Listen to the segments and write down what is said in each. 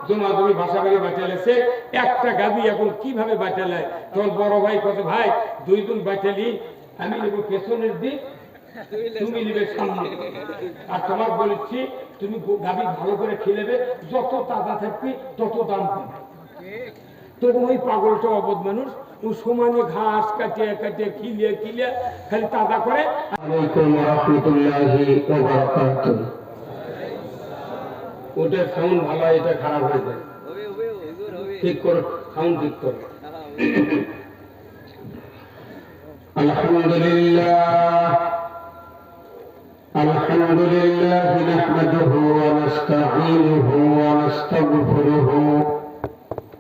জমাজমি ভাষা করে বাঁচালেছে। একটা গাভী এখন কিভাবে বাঁচালে? তোর বড় ভাই কত ভাই 2 গুণ বাঁচালি, আমি নেব পেছনের দিক, তুমি নেবে সামনে। আর তোমার বলেছি তুমি গাভী ভালো করে খেলেবে, যত তাজা থাকবে তত দাম পাবে। তো ওই পাগলটা অবধ মানুষ, ও সমানে ঘাস কাটিয়ে কাটিয়ে খিলিয়ে খিলিয়ে খালি তাজা করে। আলাইকুম রাহমাতুল্লাহি ওয়া বারাকাতুহু। ওটা সাউন্ড ভালো, এটা খারাপ হয়ে যায়, ঠিক করো, সাউন্ড ঠিক করো। আলহামদুলিল্লাহ আলহামদুলিল্লাহ নাহমাদুহু ওয়া নাস্তাঈনুহু ওয়া নাস্তাগফিরুহু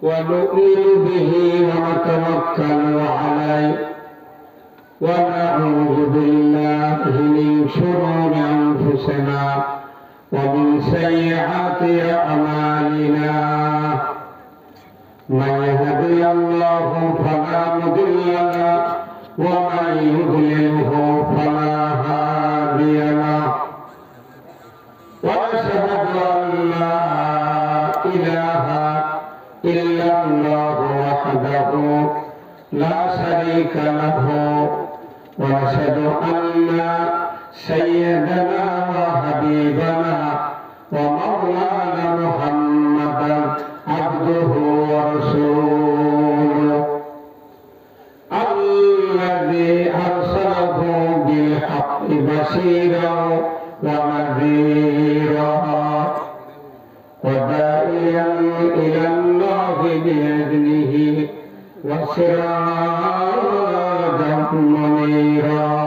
ওয়া নু'মিনু বিহি ওয়া নাতাওয়াক্কালু আলাইহি ওয়া না'উযু বিল্লাহি মিন শুরুরি আনফুসিনা ومن سيئات أعمالنا من يهدي الله فلا مضل له ومن يضلله فلا هادي له ونشهد أن لا إله إلا الله وحده لا شريك له ونشهد أن سيدنا وحبيبنا ومولانا محمدا عبده ورسوله الذي أرسله بالحق بشيرا ونذيرا وداعيا إلى الله بإذنه وسراجا منيرا.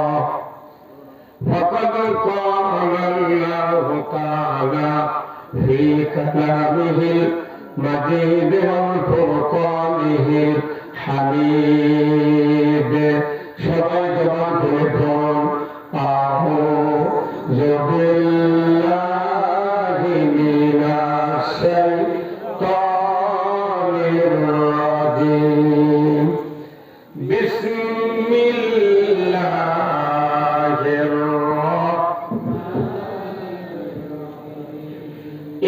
فقد قال الله تعالى في كلامه المجيد والفرقانه الحميد شرعت وفرقان أعوذ بالله من الشيطان الرجيم بسم الله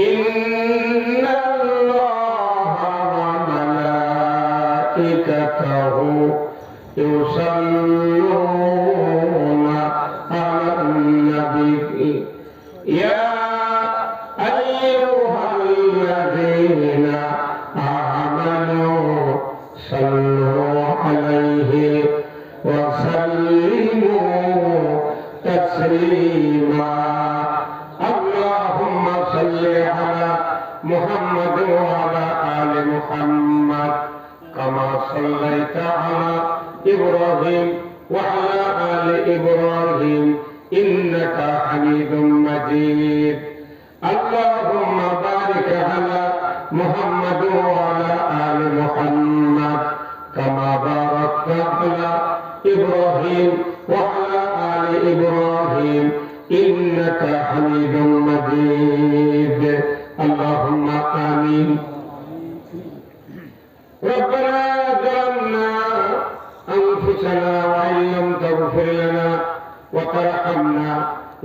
إن الله وملائكته يصلون على النبي يا أيها الذين آمنوا صلوا عليه وسلموا تسليما. اللهم صل على محمد وعلى آل محمد كما صليت على إبراهيم وعلى آل إبراهيم إنك حميد مجيد. اللهم بارك على محمد وعلى آل محمد كما باركت على إبراهيم وعلى آل إبراهيم إنك حميد مجيد. اللهم آمين. ربنا ظلمنا أنفسنا وإن لم تغفر لنا وترحمنا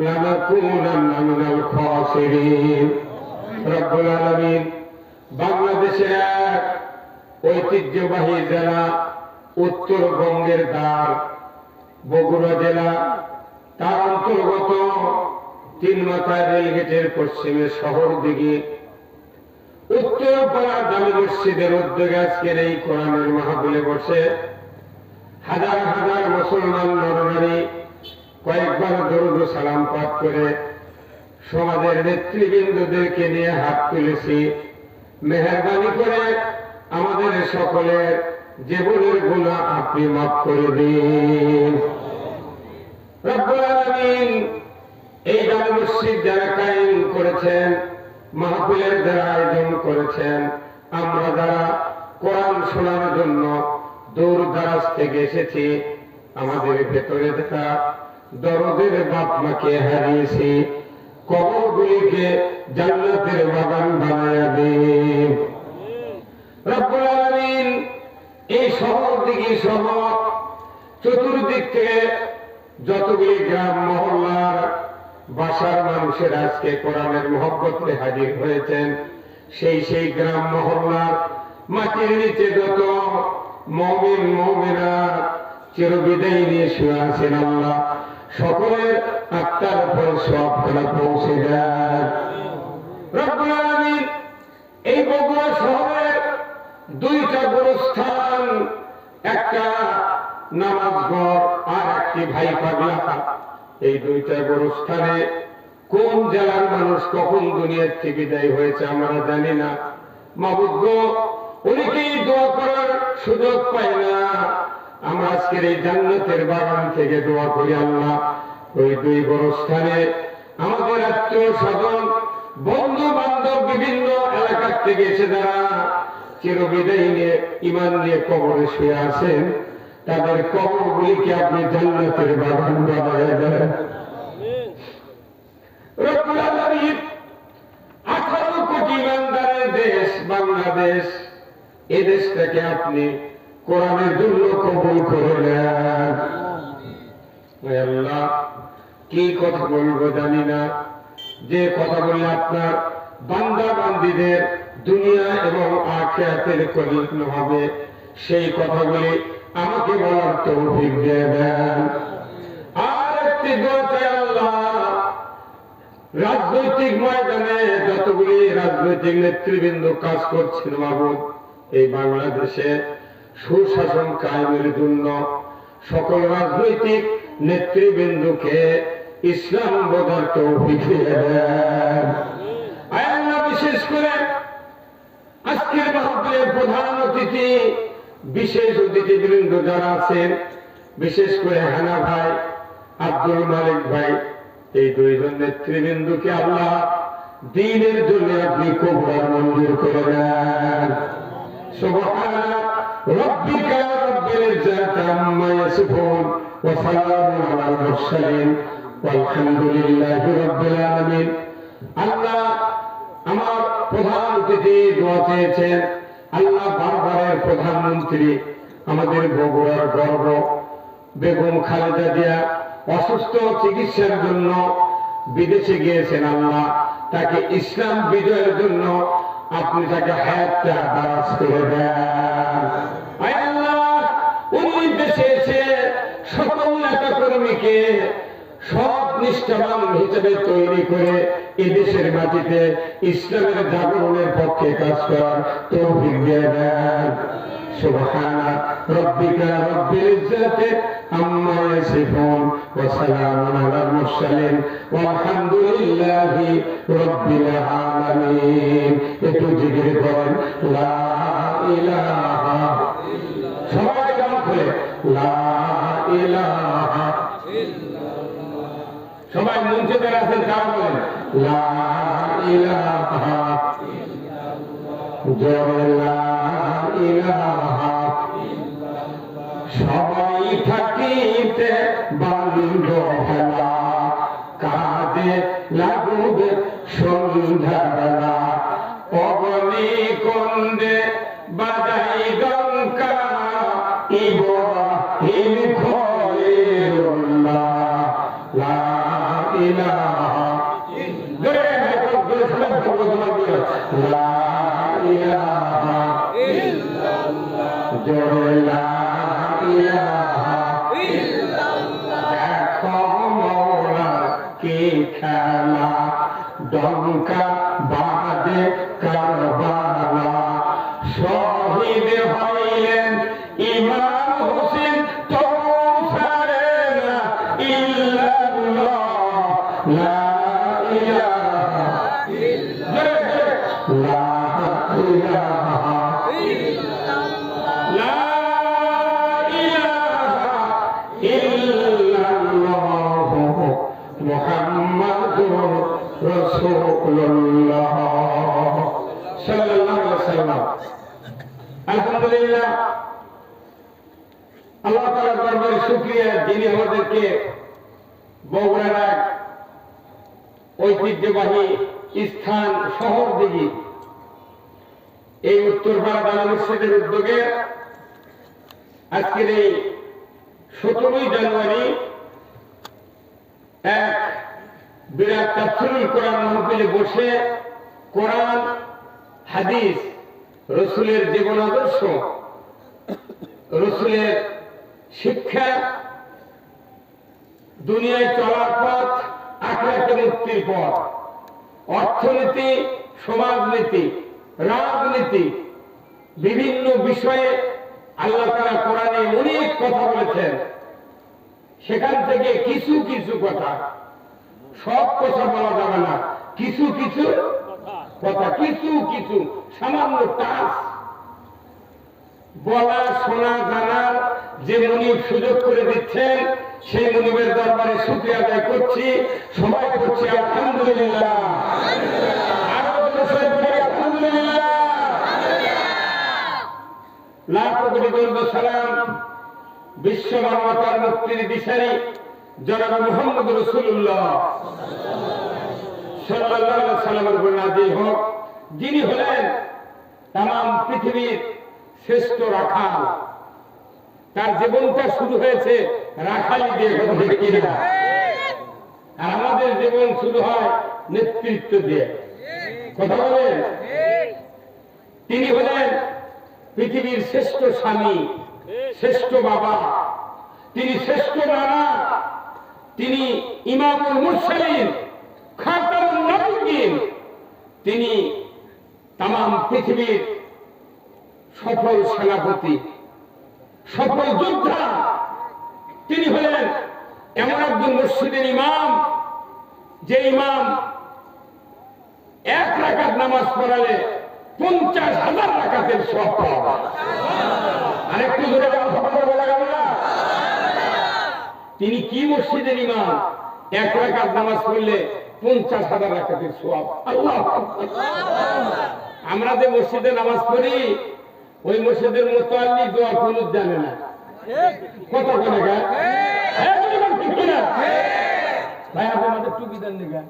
لنكونن من الخاسرين. رب العالمين বাংলাদেশের এক ঐতিহ্যবাহী জেলা উত্তরবঙ্গের দ্বার বগুড়া জেলা, তার অন্তর্গত 3 মাথায় রেলগেটের পশ্চিমে শহর দিকে উত্তরপাড়া জামে মসজিদের উদ্যোগে আজকের এই কোরআনের মাহফিলে বসে হাজার হাজার মুসলমান নরনারী কয়েকবার দরুদ সালাম পাঠ করে সমাজের নেতৃবৃন্দদেরকে নিয়ে হাত তুলেছি। মেহেরবানি করে আমাদের সকলের জীবনের গুনাহ আপনি মাফ করে দিন। রব্বুল আলামিন এই জামে মসজিদ যারা কায়েম করেছেন, মাহফিলের যারা আয়োজন করেছেন, আমরা যারা কোরআন শোনার জন্য দূর দারাজ থেকে এসেছি, আমাদের ভেতরে দেখা দরদের বাপ মাকে হারিয়েছি, কবরগুলিকে জান্নাতের বাগান বানায়া দিন। রব্বুল আলামিন এই শহর দিকে সহ চতুর্দিক থেকে যতগুলি গ্রাম মহল্লার বাসার মানুষের আজকে কোরআনের মহব্বতে হাজির হয়েছেন, সেই গ্রাম মহল্লার মাটির নিচে যত মুমিন মুমিনা চিরবিদায় নিয়ে শুয়ে আছেন আল্লাহ সকলের আত্মার উপর সব ফেলা পৌঁছে দেন রব্বুল আলামিন। এই বগুড়া শহরের দুইটা গোরস্থান, একটা নামাজঘর আর একটি ভাই পাগলা, এই দুইটা গোরস্থানে কোন জেলার মানুষ কখন দুনিয়ার থেকে বিদায় হয়েছে আমরা জানি না। মাবুদ গো, অনেকেই দোয়া করার সুযোগ পায় না। আমরা আজকের এই জান্নাতের বাগান থেকে দোয়া করি আল্লাহ, ওই দুই গোরস্থানে আমাদের আত্মীয় স্বজন বন্ধু বান্ধব বিভিন্ন এলাকার থেকে এসে যারা চিরবিদায় নিয়ে ঈমান নিয়ে কবরে শুয়ে আছেন, তাদের কবরগুলিকে আপনি জান্নাতের বাগান বানায় দেন। রব্বুল আলামিন, 18 কোটি ইমানদারের দেশ বাংলাদেশ, এই দেশটাকে আপনি কোরআনের জন্য কবুল করে নেন। আল্লাহ, কি কথা বলবো জানি না, যে কথা বলে আপনার বান্দা বান্দীদের দুনিয়া এবং আখিরাতের কল্যাণ হবে, সেই কথাগুলি আমাকে বলার তৌফিক দিয়ে দেন। আর একটি দোয়া চাই আল্লাহ, রাজনৈতিক ময়দানে যতগুলি রাজনৈতিক নেতৃবৃন্দ কাজ করছেন মাবুদ, এই বাংলাদেশে সুশাসন কায়েমের জন্য সকল রাজনৈতিক নেতৃবৃন্দকে ইসলাম বোঝার তৌফিক দিয়ে দেন। আল্লাহ, বিশেষ করে আজকের মাহফিলের প্রধান অতিথি, বিশেষ অতিথিবৃন্দ যারা আছেন, বিশেষ করে হানা ভাই, আব্দুল মালিক ভাই, এই দুইজন নেতৃবৃন্দকে আল্লাহ দ্বীনের জন্য আপনি কবুল মঞ্জুর করে দেন। সুবহান রাব্বিকা রাব্বিল ইজ্জাতি আম্মা ইয়াসিফুন ওয়া সালামুন আলাল মুরসালিন ওয়ালহামদুলিল্লাহি রাব্বিল আলামিন। আল্লাহ, আমার প্রধান অতিথি দোয়া চেয়েছেন, আল্লাহ বারবারের প্রধানমন্ত্রী আমাদের বগুড়ার গর্ব বেগম খালেদা জিয়া অসুস্থ চিকিৎসার জন্য বিদেশে গিয়েছেন, আল্লাহ তাকে ইসলাম বিজয়ের জন্য আপনি তাকে হায়াতটা দারাজ করে দেন। আল্লাহ, উনি দেশে এসে সকল নেতা কর্মীকে সৎ নিষ্ঠাবান হিসেবে তৈরি করে এদেশের মাটিতে ইসলামের জাগরণের পক্ষে কাজ করার তৌফিক দিয়ে দেন। সুবহান রাব্বিকা রাব্বিল ইজ্জাতি আম্মা ইয়াসিফুন ওয়া সালামুন আলাল মুরসালিন ওয়ালহামদুলিল্লাহি রাব্বিল আলামিন। একটু জিকির করেন লা ইলাহা ইল্লাল্লাহ, সবাই গান খুলে লা ইলাহা ইল্লাল্লাহ, সবাই মঞ্চে যারা আছেন তারা বলেন লা ইলাহা ইল্লাল্লাহ, ইলাহা সবাই থাকিতে বান্ধ হেলা, কাঁদে লাগুবে সন্ধ্যাবেলা, অগ্নি কুণ্ডে বাজাই ডঙ্কা, ইব্রাহিম খলিলুল্লাহ, লা ইলাহা ইল্লাল্লাহ, লা ইলাহা দেখো মৌলা কি খেলা, ডঙ্কা বাদে কারবালা, শহীদ হইলেন ইমাম হোসেন, তবু ছাড়ে না ইল্লাল্লাহ, লা ইলাহা ইল্লাল্লাহ, লা ইলাহা মুহাম্মাদুর রাসূলুল্লাহ সাল্লাল্লাহু আলাইহি ওয়াসাল্লাম। আলহামদুলিল্লাহ, আল্লাহ তাআলার দরবারে শুকরিয়া, যিনি আমাদেরকে বগুড়ার এক ঐতিহ্যবাহী স্থান শহর দিঘি, এই উত্তরপাড়া জামে মসজিদের উদ্যোগে আজকের এই 17 জানুয়ারি এক বিরাট তাফসীরুল কোরআন মাহফিলে বসে কোরআন হাদিস, রসুলের জীবন আদর্শ, রসুলের শিক্ষা, দুনিয়ায় চলার পথ, আখিরাতে মুক্তির পথ, অর্থনীতি, সমাজনীতি, রাজনীতি, বিভিন্ন বিষয়ে আল্লাহ তাআলা কোরআনে অনেক কথা বলেছেন। সেখান থেকে কিছু কিছু কথা, সব কথা বলা যাবে না, কিছু কিছু কথা, কিছু কিছু সামান্য টাচ বলা, শোনা, জানার যে মনিব সুযোগ করে দিচ্ছেন, সেই মনিবের দরবারে শুকরিয়া আদায় করছি। সবাই করছি আলহামদুলিল্লাহ। আরো আলহামদুলিল্লাহ। লাখ কোটি দরুদ সালাম বিশ্ব মানবতার মুক্তির দিশারি জনাব মুহাম্মদ রাসূলুল্লাহ সাল্লাল্লাহু আলাইহি ওয়াসাল্লামের উপর নাযিল হোক, যিনি হলেন তামাম পৃথিবীর শ্রেষ্ঠ রাখাল। তার জীবনটা শুরু হয়েছে রাখালি দিয়ে, আর আমাদের জীবন শুরু হয় নেতৃত্ব দিয়ে। কথা বলেন? তিনি হলেন পৃথিবীর শ্রেষ্ঠ স্বামী, শ্রেষ্ঠ বাবা, তিনি শ্রেষ্ঠ নানা, তিনি ইমামুল মুরসালিন, খাতামুন নবিয়্যিন, তিনি তামাম পৃথিবীর সফল সেনাপতি, সফল যোদ্ধা। তিনি হলেন এমন একজন মসজিদের ইমাম, যে ইমাম এক রাকাত নামাজ পড়ালে 50,000 রাকাতের সওয়াব পাওয়া। আরেকটু জোরে বলা যাবে না? তিনি কি মসজিদের ইমাম? এক রাকাত নামাজ পড়লে 50,000 রাকাতের সওয়াব। আল্লাহু আকবার। আমরা যে মসজিদে নামাজ পড়ি, ওই মসজিদের মুতাল্লি দোয়া কুনুত জানে না। কত করে গা? ঠিক কিনা? ভাই আপনাদের টুপি দেন না,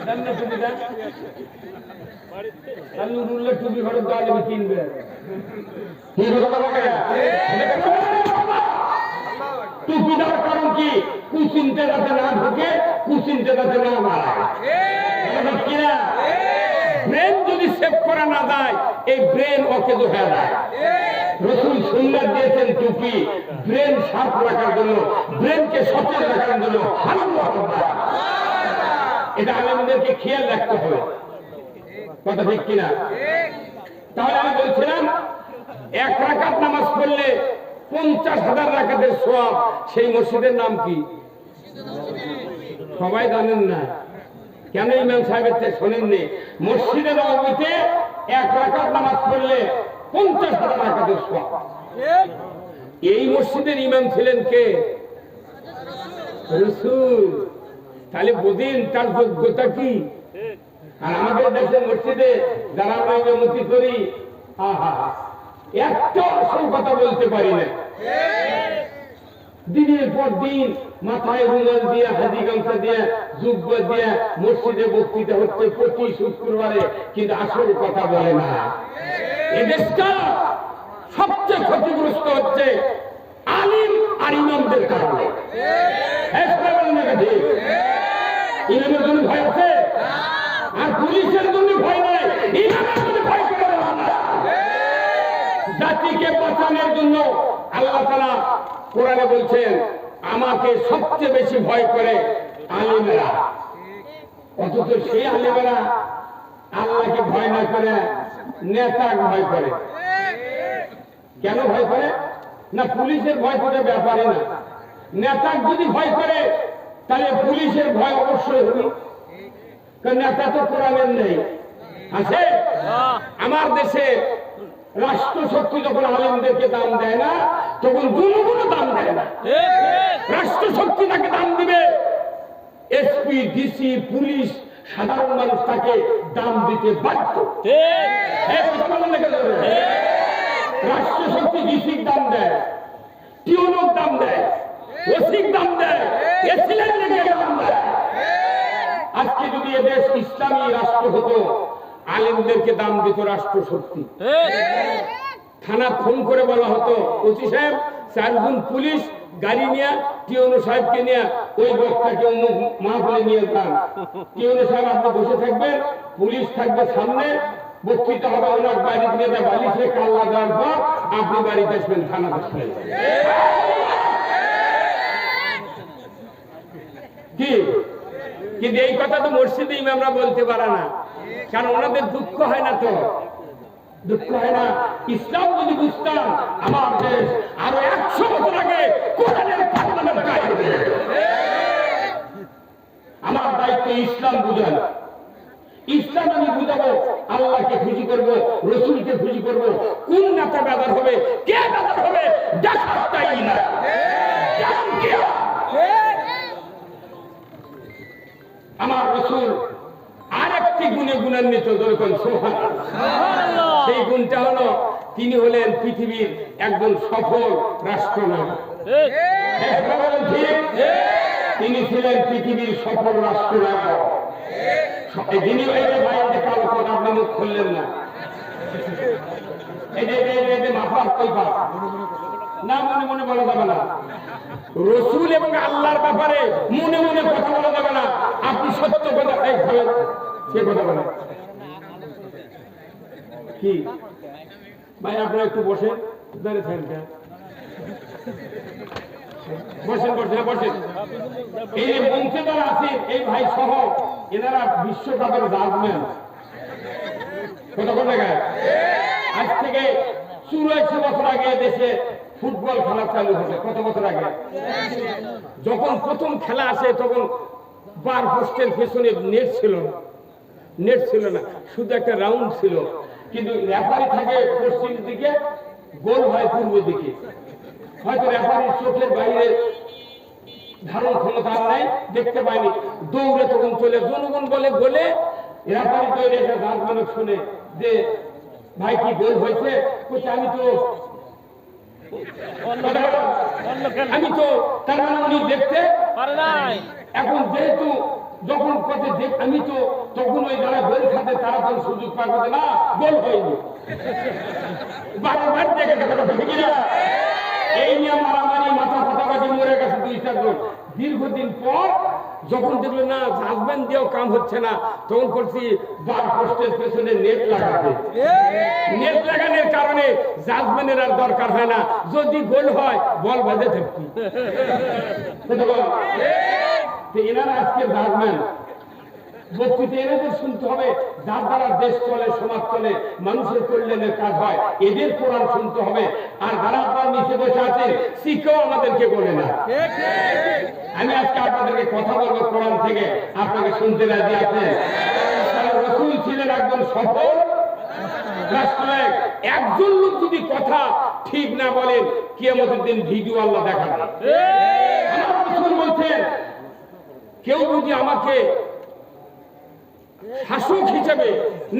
দেন না টুপি দেন। নুরুল্লাহ টুপি ঘরে দোয়া কিনবে। টুপি দেওয়ার কারণ কি? কুচিন্তে যাতে না ঢোকে, কুচিন্তে যাতে না মারায়। কিনা? ব্রেন যদি সেভ করা না যায়, এই ব্রেন অকেজো হয়ে যায়। রাসূল সুন্নাত দিয়েছেন টুপি ব্রেন শার্প রাখার জন্য, ব্রেনকে সচেতন রাখার জন্য। এটা আলেমদেরকে খেয়াল রাখতে হবে। কথা ঠিক কিনা? তাহলে আমি বলছিলাম, এক রাকাত নামাজ পড়লে 50,000 রাকাতের সওয়াব। সেই মসজিদের নাম কি? সবাই জানেন না কেন? ইমাম সাহেবের থেকে শোনেননি? মসজিদে নববীতে এক রাকাত নামাজ পড়লে 50,000 রাকাতের সওয়াব। এই মসজিদের ইমাম ছিলেন কে? রাসূল। তাহলে বুঝেন তার যোগ্যতা কি। আর আমাদের দেশের মসজিদে যারা আমরা ইমামতি করি, আহা, একটা আসল কথা বলতে পারি না। দিনের পর দিন মাথায় রুমাল দিয়ে, হাজি গামছা দিয়ে, জুব্বা দিয়ে মসজিদে বক্তৃতা হচ্ছে প্রতি শুক্রবারে, কিন্তু আসল কথা বলে না। এদেশটা সবচেয়ে ক্ষতিগ্রস্ত হচ্ছে আলিম আর ইমামদের কারণে। ইমামের জন্য ভয় আছে, আর পুলিশের জন্য ভয় নাই, ইমামের জন্য ভয় করে না। জাতিকে বাঁচানোর জন্য আল্লাহ তাআলা কোরআনে বলছেন, আমাকে সবচেয়ে বেশি ভয় করে আলেমেরা। অথচ সেই আলেমেরা আল্লাহকে ভয় না করে নেতাকে ভয় করে। কেন ভয় করে? না পুলিশের ভয় করে ব্যাপারে না। নেতাকে যদি ভয় করে, তাহলে পুলিশের ভয় অবশ্যই হবে। কারণ নেতা তো কোরআনের নেই, আছে? আমার দেশে রাষ্ট্রশক্তি যখন আলেমদেরকে দাম দেয় না, তখন জনগণও দাম দেয় না। রাষ্ট্রশক্তি তাকে দাম দিবে, এসপি, ডিসি, পুলিশ, সাধারণ মানুষ তাকে দাম দিতে বাধ্য। রাষ্ট্রশক্তি ডিসির দাম দেয়, টিউনোর দাম দেয়, ওসির দাম দেয়, এসিলের দাম দেয়। আজকে যদি এদেশ ইসলামী রাষ্ট্র হতো, আলেমদেরকে দাম দিত রাষ্ট্রশক্তি। থানা ফোন করে বলা হতো, ওসি সাহেব 4 জন পুলিশ গাড়ি নিয়ে টিউনো সাহেবকে নিয়ে ওই বক্তাকে অন্য মাহফিলে নিয়ে যান। টিউনো সাহেব আপনি বসে থাকবেন, পুলিশ থাকবে সামনে, বক্তৃতা হবে ওনার বাড়ি থেকে বালিশে কাল্লা দেওয়ার পর আপনি বাড়িতে আসবেন থানা আসবেন কি। কিন্তু এই কথা তো মসজিদে ইমামরা বলতে পারে না, কারণ ওনাদের দুঃখ হয় না, তো দুঃখ হয় না। ইসলাম যদি বুঝতাম আমার দেশ আরো 100 বছর আগে কোরআনের পার্লামেন্ট কায়েম হতো। আমার দায়িত্ব ইসলাম বুঝানো। ইসলাম আমি বুঝাবো, আল্লাহকে খুশি করবো, রসুলকে খুশি করবো। কোন নেতা বেদার হবে, কে বেদার হবে দেখার তাই না। আমার রসুল আরেকটি গুণে গুণান্বিত, যখন সুবহানাল্লাহ, সেই গুণটা হলো তিনি হলেন পৃথিবীর একজন সফল রাষ্ট্রনায়ক। তিনি ছিলেন পৃথিবীর সফল রাষ্ট্রনায়ক। যিনি আপনি মুখ খুললেন না, মাথা কই পা না, মনে মনে বলা যাবে না। রসুল এবং আল্লাহর ব্যাপারে মনে মনে কথা বলা যাবে না। আপনি সত্য কথা সে কথা বলেন কি ভাই? আপনারা একটু বসেন, বসেন বসেন বসেন। এই মঞ্চে যারা আছে এই ভাই সহ এনারা বিশ্বকাপের জাজম্যান। কতক্ষণ জায়গায় আজ থেকে 84 বছর আগে দেশে ফুটবল খেলা চালু হয়েছে। কত বছর আগে? যখন প্রথম খেলা আসে তখন বার পোস্টের পেছনে নেট ছিল না, শুধু একটা রাউন্ড ছিল। কিন্তু রেফারি থাকে পশ্চিম দিকে, গোল হয় পূর্ব দিকে। হয়তো রেফারির চোখের বাইরে ধারণ ক্ষমতা নাই, দেখতে পায়নি, দৌড়ে তখন চলে। জনগণ বলে গোলে, রেফারি তৈরি একটা জাজমানক শুনে যে ভাই কি গোল হয়েছে? আমি তো তার মানে উনি দেখতে পারে নাই। এখন যেহেতু যখন পথে আমি তো তখন ওই যারা গোল খাতে তারা তখন সুযোগ পাবে না, গোল হয়নি। বারবার দেখে এই নিয়ে মারামারি, মাথা ফাটাফাটি, মরে গেছে 2-4 জন। দীর্ঘদিন পর যখন দেখলো না জাজমেন্ট দিয়েও কাম হচ্ছে না, তখন করছি বার পোস্টের পেছনে নেট লাগাতে। নেট লাগানোর কারণে জাজমেন্টের আর দরকার হয় না। যদি গোল হয় বল বাজে থাকতি। এনারা আজকে জাজমেন্ট বক্তৃতা এনাদের শুনতে হবে, যার দ্বারা দেশ চলে, সমাজ চলে, মানুষের কল্যাণের কাজ হয়, এদের কোরআন শুনতে হবে। আর যারা আপনার নিচে বসে আছেন শিখেও আমাদেরকে বলে না। আমি আজকে আপনাদেরকে কথা বলবো কোরআন থেকে, আপনাকে শুনতে রাজি আছেন? রসুল ছিলেন একজন সফল রাষ্ট্রনায়ক। একজন লোক যদি কথা ঠিক না বলেন, কিয়ামতের দিন ভিডিও আল্লাহ দেখাবে। আমার রসুল বলছেন, কেউ যদি আমাকে শাসক হিসেবে,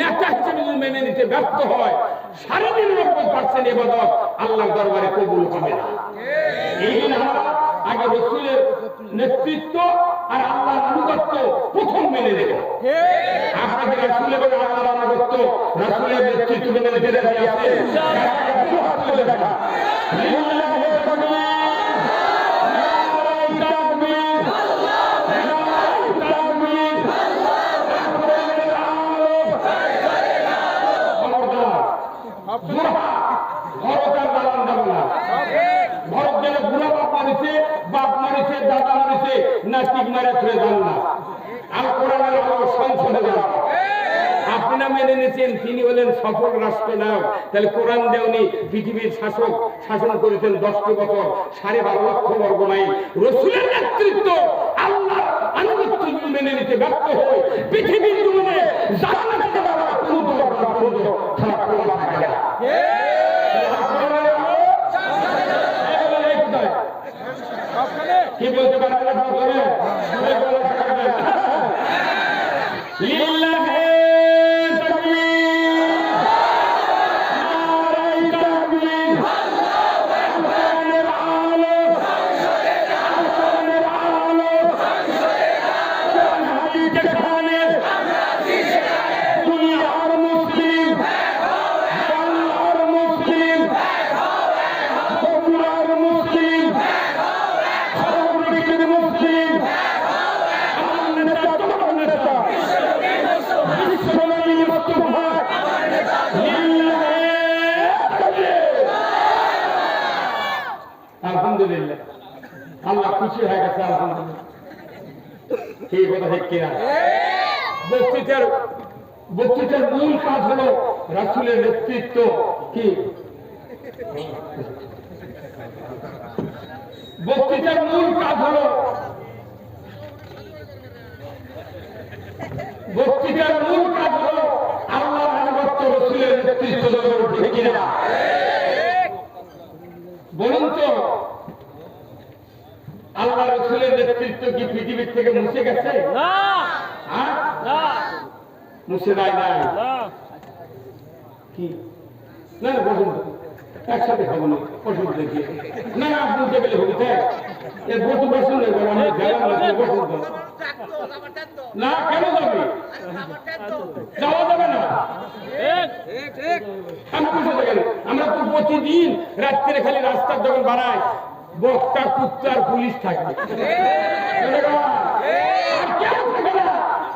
নেতা হিসেবে যদি মেনে নিতে ব্যর্থ হয়, 99% ইবাদত আল্লাহর দরবারে কবুল হবে না। এই জন্য আমরা আগে রসুলের নেতৃত্ব আর আল্লাহর আনুগত্য প্রথম মেনে নেব। আপনাকে রাসূল এবং আল্লাহর আনুগত্য, রাসূলের নেতৃত্ব মেনে নিতে রাজি আছেন? বাপ মারিছে, দাদা মারিছে, নাস্তিক মারে ধরে যান না। আর কোরআনের সংসদে যান। আপনারা মেনে নিয়েছেন তিনি হলেন সফল রাষ্ট্রনায়ক, তাহলে কোরআন দেওনি পৃথিবীর শাসক, শাসন করেছেন 10টি বছর, 12.5 লক্ষ বর্গ মাইল। রসুলের নেতৃত্ব, আল্লাহ আনুগত্য যদি মেনে নিতে ব্যর্থ হয়, পৃথিবীর জীবনে জান্নাতে যাওয়ার কোনো খারাপ প্রভাব থাকে না। কি বলতে পারেন? আলহামদুলিল্লাহ, আল্লাহ খুশি হয়ে গেছে আলহামদুলিল্লাহ। কি কথা ঠিক কিনা? বক্তৃতার মূল কাজ হলো রাসূলের নেতৃত্ব। কি বক্তৃতার মূল কাজ হলো আল্লাহর আনুগত্য, রাসূলের নেতৃত্ব দেওয়া। ঠিক কিনা বলুন তো? আল্লাহ রাসূলের নেতৃত্ব কি পৃথিবীর থেকে মুছে গেছে? না, মুছে দেয় না। কি না বলুন, একসাথে খাবো না, ওষুধ দেখিয়ে না, আপনি গেলে হবে তাই বসু বসুন না, কেন যাবে? যাওয়া যাবে না। আমরা তো প্রতিদিন রাত্রে খালি রাস্তার যখন বাড়াই, বক্তা কুত্তার পুলিশ থাকবে,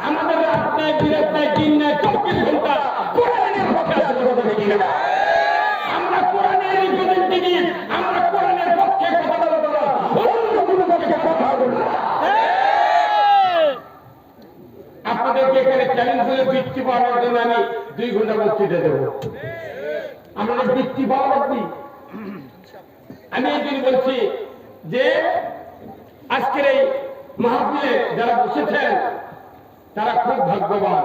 আমাদের রাত নাই, বিরাট নাই, দিন নাই, 24 ঘন্টা কোরআনের পক্ষে আছে। আমরা কোরআনের রিপ্রেজেন্টেটিভ, আমরা কোরআনের পক্ষে কথা বলবো না, অন্য কোনো পক্ষে কথা বলবো না। আপনাদেরকে এখানে চ্যালেঞ্জ করে বৃত্তি পাওয়ার জন্য আমি 2 ঘন্টা বক্তৃতা দেবো। আমাদের বৃত্তি পাওয়া লাগবে। আমি এই জন্য বলছি যে আজকের এই মাহফিলে যারা বসেছেন তারা খুব ভাগ্যবান।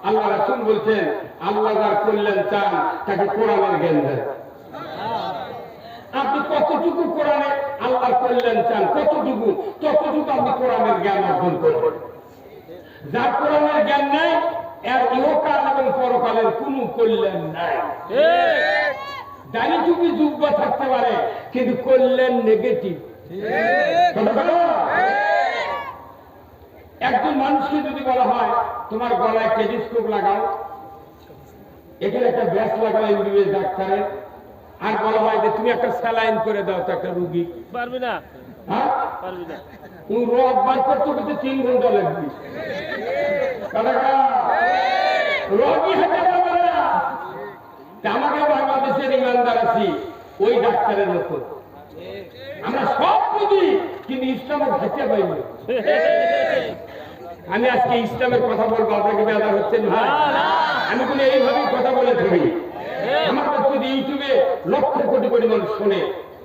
আল্লাহ রাসূল বলছেন, আল্লাহ যার কল্যাণ চান তাকে কোরআনের জ্ঞান দেন। আপনি কতটুকু কোরআনে আল্লাহর কল্যাণ চান, কতটুকু, ততটুকু আপনি কোরআনের জ্ঞান অর্জন করবেন। যার কোরআনের জ্ঞান নাই, এর ইহকাল এবং পরকালের কোনো কল্যাণ নাই। দাড়ি টুপি যুগ্ম থাকতে পারে, কিন্তু কল্যাণ নেগেটিভ। একজন মানুষকে যদি বলা হয় তোমার গলায় টেলিস্কোপ লাগাও, এখানে একটা ব্যাস লাগাও এমবিবিএস ডাক্তারের, আর বলা হয় যে তুমি একটা স্যালাইন করে দাও তো একটা রুগী, পারবি না? হ্যাঁ পারবি না। তুমি রোগ বার করতে করতে 3 ঘন্টা লাগবে। রোগী হাতে পারবে না। আমাকে বাংলাদেশের ইমানদার আছি ওই ডাক্তারের মতো, আমরা সব বুঝি কিন্তু ইসলামের হাতে পাইনি। আমি আজকে ইসলামের কথা বলবো, আপনাকে বেদার হচ্ছেন না? আমি কিন্তু এইভাবেই কথা বলে থাকি। আমার যদি ইউটিউবে লক্ষ কোটি কোটি মানুষ শোনে,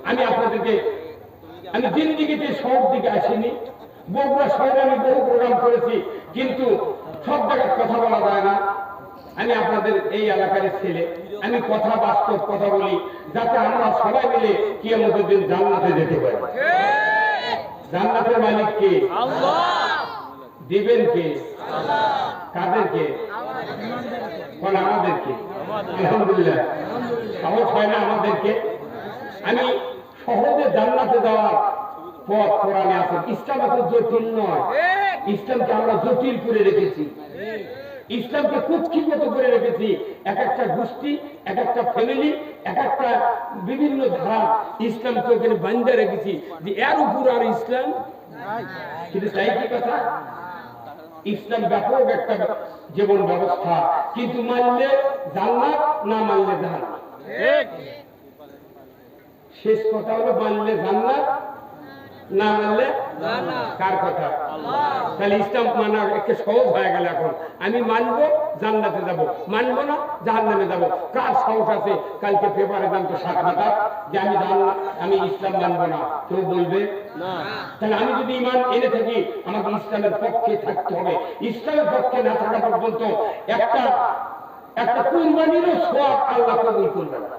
আমি আপনাদেরকে, আমি জিন্দিগিতে শহর দিকে আসিনি, বগুড়া শহরে আমি বহু প্রোগ্রাম করেছি, কিন্তু সব জায়গায় কথা বলা যায় না। আমি আপনাদের এই এলাকার ছেলে, আমি কথা বাস্তব কথা বলি, যাতে আমরা সবাই মিলে কিয়ামতের দিন জান্নাতে যেতে পারি। জান্নাতের মালিক কে? আল্লাহ। দিবেন কে? আল্লাহ। কাদেরকে? আমাদেরকে। আলহামদুলিল্লাহ, সাহস হয় না আমাদেরকে। আমি সহজে জান্নাতে যাওয়ার পথ কোরআনে আছে। ইসলাম এত জটিল নয়, ইসলামকে আমরা জটিল করে রেখেছি, ইসলামকে কুক্ষিগত করে রেখেছি। এক একটা গোষ্ঠী, এক একটা ফ্যামিলি, এক একটা বিভিন্ন ধারা ইসলামকে ওখানে বান্ধা রেখেছি যে এর উপর আর ইসলাম। কিন্তু তাই কি কথা? ইসলাম ব্যাপক একটা জীবন ব্যবস্থা, কিন্তু মানলে জান্নাত, না মানলে জাহান্নাম। শেষ কথা হলো মানলে জান্নাত, না মানলে কার কথা? তাহলে ইসলাম মানা একটু সহজ হয়ে গেল। এখন আমি মানবো জান্নাতে যাব, মানবো না জাহান্নামে যাব। কার সাহস আছে কালকে পেপারে জানতো সাক্ষাৎ যে আমি ইসলাম মানবো না? কেউ বলবে না। তাহলে আমি যদি ঈমান এনে থাকি, আমাকে ইসলামের পক্ষে থাকতে হবে। ইসলামের পক্ষে না থাকা পর্যন্ত একটা কুরবানিরও সওয়াব আল্লাহ কবুল করবে না।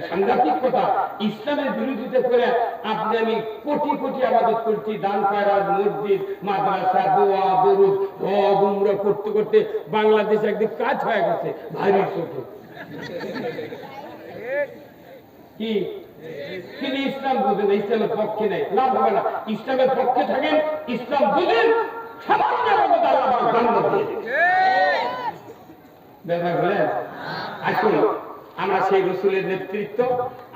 সাংঘাতিক কথা। ইসলামের বিরোধিতা করে আপনি আমি কোটি কোটি আবাদত করছি, দান খয়রাত, মসজিদ, মাদ্রাসা, দোয়া, দরুদ, হজ, উমরা করতে করতে বাংলাদেশে একদিন কাজ হয়ে গেছে ভারী ছোট। কি তিনি ইসলাম বুঝেন, ইসলামের পক্ষে নেই, লাভ হবে না। ইসলামের পক্ষে থাকেন, ইসলাম বুঝেন, সামান্য আবাদত আল্লাহ জান্নাত দিয়ে দেন। ব্যাপার হলেন। আসুন আমরা সেই রাসূলের নেতৃত্ব,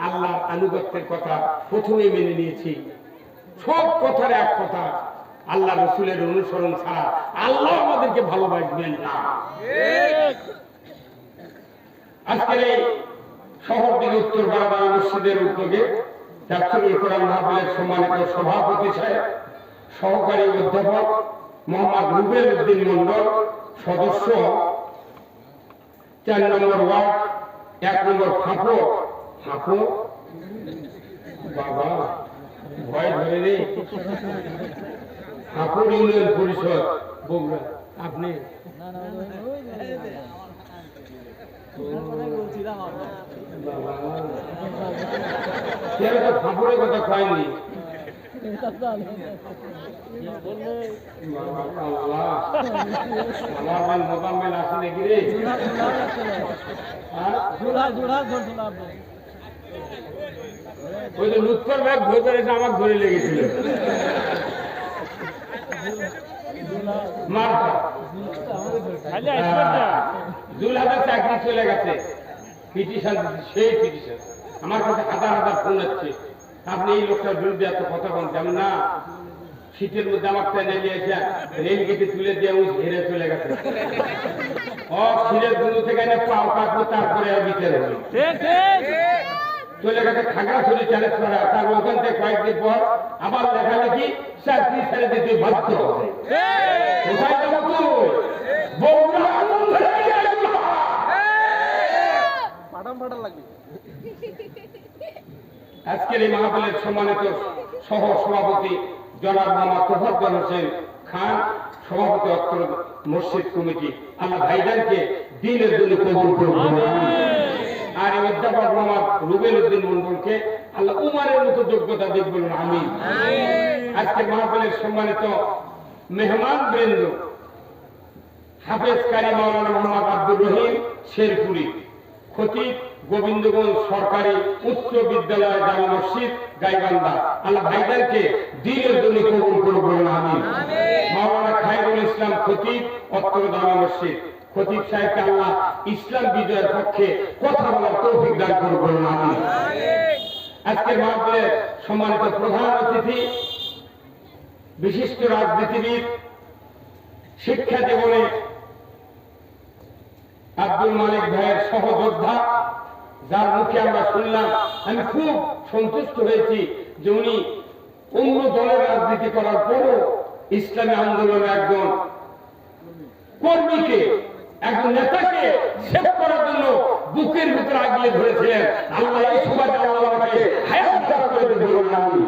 আল্লাহর আনুগত্যের কথা প্রথমেই মেনে নিয়েছি। সব কথার এক কথা, আল্লাহ রাসূলের অনুসরণ ছাড়া আল্লাহ আমাদেরকে ভালোবাসবেন না। আজকের এই শহর দিকে উত্তর বারাবাড়ি মসজিদের উদ্যোগে তাফসীরুল কোরআন মাহফিলের সম্মানিত সভাপতি সাহেব, সহকারী অধ্যাপক মোহাম্মদ রুবেল উদ্দিন মন্ডল, সদস্য 4 নম্বর ওয়ার্ড 1 নম্বর ফাঁপো বাবা ভয় ধরে রে, ফাঁপুর ইউনিয়ন পরিষদ বগুড়া। আপনি ফাঁপুরের কথা কয়নি, আমার মোকাম্মেল আছে নাকি রে? ওই যে লুৎফর ভাই ভোটার এসে আমাকে ধরে লেগেছিল। জুলহাজার চাকরি চলে গেছে, পিটিশন, সেই পিটিশন আমার কাছে হাজার হাজার ফোন আসছে, আপনি এই লোকটার বিরুদ্ধে এত কথা বলেন কেন না? শীতের মধ্যে আমার ট্রেনে নিয়ে এসে রেল গেটে তুলে দিয়ে ওই ঘেরে চলে গেছে। ক্ষীরের গুলো থেকে এনে পাও কাটবো, তারপরে আর বিচারে হলো চলে গেছে খাগড়াছড়ি চ্যালেঞ্জ করা। তার ওখান থেকে কয়েকদিন পর আবার লেখালেখি চাকরি ছেড়ে দিতে বাধ্য হবে। কোথায় যাবো তুই? বগুড়া আনন্দ আজকের এই মাহফিলের সম্মানিত সহ সভাপতি জনাব মোহাম্মদ তোফাজ্জল হোসেন খান, সভাপতি অত্র মসজিদ কমিটি, আল্লাহ ভাইজানকে দ্বীনের জন্য কবুল করুন। আর এই অধ্যাপক মোহাম্মদ রুবেল উদ্দিন মন্ডলকে আল্লাহ উমারের মতো যোগ্যতা দিক বলুন আমিন। আজকের মাহফিলের সম্মানিত মেহমান বৃন্দ, হাফেজ কারি মাওলানা মোহাম্মদ আব্দুর রহিম শেরপুরি, খতিব গোবিন্দগঞ্জ সরকারি উচ্চ বিদ্যালয় জামে মসজিদ গাইবান্ধা, আল্লাহ ভাইজানকে দ্বীনের জন্য কবুল করুন আমিন। মাওলানা খায়রুল ইসলাম খতিব অত্র জামে মসজিদ, খতিব সাহেবকে আল্লাহ ইসলাম বিজয়ের পক্ষে কথা বলার তৌফিক দান করুন আমিন। আজকের মাহফিলের সম্মানিত প্রধান অতিথি, বিশিষ্ট রাজনীতিবিদ, শিক্ষা জীবনে আব্দুল মালিক ভাইয়ের সহযোদ্ধা, যার মুখে আমরা শুনলাম, আমি খুব সন্তুষ্ট হয়েছি যে উনি অন্য দলের রাজনীতি করার পরও ইসলামী আন্দোলনের একজন কর্মীকে, একজন নেতাকে সেভ করার জন্য বুকের ভিতরে আগলে ধরেছিলেন। আল্লাহ এই সুবাদে আমাকে হায়াত দান করে বলুন আমিন।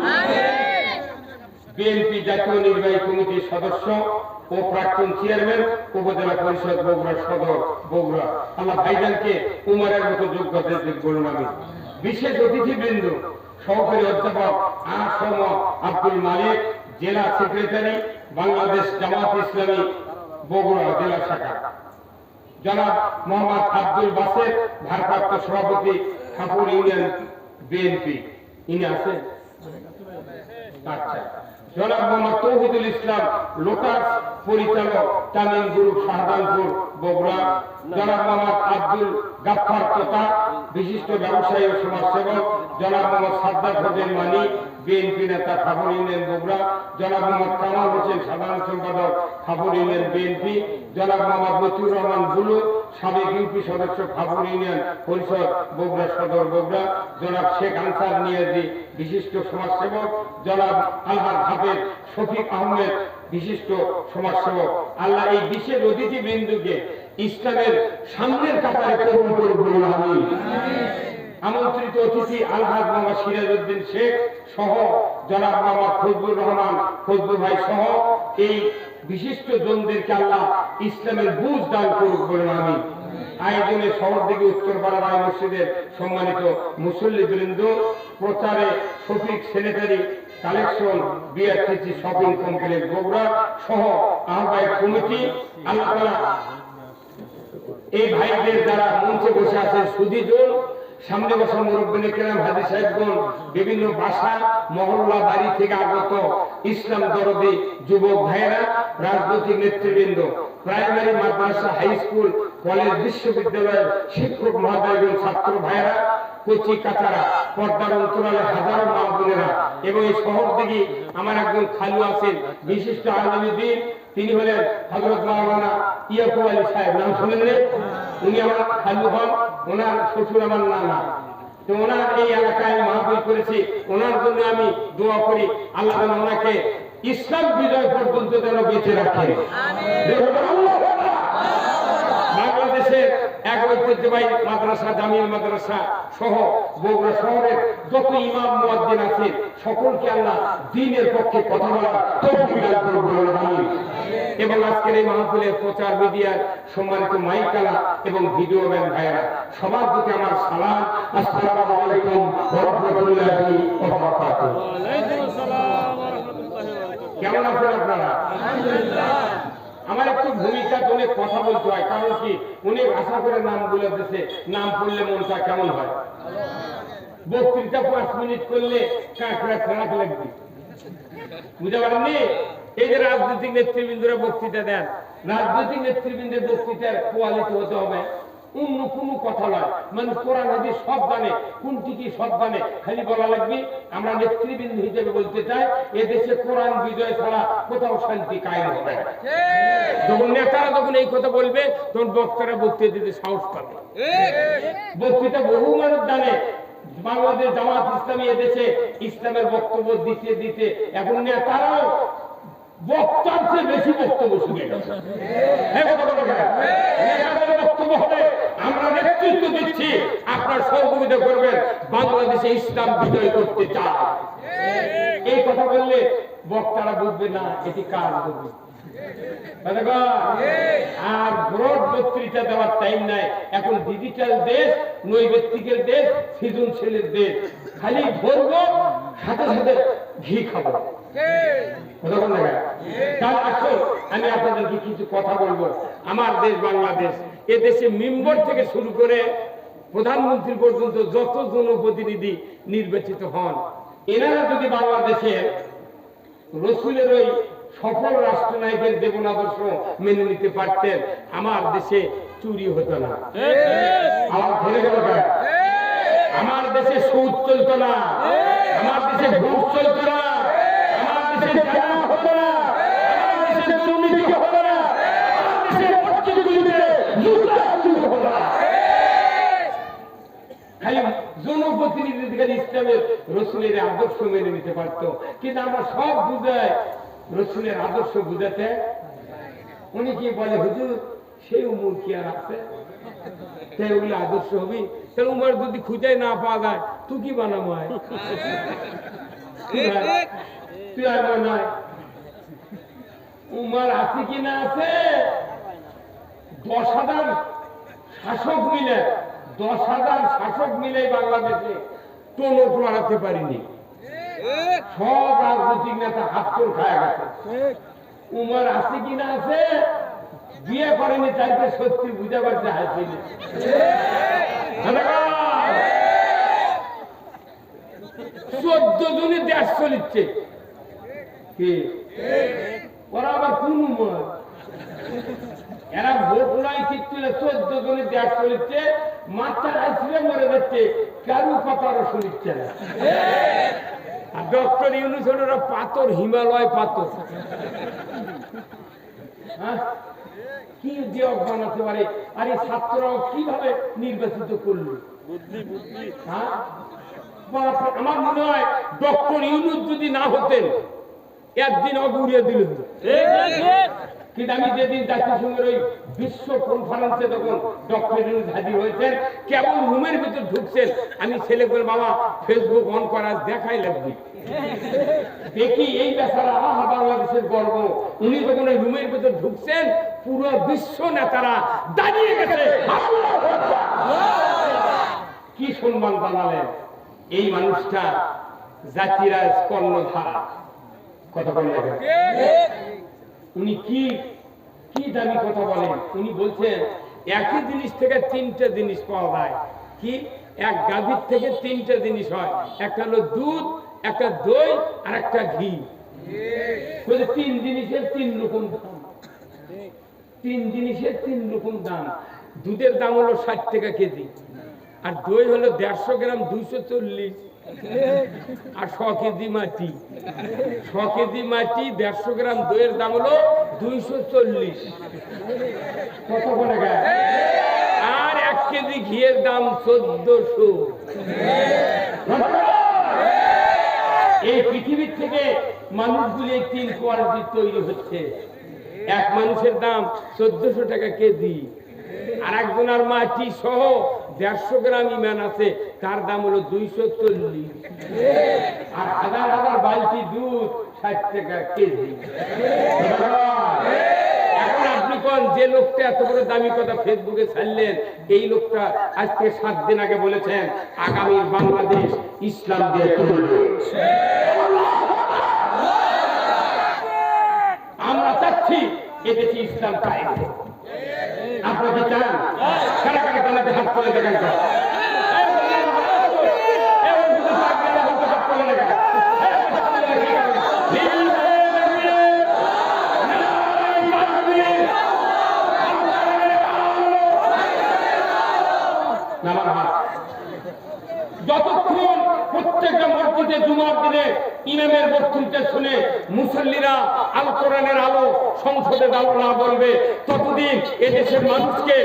বিএনপি জাতীয় নির্বাহী কমিটির সদস্য ও প্রাক্তন চেয়ারম্যান, উপজেলা পরিষদ বগুড়া সদর বগুড়া, আল্লাহ ভাইজানকে উমারের মতো যোগ্যতা দিক বলুন আমিন। বিশেষ অতিথিবৃন্দ, সহকারী অধ্যাপক আ.স.ম আব্দুল মালিক, জেলা সেক্রেটারি বাংলাদেশ জামাত ইসলামী বগুড়া জেলা শাখা, জনাব মোহাম্মদ আব্দুল বাসের, ভারপ্রাপ্ত সভাপতি ঠাকুর ইউনিয়ন বিএনপি, ইনি আছেন? আচ্ছা। জনাব মোহাম্মদ তৌহিদুল ইসলাম লোটাস পরিচালক, তামিম গ্রুপ শাহজাহানপুর বগুড়া, জনাব মোহাম্মদ আব্দুল গাফফার তোতা, বিশিষ্ট ব্যবসায়ী ও সমাজসেবক, জনাব মোহাম্মদ সাদ্দাত হোসেন মানি, বিএনপি নেতা ঠাকুর ইউনিয়ন বগুড়া, জনাব মোহাম্মদ কামাল হোসেন সাধারণ সম্পাদক ঠাকুর ইউনিয়ন বিএনপি, জনাব মোহাম্মদ মতিউর রহমান বুলু, সাবেক ইউপি সদস্য ঠাকুর ইউনিয়ন পরিষদ বগুড়া সদর বগুড়া, জনাব শেখ আনসার নিয়াজি, বিশিষ্ট সমাজসেবক, জনাব আলহাজ হাফেজ শফিক আহমেদ, বিশিষ্ট সমাজসেবক। আল্লাহ এই বিশেষ অতিথিবৃন্দকে ইসলামের সামনের কাতারে কবুল করুন আমিন। আমন্ত্রিত অতিথি আলহাজ মোহাম্মদ সিরাজউদ্দিন শেখ সহ জনাব মোহাম্মদ ফজলুর রহমান ফজলু ভাই সহ এই বিশিষ্ট জনদেরকে আল্লাহ ইসলামের বুঝ দান করুক বলুন আমিন। আয়োজনে শহর দিকে উত্তরপাড়া রায় মসজিদের সম্মানিত মুসল্লিবৃন্দ, প্রচারে Shafiq sanitary collection BRTC shopping complex Bogura সহ আহ্বায়ক কমিটি, আল্লাহ তাআলা এই ভাইদের যারা মঞ্চে বসে আছেন সুধীজন, সামনে বসা মুরব্বিনে কেরাম, হাজী সাহেবগণ, বিভিন্ন বাসা মহল্লা বাড়ি থেকে আগত ইসলাম দরদি যুবক ভাইয়েরা, রাজনৈতিক নেতৃবৃন্দ, প্রাইমারি মাদ্রাসা হাই স্কুল কলেজ বিশ্ববিদ্যালয়ের শিক্ষক মহোদয়গণ, ছাত্র ভাইয়েরা, কচি কাচারা, পর্দার অন্তরালে হাজারো মা বোনেরা, এবং এই শহর থেকে আমার একজন খালু আছেন, বিশিষ্ট আলেমে দ্বীন, তিনি হলেন হযরত মাওলানা ইয়াকুব আলী সাহেব, নাম শুনেন? উনি আমার খালু হন, ওনার শ্বশুর আমার নানা। তো ওনার এই এলাকায় মাহফিল করেছি, ওনার জন্য আমি দোয়া করি আল্লাহ যেন ওনাকে ইসলাম বিজয় পর্যন্ত যেন বেঁচে রাখে। বাংলাদেশের এক ঐতিহ্যবাহী মাদ্রাসা জামিল মাদ্রাসা সহ বগুড়া শহরের যত ইমাম মুয়াজ্জিন আছে সকলকে আল্লাহ দ্বীনের পক্ষে কথা বলার তৌফিক দান করুন। এবং আজকের এই মাহফিলের প্রচার মিডিয়ার সম্মানিত মাইকালা এবং ভিডিও ম্যান ভাইয়েরা সবার প্রতি আমার সালাম, আসসালামু আলাইকুম ওয়া রাহমাতুল্লাহি ওয়া বারাকাতুহু। কেমন আছেন আপনারা? আমার একটু ভূমিকা তুলে কথা বলতে হয়, কারণ কি উনি আশা করে নাম বলে দিচ্ছে, নাম পড়লে মনটা কেমন হয়। বক্তৃতা 5 মিনিট করলে কাঁকড়া খারাপ লাগবে, বুঝতে পারেননি? এই যে রাজনৈতিক নেতৃবৃন্দরা বক্তৃতা দেন, রাজনৈতিক নেতৃবৃন্দের বক্তৃতার কোয়ালিটি হতে হবে অন্য কোনো কথা নয়, মানে কোরআন হাদিস সব জানে, কোনটি কি সব জানে, খালি বলা লাগবে। আমরা নেতৃবৃন্দ হিসেবে বলতে চাই এদেশে কোরআন বিজয় ছাড়া কোথাও শান্তি কায়েম হবে না। যখন নেতারা যখন এই কথা বলবে তখন বক্তারা বক্তৃতা দিতে সাহস পাবে। বক্তৃতা বহু মানুষ জানে, বাংলাদেশ জামাত ইসলামী এদেশে ইসলামের বক্তব্য দিতে দিতে এখন নেতারাও বক্তার চেয়ে বেশি বক্তব্য শুনে গেছে। বক্তব্য হবে আমরা নেতৃত্ব দিচ্ছি, আপনার সহযোগিতা করবেন, বাংলাদেশে ইসলাম বিজয় করতে চায়। এই কথা বললে বক্তারা বুঝবে না এটি কাজ করবে। আর ব্রড বক্তৃতা দেওয়ার টাইম নাই, এখন ডিজিটাল দেশ, নৈবেত্তিকের দেশ, সৃজনশীলের দেশ। খালি ধরবো সাথে সাথে ঘি খাবো। আমি আপনাদেরকে কিছু কথা বলবো। আমার দেশ বাংলাদেশ, এ দেশে মেম্বার থেকে শুরু করে প্রধানমন্ত্রী পর্যন্ত যত জনপ্রতিনিধি নির্বাচিত হন, এনারা যদি বাংলাদেশের রসুলের ওই সফল রাষ্ট্রনায়কের জীবন আদর্শ মেনে নিতে পারতেন, আমার দেশে চুরি হতো না, আমার ধরে গেল, আমার দেশে সুদ চলত না, আমার দেশে ঘুষ চলত না, আমার দেশে জানা হতো না, আমার দেশে দুর্নীতি হতো না, আমার দেশে মসজিদগুলিতে লুটাচুরি হতো না। খালি জনপ্রতিনিধিদের ইসলামের রসুলের আদর্শ মেনে নিতে পারত, কিন্তু আমরা সব বুঝাই রসুলের আদর্শ বুঝাতে। উনি কি বলে, হুজুর সেই উমর কি আর আছে, তাই ওগুলো আদর্শ হবি? তাহলে উমর যদি খুঁজে না পাওয়া যায় তুই কি বানাবো? তুই আর বানায় উমর আছে কি না আছে? 10,000 শাসক মিলে, 10,000 শাসক মিলে বাংলাদেশে টোলক লড়াতে পারিনি। সব রাজনৈতিক নেতা হাত তোল খায় গেছে। উমর আছে কি না আছে? বিয়ে করেনি, তাইতে সত্যি বুঝতে পারছে হাসি। 14 জনের দেশ চলিচ্ছে, ওরা আবার কোন উমর? এরা ভোট নয় ঠিক ছিল, 14 জনের দেশ চলিচ্ছে, মাথার আসলে মরে যাচ্ছে, কারু কথারও শুনিচ্ছে না। আর ডক্টর ইউনূস ওরা পাথর, হিমালয় পাথর। কি দিয়ে বানাতে পারে? আর এই ছাত্ররাও কিভাবে নির্বাচিত করলো? আমার মনে হয় ডক্টর ইউনূস যদি না হতেন একদিন অগুড়িয়ে দিলেন। কিন্তু আমি যেদিন জাতিসংঘের ওই বিশ্ব কনফারেন্সে যখন ডক্টর ইউনূস হাজির হয়েছেন, কেবল রুমের ভিতর ঢুকছেন, আমি ছেলে করে বাবা ফেসবুক অন করা দেখাই লাগবে, দেখি এই বেচারা আহা বাংলাদেশের গর্ব। উনি যখন ওই রুমের ভিতর ঢুকছেন, পুরো বিশ্ব নেতারা দাঁড়িয়ে গেছে, কি সম্মান জানালেন। এই মানুষটা জাতিরাজ কর্ণধার, কথা বলেন। উনি কি কি দামি কথা বলেন। উনি বলছেন একই জিনিস থেকে 3টে জিনিস পাওয়া যায়। কি? এক গাভীর থেকে 3টে জিনিস হয়, একটা হলো দুধ, একটা দই, আর একটা ঘি। 3 জিনিসের 3 রকম দাম। 3 জিনিসের 3 রকম দাম। দুধের দাম হলো 60 টাকা কেজি, আর দই হলো 150 গ্রাম 240, আর 100 কেজি মাটি। 100 কেজি মাটি 150 গ্রাম দইয়ের দাম হলো 240। কত করে? আর 1 কেজি ঘিয়ের দাম 1400। এই পৃথিবীর থেকে মানুষগুলি 3 কোয়ালিটি তৈরি হচ্ছে। এক মানুষের দাম 1400 টাকা কেজি, আর একজনের মাটি সহ 150 গ্রাম ইমান আছে, তার দাম হলো 240, আর হাজার হাজার বালতি দুধ 60 টাকা কেজি। এখন আপনি কোন যে লোকটা এত বড় দামি কথা ফেসবুকে ছাড়লেন, এই লোকটা আজকে 7 দিন আগে বলেছেন আগামী বাংলাদেশ ইসলাম দিয়ে চলবে। আমরা চাচ্ছি এদেশে ইসলাম কায়েম হোক। আপনারা কি চান? কারা কারা জানাতে হাত করে দেখেন তো। যতক্ষণ প্রত্যেকটা মসজিদে জুমার দিনে ইমামের বক্তব্য শুনে মুসল্লিরা আল কোরআনের আলো, সংসদের আলো না বলবে, ততদিন এদেশের মানুষকে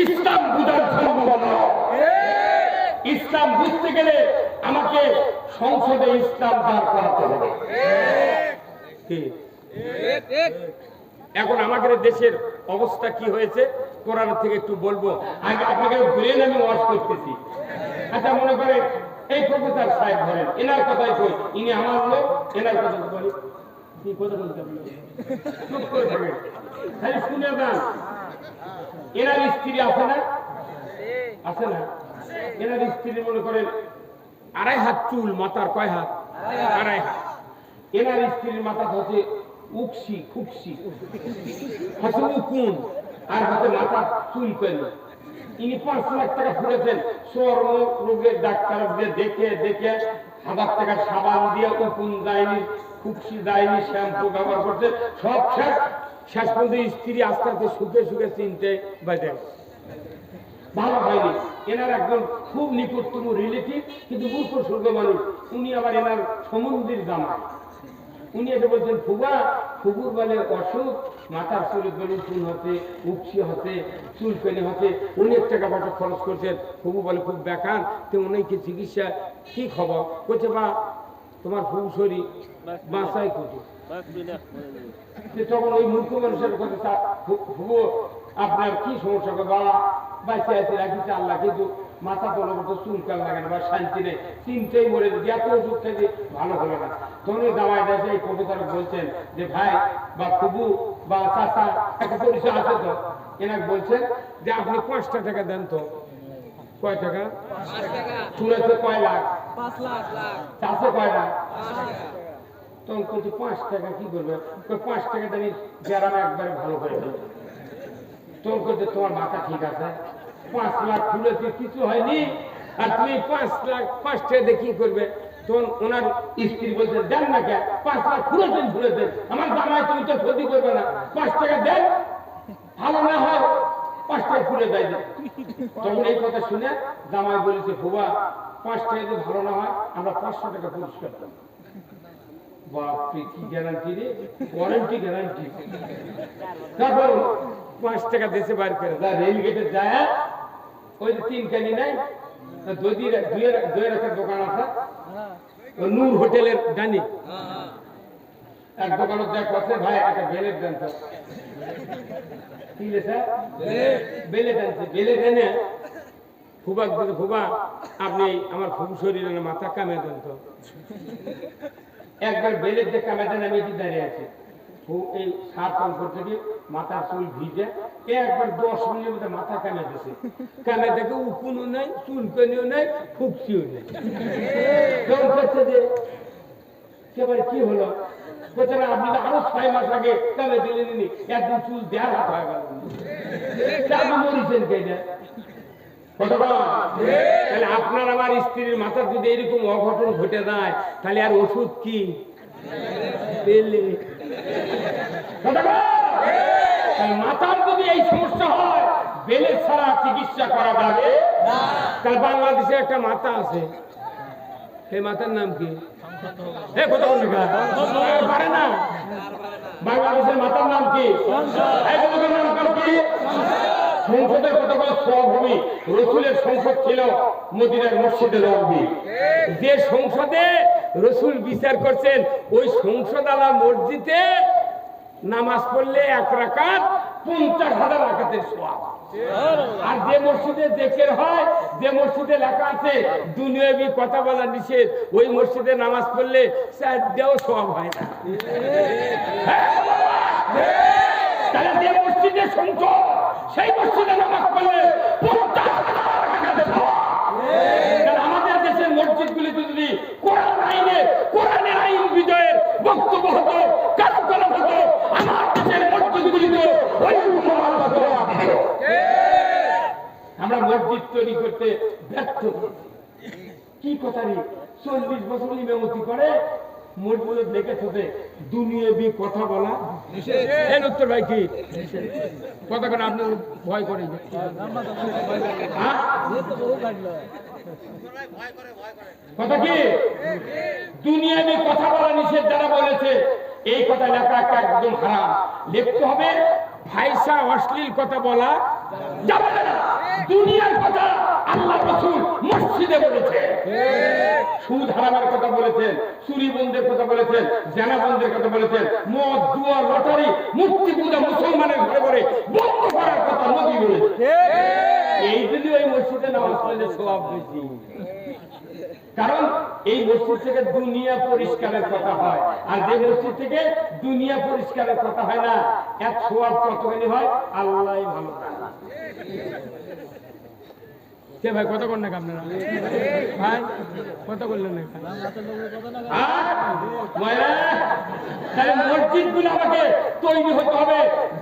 ইসলাম বুঝার সম্ভব নয়। ইসলাম বুঝতে গেলে আমাকে সংসদে ইসলাম দাঁড় করাতে হবে। এখন আমাদের দেশের অবস্থা কি হয়েছে কোরআন থেকে একটু বলবো। আগে আপনাকে ব্রেন আমি ওয়াশ করতেছি। আচ্ছা, মনে করে এই প্রফেসর সাহেব ধরেন, এনার কথাই কই, ইনি আমার লোক, এনার কথা বলি, কি কথা বলতে হবে, চুপ করে থাকবেন, খালি শুনে যান। এনার স্ত্রী আছে না? আছে না? এনার স্ত্রী মনে করেন 2.5 হাত চুল, মাথার কয় হাত? 2.5 হাত। এনার স্ত্রীর মাথা হচ্ছে উকসি, খুকসি, হাতে উকুন, আর হাতে মাথা চুল পেন। ইনি 5 লাখ টাকা ফুলেছেন চর্ম রোগের ডাক্তার দেখে দেখে 1000 টাকার সাবান দিয়ে উকুন যায়নি, খুকসি যায়নি, শ্যাম্পু ব্যবহার করছে, সব শেষ পর্যন্ত স্ত্রী আস্তে আস্তে সুখে সুখে চিনতে বাইরে ভালো হয়নি। এনার একজন খুব নিকটতম রিলেটিভ, কিন্তু মূর্খ স্বর্গ মানুষ, উনি আবার এনার সমুদ্রের জামাই। উনি এসে বলছেন ফুবা, ফুবুর বলে অসুখ, মাথার চুল বলে চুল হতে, উকসি হতে, চুল পেনে হতে, 1 টাকা পয়সা খরচ করছেন। ফুবু বলে খুব বেকার, তো উনিকে চিকিৎসা কি খবর করছে, বা তোমার ফুবু শরীর বাঁচাই করছে। তখন ওই মূর্খ মানুষের কথা, ফুবু আপনার কি সমস্যা, বাবা বাঁচে আছে রাখিছে আল্লাহ, কিন্তু মাথা তোলা মতো চুলকাল লাগে না, বা শান্তি নেই, চিনতেই মরে যে এত ওষুধ থেকে ভালো হলো না। তখন ওই দাওয়াই দেশে এই প্রফেসর বলছেন যে ভাই বা ফুবু বা চাচা একটা পরিচয় আছে তো, এনাকে বলছেন যে আপনি 5 টাকা দেন তো। কয় টাকা? চুলেছে কয় লাখ? 5 লাখ। চাষে কয় লাখ? তখন বলছে 5 টাকা কি করবে? 5 টাকা দেন গ্রামে একবারে ভালো করে দেবে। তখন বলছে তোমার মাথা ঠিক আছে, 5 লাখ তুলেছে কিছু হয়নি, আর তুমি 5 টাকা দিয়ে কি করবে? তখন ওনার স্ত্রী বলছে দেন না কে, 5 লাখ তুলেছেন, আমার জামাই তুমি তো ক্ষতি করবে না, 5 টাকা দেন, ভালো না হয় 5 টাকা ফুলে দেয়। তখন এই কথা শুনে জামাই বলেছে ফুবা 5 টাকা যদি ভালো না হয় আমরা 500 টাকা পুরস্কার দেব। বাপরে কি গ্যারান্টি রে, ওয়ারেন্টি গ্যারান্টি। তারপর 5 টাকা দেশে বার করে রেল গেটে যায়, ওই যে 3 কানি নাই, দুয়ের একটা দোকান আছে, নূর হোটেলের ডানি এক দোকানে দেখ আছে, ভাই একটা বেলেট দেন তো। কি লেখা? বেলেট আনছে। বেলেট এনে ফুবা বলছে ফুবা আপনি আমার ফুবু শরীরে মাথা কামে দেন তো। একবার বেলেট দিয়ে কামে দেন, আমি এটি দাঁড়িয়ে আছি, এই 7 অঙ্কর থেকে মাথা চুল ভিজে একবার 10 মিনিটের মধ্যে মাথা কামে দিছে। কামে দেখে উকুনও নাই, চুলকানিও নাই, ফুকসিও নেই। কি হলো? আপনি তো আরো 6 মাস আগে কামে দিলেন, একদিন চুল দেওয়ার হাত হয়ে গেল, আপনি মরিছেন কে? তাহলে আপনার আমার স্ত্রীর মাথার যদি এরকম অঘটন ঘটে যায়, তাহলে আর ওষুধ কি? মাথার যদি এই সমস্যা হয়, বেলের ছাড়া চিকিৎসা করা যাবে না। তাহলে বাংলাদেশে একটা মাথা আছে, সেই মাথার নাম কি? পারে না। বাংলাদেশের মাথার নাম কি? সংসদের কতগুলো সভাভূমি, রসুলের সংসদ ছিল মদিনার মসজিদে নববী। যে সংসদে রসুল বিচার করছেন, ওই সংসদ আলা মসজিদে নামাজ পড়লে 1 রাকাত 50,000 রাকাতের সওয়াব। আর যে মসজিদে জিকির হয়, যে মসজিদে লেখা আছে দুনিয়াবি কথা বলা নিষেধ, ওই মসজিদে নামাজ পড়লে 4টাও সওয়াব হয় না। তাহলে যে মসজিদে সংসদ, সেই মসজিদে নামাজ পড়লে 50,000 রাকাতের সওয়াব। আমাদের দেশের মসজিদগুলিতে যদি কোরআনের আইন বিজয়ের বক্তব্য হতো, কার্যক্রম হতো, আমার দেশের মসজিদগুলিতে ওই আমরা মসজিদ তৈরি করতে ব্যর্থ। কি কথা রে, 40 বছর ইমামতি করে মসজিদে লেখে থাকে দুনিয়াবি কথা বলা নিষেধ। উত্তর ভাই কি কথা কেন আপনি ভয় করেন? কথা কি দুনিয়াবি কথা বলা নিষেধ যারা বলেছে, এই কথা লেখা একদম হারাম। লিখতে হবে ভাইসা অশ্লীল কথা বলা যাবে না। দুনিয়ার কথা আল্লাহ রাসূল মসজিদে বলেছে। সুদ হারামের কথা বলেছেন, চুরি বন্ধের কথা বলেছেন, জানা বন্ধের কথা বলেছেন, মদ, জুয়া, লটারি, মূর্তি পূজা মুসলমানের ঘরে ঘরে বন্ধ করার কথা নবী বলেছে। এই যদি ওই মসজিদে নামাজ পড়লে সওয়াব বেশি। কারণ এই মসজিদ থেকে দুনিয়া পরিষ্কারের কথা হয়, আর যে মসজিদ থেকে দুনিয়া পরিষ্কারের কথা হয় না, এক সওয়াব কতখানি হয় আল্লাহই ভালো জানেন। কে ভাই কথা বলেন না আপনারা? ভাই কথা বললেন না? তাহলে মসজিদগুলো আমাকে তৈরি হতে হবে।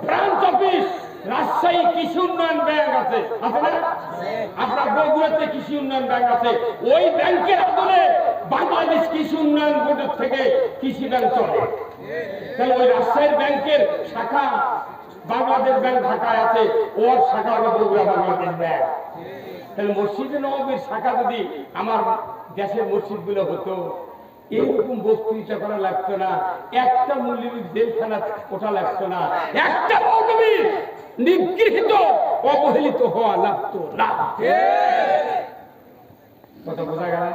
ব্রাঞ্চ অফিস রাজশাহী কৃষি উন্নয়ন ব্যাংক আছে, আছে না? আপনার বগুড়াতে কৃষি উন্নয়ন ব্যাংক আছে। ওই ব্যাংকের আদলে বাংলাদেশ কৃষি উন্নয়ন বোর্ডের থেকে কৃষি ব্যাংক চলে। তাহলে ওই রাজশাহীর ব্যাংকের শাখা বাংলাদেশ ব্যাংক ঢাকায় আছে, ওর শাখা হলো বগুড়া বাংলাদেশ ব্যাংক। তাহলে মসজিদে নববীর শাখা যদি আমার দেশের মসজিদগুলো হতো, এরকম বক্তৃতা করা লাগতো না, একটা মৌলবীর জেলখানা ওঠা লাগতো না, একটা মৌলবীর নিগৃহীত অবহেলিত হওয়া লাগতো না। কথা বোঝা গেল?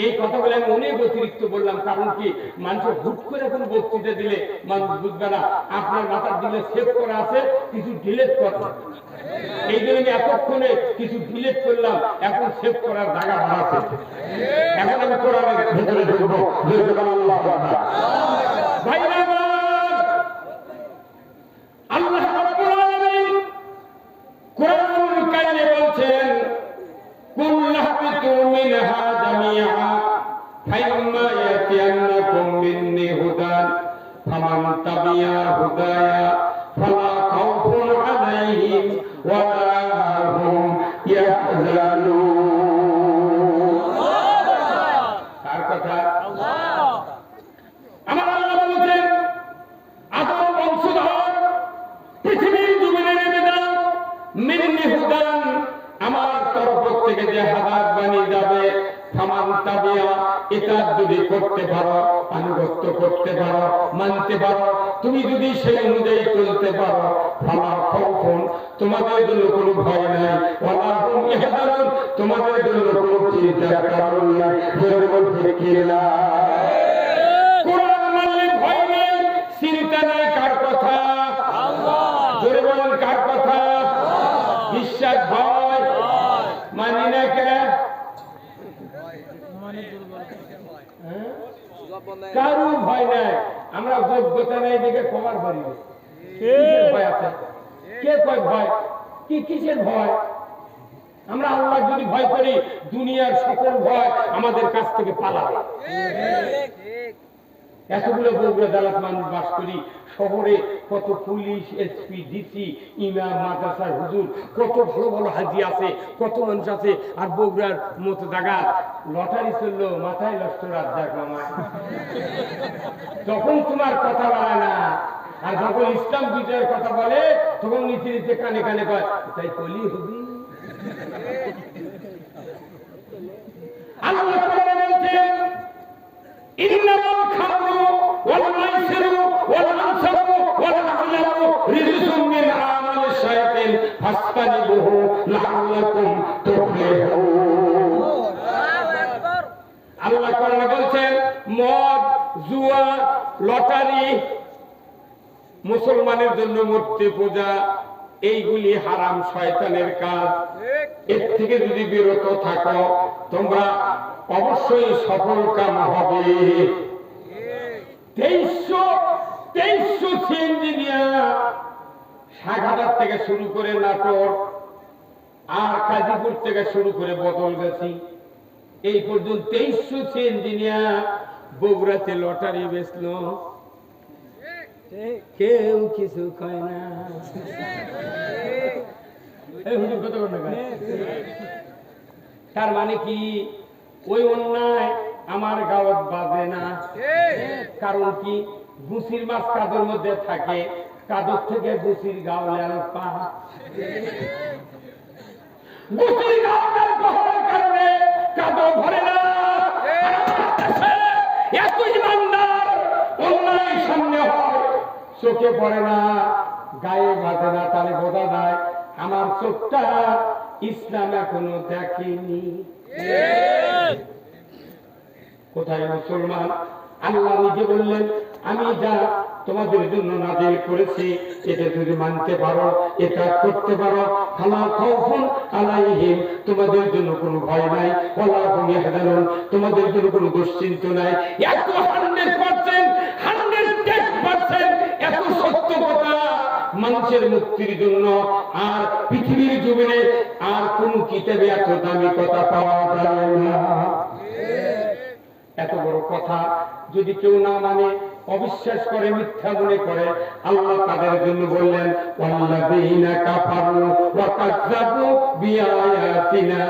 এই কথাগুলো আমি অনেক অতিরিক্ত বললাম, কারণ কি মানুষ হুট করে কোনো বক্তৃতা দিলে মানুষ বুঝবে না। আপনার মাথার দিলে সেভ করা আছে, কিছু ডিলেট করবে। এই জন্য আমি এতক্ষণে কিছু ডিলেট করলাম, এখন সেভ করার জায়গা বাড়াচ্ছে। এখন আমি কোরআনের ভিতরে ঢুকবো। ভাইরা আল্লাহ রাব্বুল আলামিন কোরআনুল কারীমে বলছেন, কুল হাবিতু মিনহা জামিআ ফাইম্মা ইয়াতিয়ান্নাকুম মিন্নি হুদান ফামান তাবিয়া হুদায়া ফালা খাউফুন আলাইহিম ওয়া লা হুম ইয়াহজানুন। কার কথা? আল্লাহ। আমার আল্লাহ বলেছেন, আদম বংশধর পৃথিবীর জমিনে নেমে দাও, মিন্নি হুদান, আমার তরফ থেকে যে হাদায়াত বাণী যাবে, ফামান তাবিয়া, এটা যদি করতে পারো, আনুগত্য করতে পারো, মানতে পারো, তুমি যদি সেই অনুযায়ী চলতে পারো, ফালা খাউফুন, তোমাদের জন্য কোনো ভয় নাই, ওয়ালা হুম ইয়াহজানুন, তোমাদের জন্য কোনো চিন্তার কারণ নাই। এর মধ্যে কি না? কোরআন মানলে ভয় নাই, চিন্তা নাই। কার কথা? আল্লাহ। জোরে বলেন, কার কথা? বিশ্বাস ভয় মানি না কে? কারো ভয় নাই। আমরা যোগ্যতা নাই দেখে ক্ষমার পারি। ভয় আছে? কে কয় ভয়? কি কিসের ভয়? আমরা আল্লাহ যদি ভয় করি, দুনিয়ার সকল ভয় আমাদের কাছ থেকে পালাবে। এতগুলো বগুড়া দালাত মানুষ বাস করি, শহরে কত পুলিশ, এসপি, ডিসি, ইমাম, মাদ্রাসার হুজুর, কত ভালো ভালো হাজি আছে, কত মানুষ আছে। আর বগুড়ার মতো জায়গা লটারি চললো, মাথায় নষ্ট রাজ্জাক মামা। যখন তোমার কথা বলে না, আর যখন ইসলাম বিজয়ের কথা বলে, তখন নিচে নিচে কানে কানে কয়, তাই কলি হবি। আল্লাহ বলছেন, ইন্নামাল খামরু ওয়াল মাইসিরু ওয়াল আনসাবু ওয়াল আযলামু রিজসুম মিন আমালিশ শায়াতিন লটারি, মুসলমানের জন্য মূর্তি পূজা, এইগুলি হারাম, শয়তানের কাজ। এর থেকে যদি বিরত থাকো তোমরা অবশ্যই সফল কাম হবে। 2300 ইঞ্জিনিয়ার সাঘাটার থেকে শুরু করে নাটোর আর কাজীপুর থেকে শুরু করে বদলগাছি, এই পর্যন্ত 2300 ইঞ্জিনিয়ার বগুড়াতে লটারি বেচলো, কেউ কিছু কয় না। তার মানে কি ওই অন্যায় আমার গাঁত বাজে না? কারণ কি গুছির মাছ কাদর মধ্যে থাকে, কাদর থেকে গুছির গাওয়ার পা, গুছির গাওয়ার পাহাড়ের কারণে কাদর ভরে না। এত ইমানদার অন্যায় সামনে হয়, চোখে পড়ে না, গায়ে বাঁধে না, তাহলে বোঝা যায় আমার চোখটা ইসলাম এখনো দেখেনি। কোথায় মুসলমান? আল্লাহ নিজে বললেন, আমি যা তোমাদের জন্য নাজিল করেছি এটা যদি মানতে পারো, এটা করতে পারো, ফালা খাউফুন আলাইহিম, তোমাদের জন্য কোনো ভয় নাই, ওয়ালা হুম ইয়াহজানুন, তোমাদের জন্য কোনো দুশ্চিন্তা নাই। এত 100% এত সত্য কথা মানুষের মুক্তির জন্য আর পৃথিবীর জমিনে আর কোন কিতাবে এত দামি কথা পাওয়া যায় না। এত বড় কথা যদি কেউ না মানে, অবিশ্বাস করে, মিথ্যা মনে করে, আল্লাহ তাদের জন্য বললেন, ওয়াল্লাযীনা কাফারু ওয়া কাযযাবু বিআয়াতিনা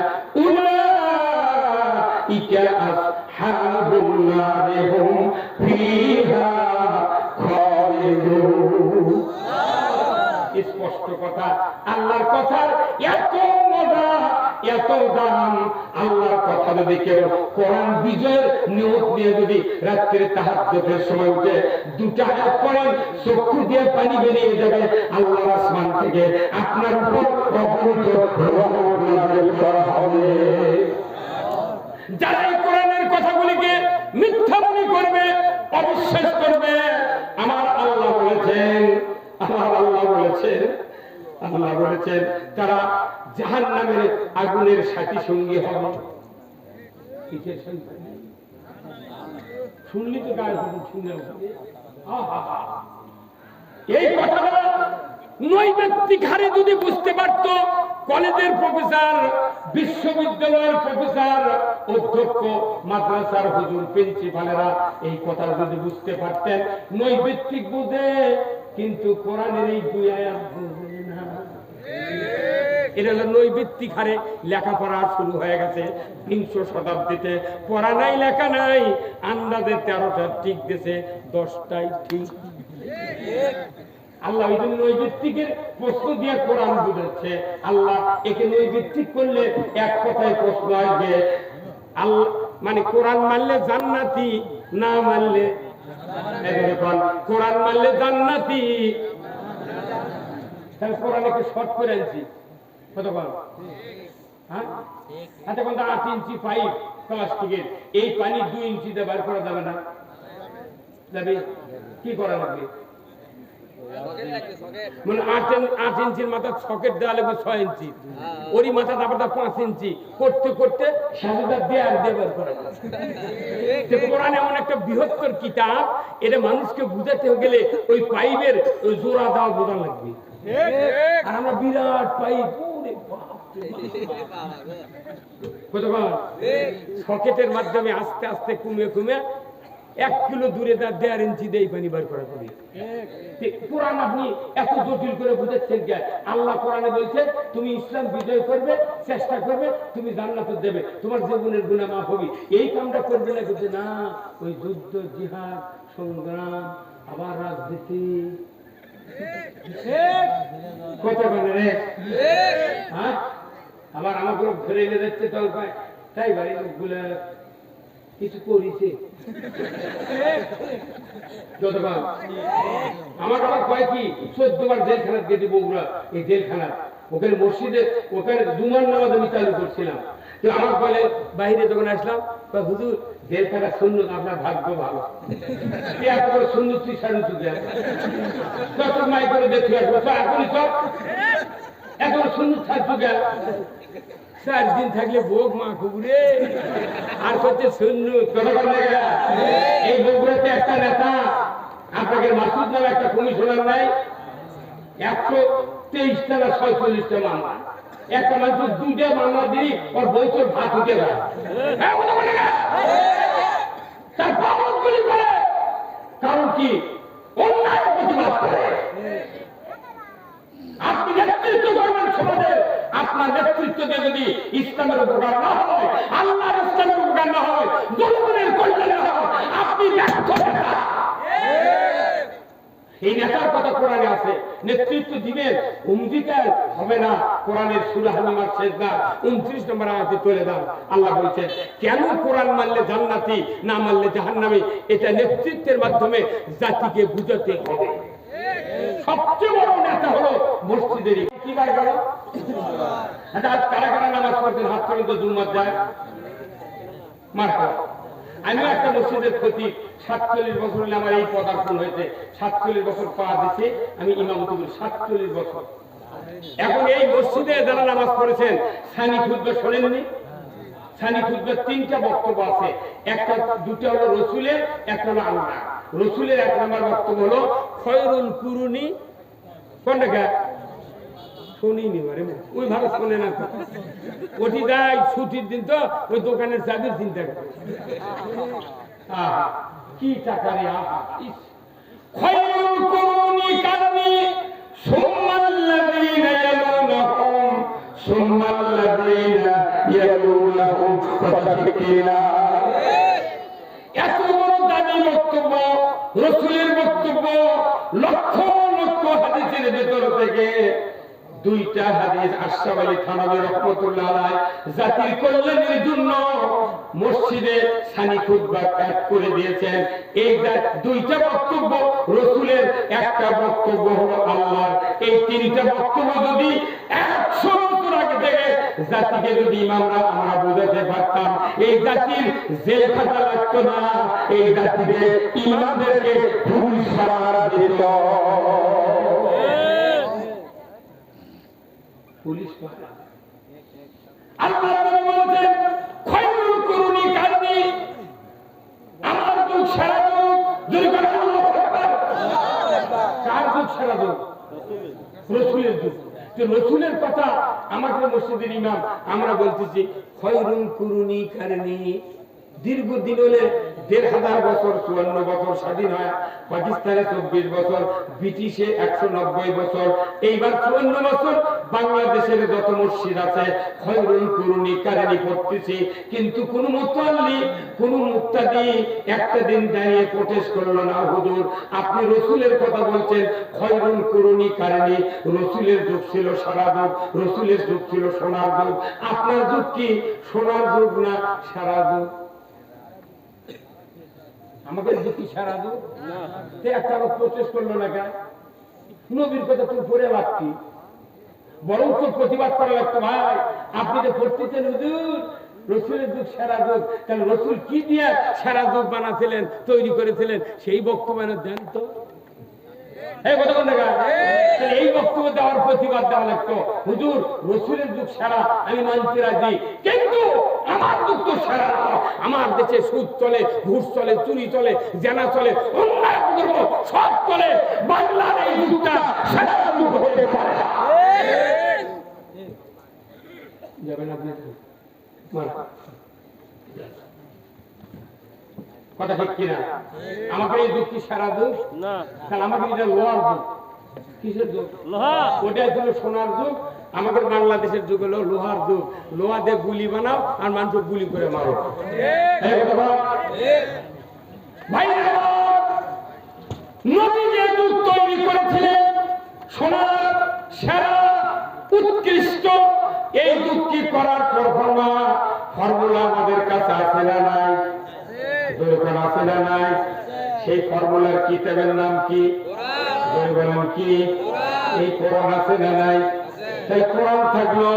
উলাইকা আসহাবুন নারি হুম ফিহা খালিদুন। স্পষ্ট কথা, আল্লাহর কথার এত মজা, এত দাম। আল্লাহর কথা যদি কেউ কোরআন বিজয়ের নিয়ত নিয়ে যদি রাত্রে তাহাজ্জুদের সময় উঠে দুটা আয়াত পড়েন, চক্ষু দিয়ে পানি বেরিয়ে যাবে, আল্লাহর আসমান থেকে আপনার উপর অকুণ্ঠ রহমত নাযিল করা হবে। যারা এই কোরআনের কথাগুলিকে মিথ্যা মনে করবে, অবিশ্বাস করবে, আমার আল্লাহ বলেছেন, আল্লাহ বলেছেন তারা জাহান্নামের আগুনের সাথী সঙ্গী হবে। শুনলি তো গায়ে শুনে এই কথাটা নৈতিক হারে যদি বুঝতে পারত, কলেজের প্রফেসর, বিশ্ববিদ্যালয়ের প্রফেসর, অধ্যক্ষ, মাদ্রাসার হুজুর, প্রিন্সিপালেরা এই কথা যদি বুঝতে পারতেন, নৈতিক বুঝে, কিন্তু কোরআনের এই দুই আয়াত বুঝে না। এটা হলো নৈতিক হারে লেখাপড়া শুরু হয়ে গেছে 300 শতাব্দীতে। পড়া নাই, লেখা নাই, আন্দাজে 13টা ঠিক দিয়েছে, 10টাই ঠিক। আল্লাহ এই জন্য নৈতিকের প্রশ্ন দিয়ে কোরআন বুঝাচ্ছে। আল্লাহ একে নৈতিক করলে এক কথায় প্রশ্ন আসবে, আল্লাহ মানে কোরআন মানলে জান্নাতি, না মানলে কোরআন মানলে জান্নাতি। তাহলে কোরআনকে শর্ট করে আনছি কত বল? হ্যাঁ, আচ্ছা কোনটা 8 ইঞ্চি পাইপ প্লাস্টিকের, এই পানি 2 ইঞ্চিতে বার করা যাবে না? যাবে। কি করা লাগবে? মানে 8 ইঞ্চির মাথা সকেট দেওয়া লাগবে 6 ইঞ্চি, ওরই মাথা আবার 5 ইঞ্চি করতে করতে সাজুদা দিয়ে আর দেবার করা। কোরআন এমন একটা বৃহত্তর কিতাব, এটা মানুষকে বুঝাতে গেলে ওই পাইপের ওই জোড়া দেওয়া বোঝা লাগবে। আর আমরা বিরাট পাইপ, সকেটের মাধ্যমে আস্তে আস্তে কমে কমে 1 কিলো দূরে 1.5 ইঞ্চি দিয়ে পানি বার করা করি। কোরআন আপনি এত জটিল করে বুঝাচ্ছেন কে? আল্লাহ কোরআনে বলছে তুমি ইসলাম বিজয় করবে, চেষ্টা করবে, তুমি জান্নাতে দেবে, তোমার জীবনের গুনাহ মাফ হবে। এই কামটা করবে না, কিন্তু না, ওই যুদ্ধ, জিহাদ, সংগ্রাম, আবার রাজনীতি, কথা বলে রে। হ্যাঁ, আবার আমাকে ঘুরে এনে যাচ্ছে দল পায়, তাই ভাই লোকগুলো কিছু করেছে। আমার আবার কয় কি 14 বার জেলখানা গেছি বগুড়া, এই জেলখানা, ওখানে মসজিদে, ওখানে জুমার নামাজ আমি চালু করছিলাম। তো আমার বলে বাইরে যখন আসলাম, হুজুর দেড় টাকা সুন্নত, আপনার ভাগ্য ভালো। এত করে সুন্নত তুই সাড়ে তুই মাই করে দেখতে আসবো এখনই সব এত সুন্নত থাকতো গেল 4 দিন থাকলে ভোগ মা খুবরে আর করছে সুন্নত। এই বগুড়াতে একটা নেতা আপনাকে মাসুদ নামে একটা কমিশনার নাই, 123টা না 46টা মামলা, একটা মানুষ 2টা মামলা দিই ওর বইচোর ভাত উঠে যায়। তার বাবদগুলি করে, কারণ কি অন্যায় প্রতিবাদ করে। আপনি নেতৃত্ব করবেন সমাজের, আপনার নেতৃত্ব দিয়ে যদি ইসলামের উপকার না হয়, আল্লাহর ইসলামের উপকার না হয়, জনগণের কল্যাণ না হয়, আপনি ব্যর্থ নেতা। এই নেতার কথা কোরআনে আছে, নেতৃত্ব দিবেন, অঙ্গীকার হবে না। কোরআনের সূরা হামিমার সিজদা 29 নম্বর আয়াতে তুলে দাও। আল্লাহ বলছেন কেন কোরআন মানলে জান্নাতি, না মানলে জাহান্নামী, এটা নেতৃত্বের মাধ্যমে জাতিকে বুঝাতে হবে। সবচেয়ে বড় নেতা হলো মসজিদের কি বার গেল। আচ্ছা, আজ কারা কারা নামাজ পড়তেন হাত তুলে তো জুম্মার যায় মারো। আমিও একটা মসজিদের ক্ষতি, 47 বছর হলে আমার এই পদার্পণ হয়েছে। 47 বছর পাওয়া দিচ্ছে, আমি ইমামতি করি 47 বছর। এখন এই মসজিদে যারা নামাজ পড়েছেন, সানি খুতবা শোনেননি? সানি খুতবার 3টা বক্তব্য আছে, একটা 2টা হলো রসুলের, একটা হলো আল্লাহ। রসুলের 1 নম্বর বক্তব্য হলো খয়রুল কুরুনি, কোনটা শুনিনি মারে ওই ভালো শোনে না তো, ওটি যায় ছুটির দিন তো ওই দোকানের চাবির চিন্তা করে। কি টাকা রে, খয়রুল কুরুনি কারনি সুম্মাল্লাযীনা ইয়ালুনাহুম সুম্মাল্লাযীনা ইয়ালুনাহুম কথা ঠিক না? এত বড় দামি বক্তব্য, রাসূলের বক্তব্য, লক্ষ লক্ষ হাদিসের ভেতর থেকে 2টা হাদিস আশরাফ আলী থানভী রাহমাতুল্লাহ আলাইহি জাতির কল্যাণের জন্য মসজিদে সানি খুতবা ত্যাগ করে দিয়েছেন। এই 2টা বক্তব্য রাসূলের, একটা বক্তব্য হলো আল্লাহর। এই 3টা বক্তব্য যদি 100 বছর আগে থেকে জাতিকে যদি ইমামরা আমরা বোঝাতে পারতাম, এই জাতির জেল খাটা লাগতো না, এই জাতিকে ইমামদেরকে পুলিশ মারা দিত। পুলিশ আল্লাহ বলেছেন খয়রুল কুরুনি কারনি, আমার যুগ সেরা যুগ। যদি করে আল্লাহু আকবার, কার যুগ সেরা যুগ? রাসূলের যুগ। যে রাসূলের কথা আমাদের মসজিদের ইমাম আমরা বলতেছি খয়রুল কুরুনি কারনি। দীর্ঘদিন হলে 1500 বছর, 54 বছর স্বাধীন হয়, পাকিস্তানে 24 বছর, ব্রিটিশে 190 বছর, এইবার 54 বছর বাংলাদেশের যত মসজিদ আছে খয়রুল কুরুনি কারনি পড়তেছি। কিন্তু কোন মুতাল্লি, কোন মুক্তাদি একটা দিন দাঁড়িয়ে প্রোটেস্ট করলো না, হুজুর আপনি রাসূলের কথা বলছেন খয়রুল কুরুনি কারনি। রাসূলের যুগ ছিল সারা যুগ, রাসূলের যুগ ছিল সোনার যুগ। আপনার যুগ কি সোনার যুগ না সারা যুগ? আমাদের যুক্তি সারা যুগ। একটা লোক প্রচেষ্টা করলো না কেন? নবীর কথা তুমি পড়ে লাগতি, বরং তো প্রতিবাদ করা লাগতো। ভাই আপনি যে পড়তেছেন হুজুর রাসূলের যুগ সারা যুগ, তাহলে রাসূল কি দিয়ে সারা যুগ বানাছিলেন, তৈরি করেছিলেন, সেই বক্তব্য দেন তো। এই বক্তব্য দেওয়ার প্রতিবাদ দেওয়া লাগতো। হুজুর রাসূলের যুগ সারা, আমি মানতে রাজি, কিন্তু আমার যুগ তো সারা। আমার দেশে সুদ চলে, ঘুষ চলে, চুরি চলে, জেনা চলে, অন্যায় করব সব চলে। বাংলার এই যুগটা সারা যুগ হতে পারে না। যাবেন আপনি কথা ঠিক কিনা? আমাকে এই যুগ কি সারা যুগ না? তাহলে আমাকে এটা লোহার যুগ। কিসের যুগ? লোহা। ওটা ছিল সোনার যুগ, আমাদের বাংলাদেশের যুগ হলো লোহার যুগ। লোহা দিয়ে গুলি বানাও আর মানুষ গুলি করে মারো। ভাই নবী যে যুগ তৈরি করেছিলেন সোনার সেরা উৎকৃষ্ট, এই যুগ কি করার ফর্মুলা আমাদের কাছে আছে না নাই? আছে না নাই? সেই ফর্মুলার কিতাবের নাম কি? বলেন কি? এই কোরআন আছে না নাই? তাই কোরআন থাকলো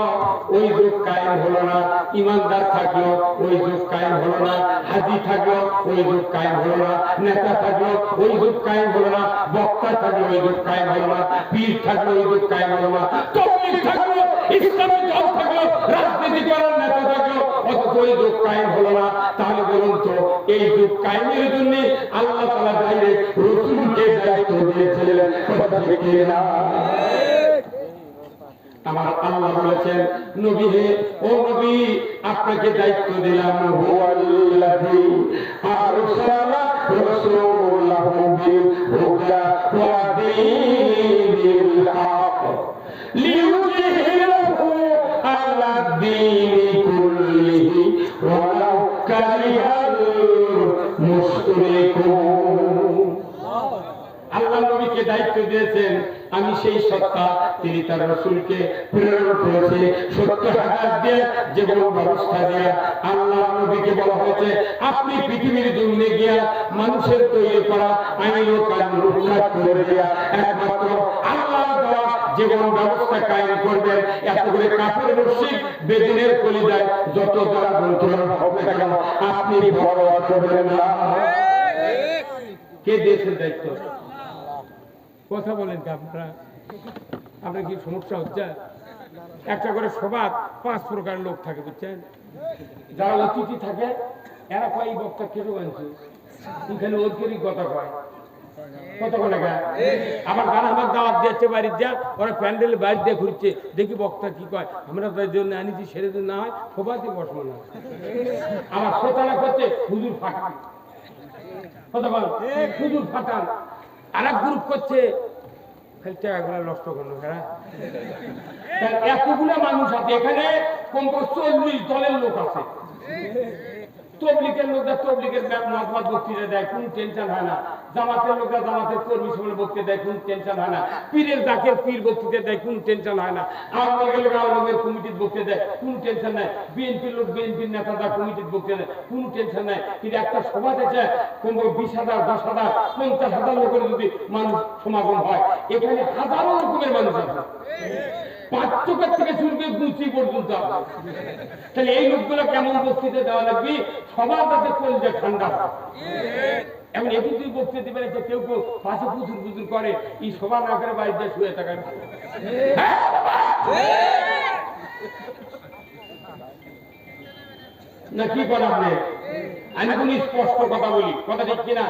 ওই যুগ কায়েম হলো না, ইমানদার থাকলো ওই যুগ কায়েম হলো না, হাজি থাকলো ওই যুগ কায়েম হলো না, নেতা থাকলো ওই যুগ কায়েম হলো না, বক্তা থাকলো ওই যুগ কায়েম হলো না, পীর থাকলো ওই যুগ কায়েম হলো না, তবলিগ থাকলো, ইসলামী দল থাকলো, রাজনীতি করার নেতা থাকলো, অথচ ওই যুগ কায়েম হলো না। তাহলে বলুন তো এই যুগ কায়েমের জন্য আল্লাহ তাআলা ডাইরেক্ট রাসূলকে দায়িত্ব দিয়েছিলেন, কথা ঠিক না? আমার আল্লাহ বলেছেন, নবী হে, ও নবী, আপনাকে দায়িত্ব দিলাম, হুয়াল্লাযী আরসালা রাসূলাহু বিল হুদা ওয়া দীনিল হক লিইয়ুযহিরাহু আলা দীনি কুল্লিহি ওয়ালাউ কারিহাল মুশরিকুন। আল্লাহ নবীকে দায়িত্ব দিয়েছেন, আমি সেই সত্তা, তিনি তার রাসূলকে প্রেরণ করেছে 70,000 দিয়ে, যেমন ব্যবস্থা দিয়ে আল্লাহ নবীকে বলা হয়েছে, আপনি পৃথিবীর জমিনে গিয়া মানুষের তৈরি করা আইন ও কানুন রক্ষা করে দিয়া একমাত্র আল্লাহ দেওয়া যেমন ব্যবস্থা কায়েম করবেন। এত করে কাফের মুশরিক বেদিনের কলিজায় যত দ্বারা যন্ত্রণা হবে না কেন, আপনি পরোয়া করবেন না। কে দিয়েছেন দায়িত্ব? কথা বলেন তো আপনারা, আপনার কি সমস্যা হচ্ছে? একটা করে সবার 5 প্রকার লোক থাকে, বুঝছেন? যারা অতিথি থাকে এরা কয় বক্তা কেটে আনছে, এখানে ওদেরই কথা কয়, কত করে গায়। আবার গান আমার দাওয়াত দিয়েছে বাড়ির, যা ওরা প্যান্ডেলে বাইরে দিয়ে ঘুরছে, দেখি বক্তা কি কয়, আমরা তার জন্য আনিছি, সেরে জন্য না হয় সবাই বসবো না। আমার শ্রোতারা করছে হুজুর ফাটান, কথা বল, হুজুর ফাটান। আর এক গ্রুপ করছে খালি টাকাগুলো নষ্ট করলো। এতগুলো মানুষ আছে এখানে, কমপক্ষে 40 দলের লোক আছে। তবলিগের লোকরা তবলিগের মতবাদ বক্তৃতা দেয়, কোনো টেনশন হয় না। জামাতের লোকরা জামাতের কর্মী সমাবেশে বক্তৃতা দেয়, কোনো টেনশন হয় না। পীরের জাকের পীর বক্তৃতা দেয়, কোনো টেনশন হয় না। আওয়ামী লীগের লোক আওয়ামী লীগের কমিটির বক্তৃতা দেয়, কোনো টেনশন নাই। বিএনপির লোক বিএনপির নেতারা কমিটির বক্তৃতা দেয়, কোনো টেনশন নাই। কিন্তু একটা সভা থেকে কমপক্ষে 20,000, 10,000, 50,000 লোকের যদি মানুষ সমাগম হয়, এখানে হাজারো রকমের মানুষ আছে, পাঁচটা থেকে শুরু করে গুচি পর্যন্ত আছে। তাহলে এই লোকগুলো কেমন বক্তৃতা দেওয়া লাগবে, সবার কাছে কলজা ঠান্ডা হয়। এখন এটি তুই বক্তৃতা দিবে, কেউ কেউ পাশে পুজুর পুজুর করে, এই সবার না করে বাড়িতে শুয়ে থাকার না কি করেন আপনি? আমি কোন স্পষ্ট কথা বলি, কথা ঠিক কিনা?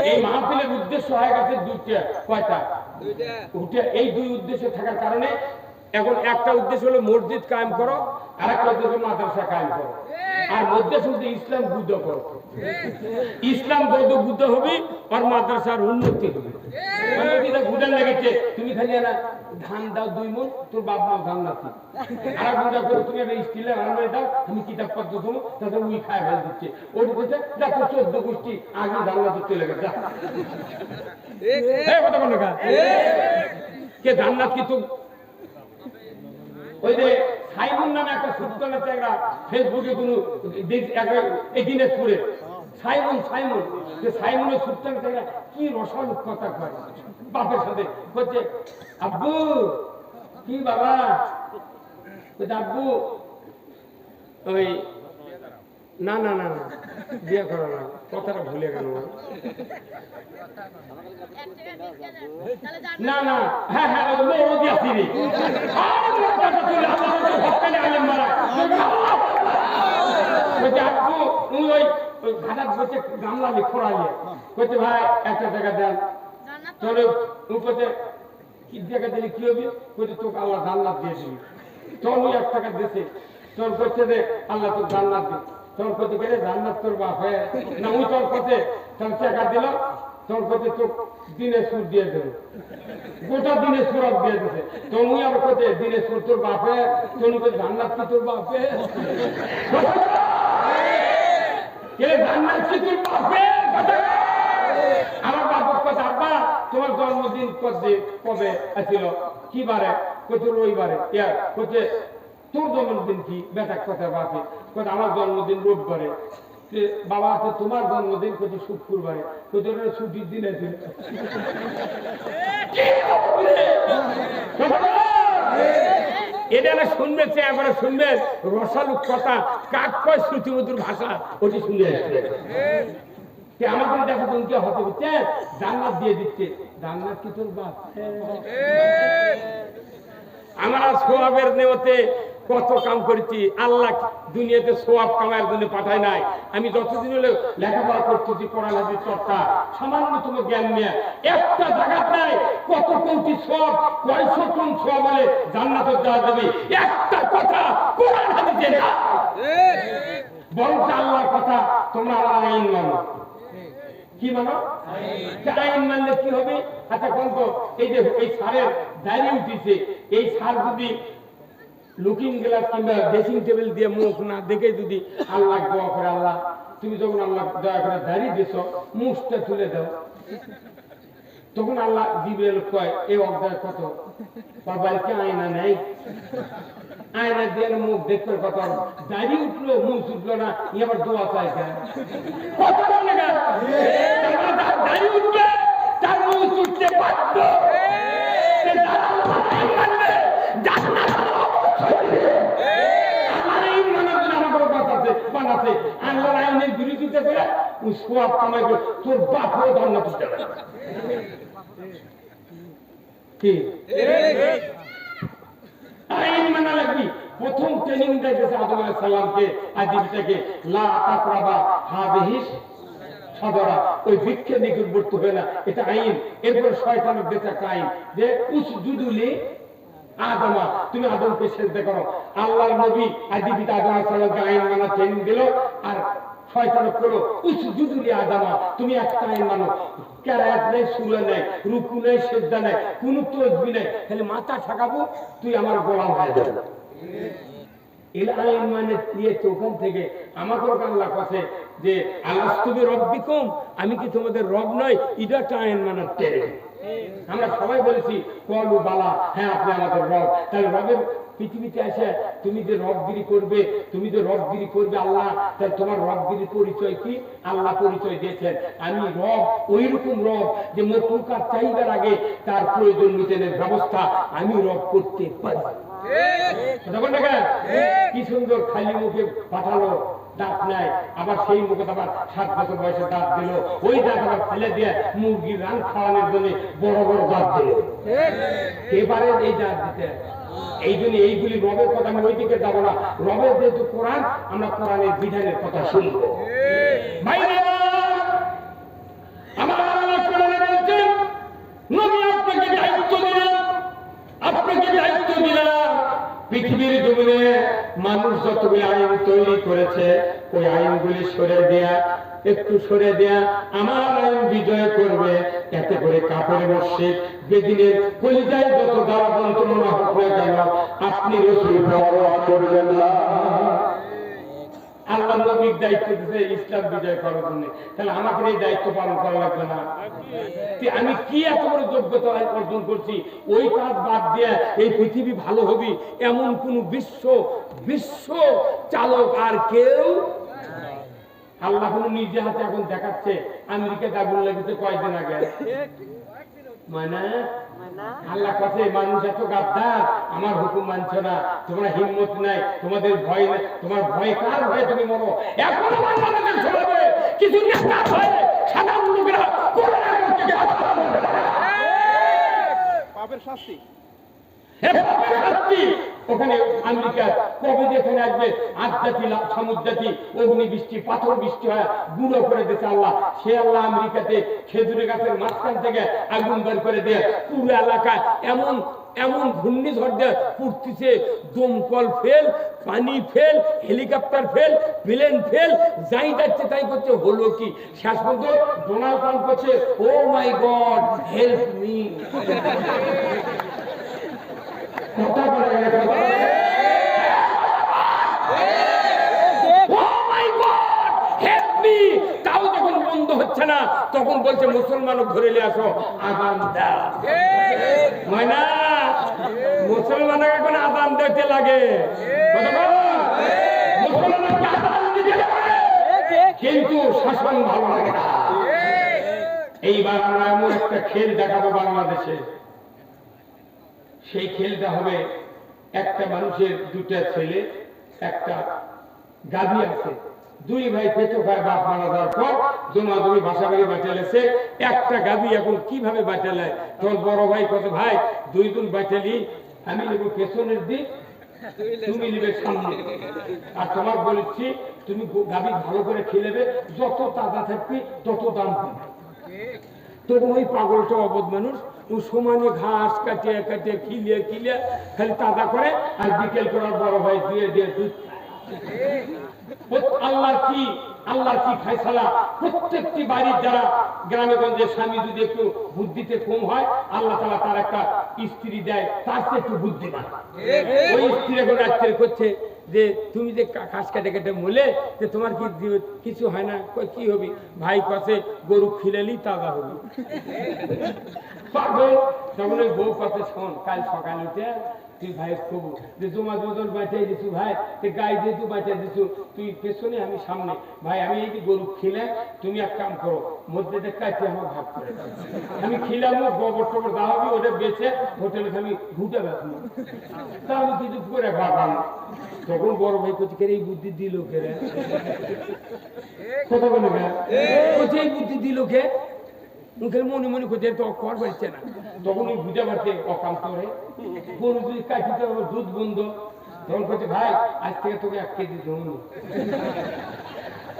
এই মাহফিলের উদ্দেশ্য হয়ে গেছে দুইটা। কয়টা? এই দুই উদ্দেশ্য থাকার কারণে এখন একটা উদ্দেশ্য হলো মসজিদ কায়েম করো, আর একটা উদ্দেশ্য মাদ্রাসা কায়েম করো। আর মধ্যে শুধু ইসলাম বুদ্ধ করো। ইসলাম যত বুদ্ধ হবে আর মাদ্রাসার উন্নতি হবে। বুঝার লেগেছে তুমি খালি না ধান দাও 2 মণ, তোর বাপ মা ধান নাতি, আর বুঝা করে তুমি একটা স্টিলের আলমারি দাও, আমি কিতাব পত্র দেবো, তাতে উই খায় ফেলে দিচ্ছে। ওর বলছে দেখো 14 গোষ্ঠী আগে ধান নাতি চলে গেছে। কথা বলো না কে জান্নাত কিছু। ওই যে সাইমন নামে একটা সুলতান আছে, একটা ফেসবুকে কোনো দিনাজপুরে সাইমন সাইমনের সুলতান কি রসালো কথা কয় বাপের সাথে, বলছে আব্বু কি বাবা, আব্বু ওই না না না না বিয়ে করো না, কথাটা ভুলে গেল। না না হ্যাঁ হ্যাঁ গামলা খোড়ালে বলছে ভাই 1 টাকা দেন, তোর কি টাকা দিলে কি হবে, বলছে তোকে আল্লাহ জান্নাত দিয়ে দিবি। তোর 1 টাকা দিয়েছে, তোর করছে যে আল্লাহ তোর জান্নাত দিবে। তোর প্রতি গেলে জান্নাত তোর বাপ হয় না, ওই তোর পথে তোর টাকা দিল, তোর প্রতি তোর দিনের সুর দিয়ে দেবে, গোটা দিনের সুরত দিয়ে দিছে। তোর মুই আমার পথে দিনের সুর তোর বাপে, তোর জান্নাত কি তোর বাপে, জান্নাত কি তোর বাপে। আমার বাপের কথা, আব্বা তোমার জন্মদিন কবে আসছিল, কি বারে, কত রবিবারে, কত তোর জন্মদিন কি, বেটা কথা বাপে, কত আমার জন্মদিন রোববারে। বাবা তোমার জন্মদিন কত শুক্রবারে, কত ছুটির দিন আছে। এটা না শুনবে একবারে শুনবে রসালু কথা কাক কয় শ্রুতিমধুর ভাষা ওটি শুনে আসবে আমাদের দেখো তুমি কি হতে হচ্ছে জান্নাত দিয়ে দিচ্ছে জান্নাত কি তোর বাপ আমরা সোয়াবের নেওয়াতে কত কাম করেছি আল্লাহ দুনিয়াতে সোয়াব কামায়ের জন্য পাঠায় নাই আমি যতদিন হলে লেখাপড়া করতেছি কোরআন হাদিস চর্চা সামান্যতম জ্ঞান নিয়ে একটা জায়গা নাই কত কোটি সোয়াব কয়শো কোন সোয়াব বলে জান্নাতে দেওয়া যাবে একটা কথা কোরআন হাদিসে না বরং আল্লাহর কথা তোমরা আমার আইন মানো কি মানো আইন মানলে কি হবে আচ্ছা কোন তো এই যে এই সারের দাঁড়িয়ে উঠেছে এই সার যদি লুকিং গ্লাস কিংবা ড্রেসিং টেবিল দিয়ে মুখ না দেখে যদি আল্লাহ দোয়া করে আল্লাহ তুমি যখন আল্লাহ দয়া করে দাঁড়িয়ে দিছো মুখটা তুলে দাও তখন আল্লাহ জিবরাইল কয় এই অধ্যায় কত বাবার কি আয়না নেই আয়না দিয়ে মুখ দেখতে কত দাঁড়িয়ে উঠলো মুখ উঠলো না এবার দোয়া চাই কত দাঁড়িয়ে উঠবে তার মুখ উঠতে পারত আল্লাহর আইনের বিরোধিতা করে সোয়াব কামাই করে তোর বাপ হয়ে ধন্যবাদ দিতে পারে কি আইন মানা লাগবি প্রথম ট্রেনিং দিয়েছে আদম আলাইহিস সালামকে আদিবিটাকে লা তাকরাবা হাদিহিস সাদরা ওই ভিক্ষে নিকটবর্তী হবে না এটা আইন এরপর শয়তানের দেশে একটা আইন যে উসজুদুলি আদমা তুমি আদমকে সিজদা করো আল্লাহর নবী আদিবিতা আদম আলাইহিস সালামকে আইন মানা ট্রেনিং দিল আর শয়তান করো উসজুদুলি আদমা তুমি একটা আইন মানো কেরাত নেই সুরা নেই রুকু নেই সিজদা নেই কোনো তাসবিহ নেই খালি মাথা ঠকাবো তুই আমার গোলাম হয়ে যাবে এই আইন মানে দিয়েছে ওখান থেকে আমাকে আল্লাহ কাছে যে আলাস্তুবি রব্বিকুম আমি কি তোমাদের রব নয় এটা একটা আইন মানার ট্রেনিং আমরা সবাই বলেছি কলু বালা হ্যাঁ আপনি আমাদের রব তাহলে রবের পৃথিবীতে আসে তুমি যে রবগিরি করবে আল্লাহ তাহলে তোমার রবগিরির পরিচয় কি আল্লাহ পরিচয় দিয়েছেন আমি রব ওই রকম রব যে মখলুকাত চাহিদার আগে তার প্রয়োজন মিটানোর ব্যবস্থা আমি রব করতে পারি কি সুন্দর খালি মুখে পাঠালো দাঁত নাই আবার সেই মুখে আবার 7 বছর বয়সে দাঁত দিল ওই দাঁত আবার ফেলে দিয়ে মুরগির রান খাওয়ানোর জন্য বড় বড় দাঁত দিল এবারে এই দাঁত দিতে এই জন্য এইগুলি রবের কথা আমি ওই দিকে যাবো না রবের যেহেতু কোরআন আমরা কোরআনের বিধানের কথা শুনবো আমার আল্লাহ কোরআনে বলছেন নবী আপনাকে দায়িত্ব দিলাম পৃথিবীর জমিনে মানুষ যতগুলি আইন তৈরি করেছে ওই আইনগুলি একটু সরে দেয়া আমার আইন বিজয় করবে এতে করে কাপড়ে মসজিদ বেদিনের কলিজায় যত দ্বারা যন্ত্রণা হোক না কেন আপনি রসুল পরোয়া করবেন না আল্লাহ নবীর দায়িত্ব দিতে ইসলাম বিজয় করার জন্য তাহলে আমাকে এই দায়িত্ব পালন করা লাগবে না আমি কি এত বড় যোগ্যতা অর্জন করছি ওই কাজ বাদ দিয়ে এই পৃথিবী ভালো হবে এমন কোন বিশ্ব চালক আর কেউ আল্লাহ কোন নিজে হাতে এখন দেখাচ্ছে আমেরিকাতে আগুন লেগেছে কয়েকদিন আগে মানে আল্লাহ কাছে মানুষ এত গাদ্দার আমার হুকুম মানছো না তোমরা হিম্মত নাই তোমাদের ভয় নাই তোমার ভয় কার ভয়ে তুমি মরো এখন আমার মানুষের চলবে কিছু নেতা ভয়ে সাধারণ লোকেরা পাপের শাস্তি ওখানে আমেরিকা কবে যেখানে আসবে আধ্যাত্মিক সমুদ্রাতি অগ্নি বৃষ্টি পাথর বৃষ্টি হয় গুঁড়ো করে দিতে আল্লাহ সে আল্লাহ আমেরিকাতে খেজুরের গাছের মাঝখান থেকে আগুন বের করে দেয় পুরো এলাকা এমন ঘূর্ণিঝড় দেয় পড়তেছে দমকল ফেল পানি fail helicopter fail plane fail যাই যাচ্ছে তাই করছে হলো কি শেষ পর্যন্ত ডোনাল্ড ট্রাম্প করছে ও মাই গড হেল্প মি কথা বলে তাও যখন বন্ধ হচ্ছে না তখন বলছে মুসলমান ধরে নিয়ে আসো আজান দাও ময়না মুসলমানকে এখন আজান দিতে লাগে কিন্তু শাসন ভালো লাগে না এইবার আমরা এমন একটা খেল দেখাবো বাংলাদেশে সেই খেলটা হবে একটা মানুষের দুটা ছেলে একটা গাভী আছে, দুই ভাই পেটো খায় বাপ মারা যাওয়ার পর জমাজমি বাসা বাড়ি বাঁচালেছে, একটা গাভী এখন কিভাবে বাঁচালায়? তোর বড় ভাই কত ভাই দুইজন বাঁচালি, আমি নেবো পেছনের দিক, তুমি নেবে সামনে। আর তোমার বলেছি তুমি গাভী ভালো করে খেলেবে, যত তাজা থাকবে তত দাম পাবে। তো ওই পাগলটা অবধ মানুষ, ও সমানে ঘাস কাটিয়ে কাটিয়ে খিলিয়ে খিলিয়ে খালি তাজা করে, আর বিকেল করার বড় ভাই দিয়ে দিয়ে দুধ। আল্লাহর কি ফায়সালা, প্রত্যেকটি বাড়ির যারা গ্রামে গঞ্জে স্বামী যদি একটু বুদ্ধিতে কম হয়, আল্লাহ তাআলা তার একটা স্ত্রী দেয় তার চেয়ে একটু বুদ্ধিমান। ওই স্ত্রী এখন রাত্রে করছে যে তুমি যে ঘাস কাটে কেটে মলে যে তোমার কি কিছু হয় না? কি হবি? ভাই কাছে গরু খিলালি তাজা হবি। পাগল তখন ওই বউ কথা শোন, কাল সকালে উঠে তুই ভাই কবু যে জমা দুজন বাঁচাই দিছু, ভাই তুই গাই দিয়ে তুই বাঁচাই দিছু, তুই পেছনে আমি সামনে, ভাই আমি এই যে গরু খিলে তুমি এক কাম করো মধ্যে কাটে আমার ভাগ করে দাও, আমি খিলাম গোবর টোবর দা হবে, ওটা বেচে হোটেলে আমি ঘুটে বেচবো, তা আমি কিছু করে ভাবলাম। তখন বড় ভাই কোথায় এই বুদ্ধি দিল কে রে? কথা বলে কোথায় এই বুদ্ধি দিল কে? মুখের মনে মনে করছে তো কর পারছে না, তখন ওই বুঝা পারছে অকাম করে গরু যদি কাটিতে হবে দুধ বন্ধ, তখন করছে ভাই আজ থেকে তোকে 1 কেজি জমি।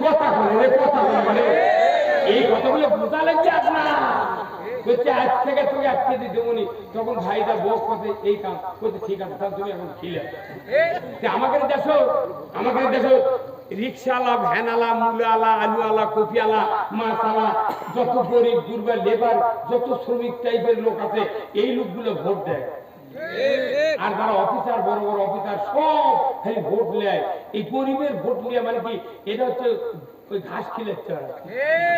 কথা বলে কথা বলে এই কথাগুলো বোঝা লাগছে আপনার, বলছে আজ থেকে তোকে 1 কেজি জমি। তখন ভাইটা বউ করছে এই কাম করছে, ঠিক আছে তাহলে তুমি এখন খিলে আমাকে দেখো রিক্সাওয়ালা, ভ্যানওয়ালা, মূলাওয়ালা, আলুওয়ালা, কপিওয়ালা, মাছওয়ালা, যত গরিব গুরবা লেবার, যত শ্রমিক টাইপের লোক আছে, এই লোকগুলো ভোট দেয়। আর যারা অফিসার, বড় বড় অফিসার সব খালি ভোট নেয়। এই গরিবের ভোট নিয়ে মানে কি, এটা হচ্ছে ওই ঘাস খেলেছে,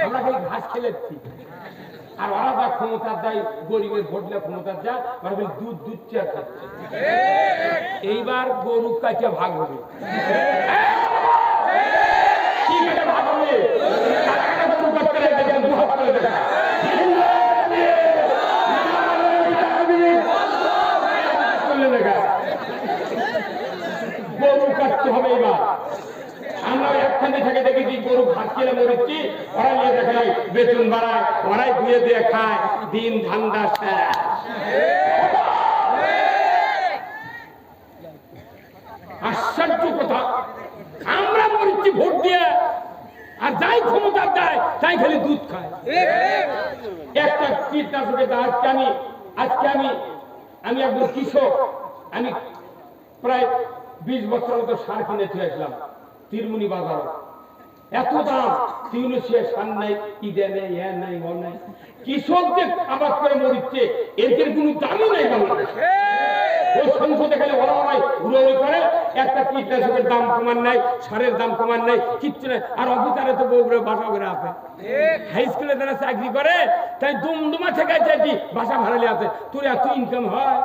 আমরা খালি ঘাস খেলেছি। আর ওরা যা ক্ষমতার দেয়, গরিবের ভোট নিয়ে ক্ষমতার যা, ওরা খালি দুধ দুধ চা খাচ্ছে। এইবার গরু কাছে ভাগ হবে, গরু কাটতে হবে। এবার আমরা একখানে থেকে দেখেছি গরু ঘাস খেলে মরেছি, ওরা নিয়ে দেখায় বেতন বাড়ায়, ওরাই ধুয়ে দিয়ে খায়, দিন ধান্দা শেষ। আশ্চর্য কথা, আমরা মরেছি ভোট দিয়ে, আর যাই ক্ষমতা দেয় তাই খালি দুধ খায়। একটা কীটনাশকের দাম আজকে আমি একজন কৃষক, আমি প্রায় 20 বছর মতো সার কিনে চলে আসলাম তিরমুনি বাজার। এত দাম, তিউনেশিয়া সার নাই, ইদে নেই, এ নাই, ও নাই। কৃষক যে আবাদ করে মরিচ্ছে, এর কোনো দামই নাই বাংলাদেশে। ওই সংসদে খালি ওরাই ঘুরে করে, একটা কীটনাশকের দাম কমান নাই, সারের দাম কমান নাই, কিচ্ছু নাই। আর অফিসারে তো বউগুলো বাসা করে আছে, হাই স্কুলে যারা চাকরি করে তাই দুমদুমা থেকে যাচ্ছি বাসা ভাড়ালে আছে। তোর এত ইনকাম হয়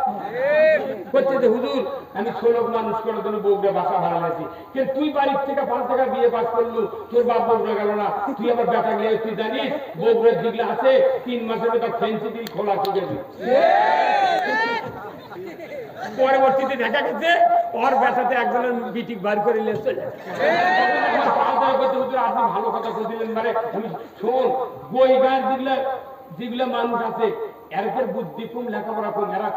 করছে যে হুজুর আমি 16 মানুষ করার জন্য বউগুলো বাসা ভাড়ালেছি, কিন্তু তুই বাড়ির থেকে 5 টাকা বিয়ে পাস করলু, তোর বাপ বউগুলো গেল না, তুই আবার বেটা গেলে তুই জানিস বউগুলো যেগুলো আছে 3 মাসের ভেতর ফেন্সি দিয়ে খোলা চুকে দিই। পরবর্তীতে দেখা গেছে ওর বেটাতে একজনের বিটিক বার করে নিয়ে আপনি ভালো কথা দিলেন। মানে আমি শোন, বই গাছ যেগুলো মানুষ আছে এর বুদ্ধি কম, লেখাপড়া কম, এরা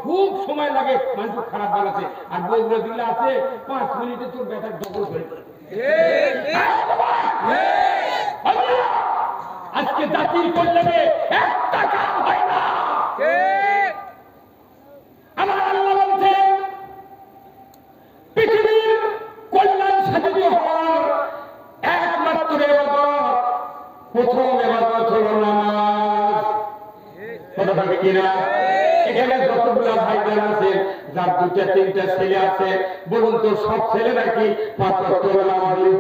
খুব সময় লাগে মানুষ খারাপ বানাতে। আর বইগুলো যেগুলো আছে 5 মিনিটে তোর বেটার ডবল করে। আজকে জাতির কল্যাণে একটা কাম হয় না। আমার আল্লাহ বলছেন পৃথিবীর কল্যাণ সাধিত হওয়ার একমাত্র ইবাদত, প্রথম ইবাদত হলো নামাজ। কথা বলবে কিনা? এখানে যতগুলো ভাইদের আছে, যার 2-3টা ছেলে আছে, বলুন তো সব ছেলে নাকি 5 ওয়াক্ত নামাজি?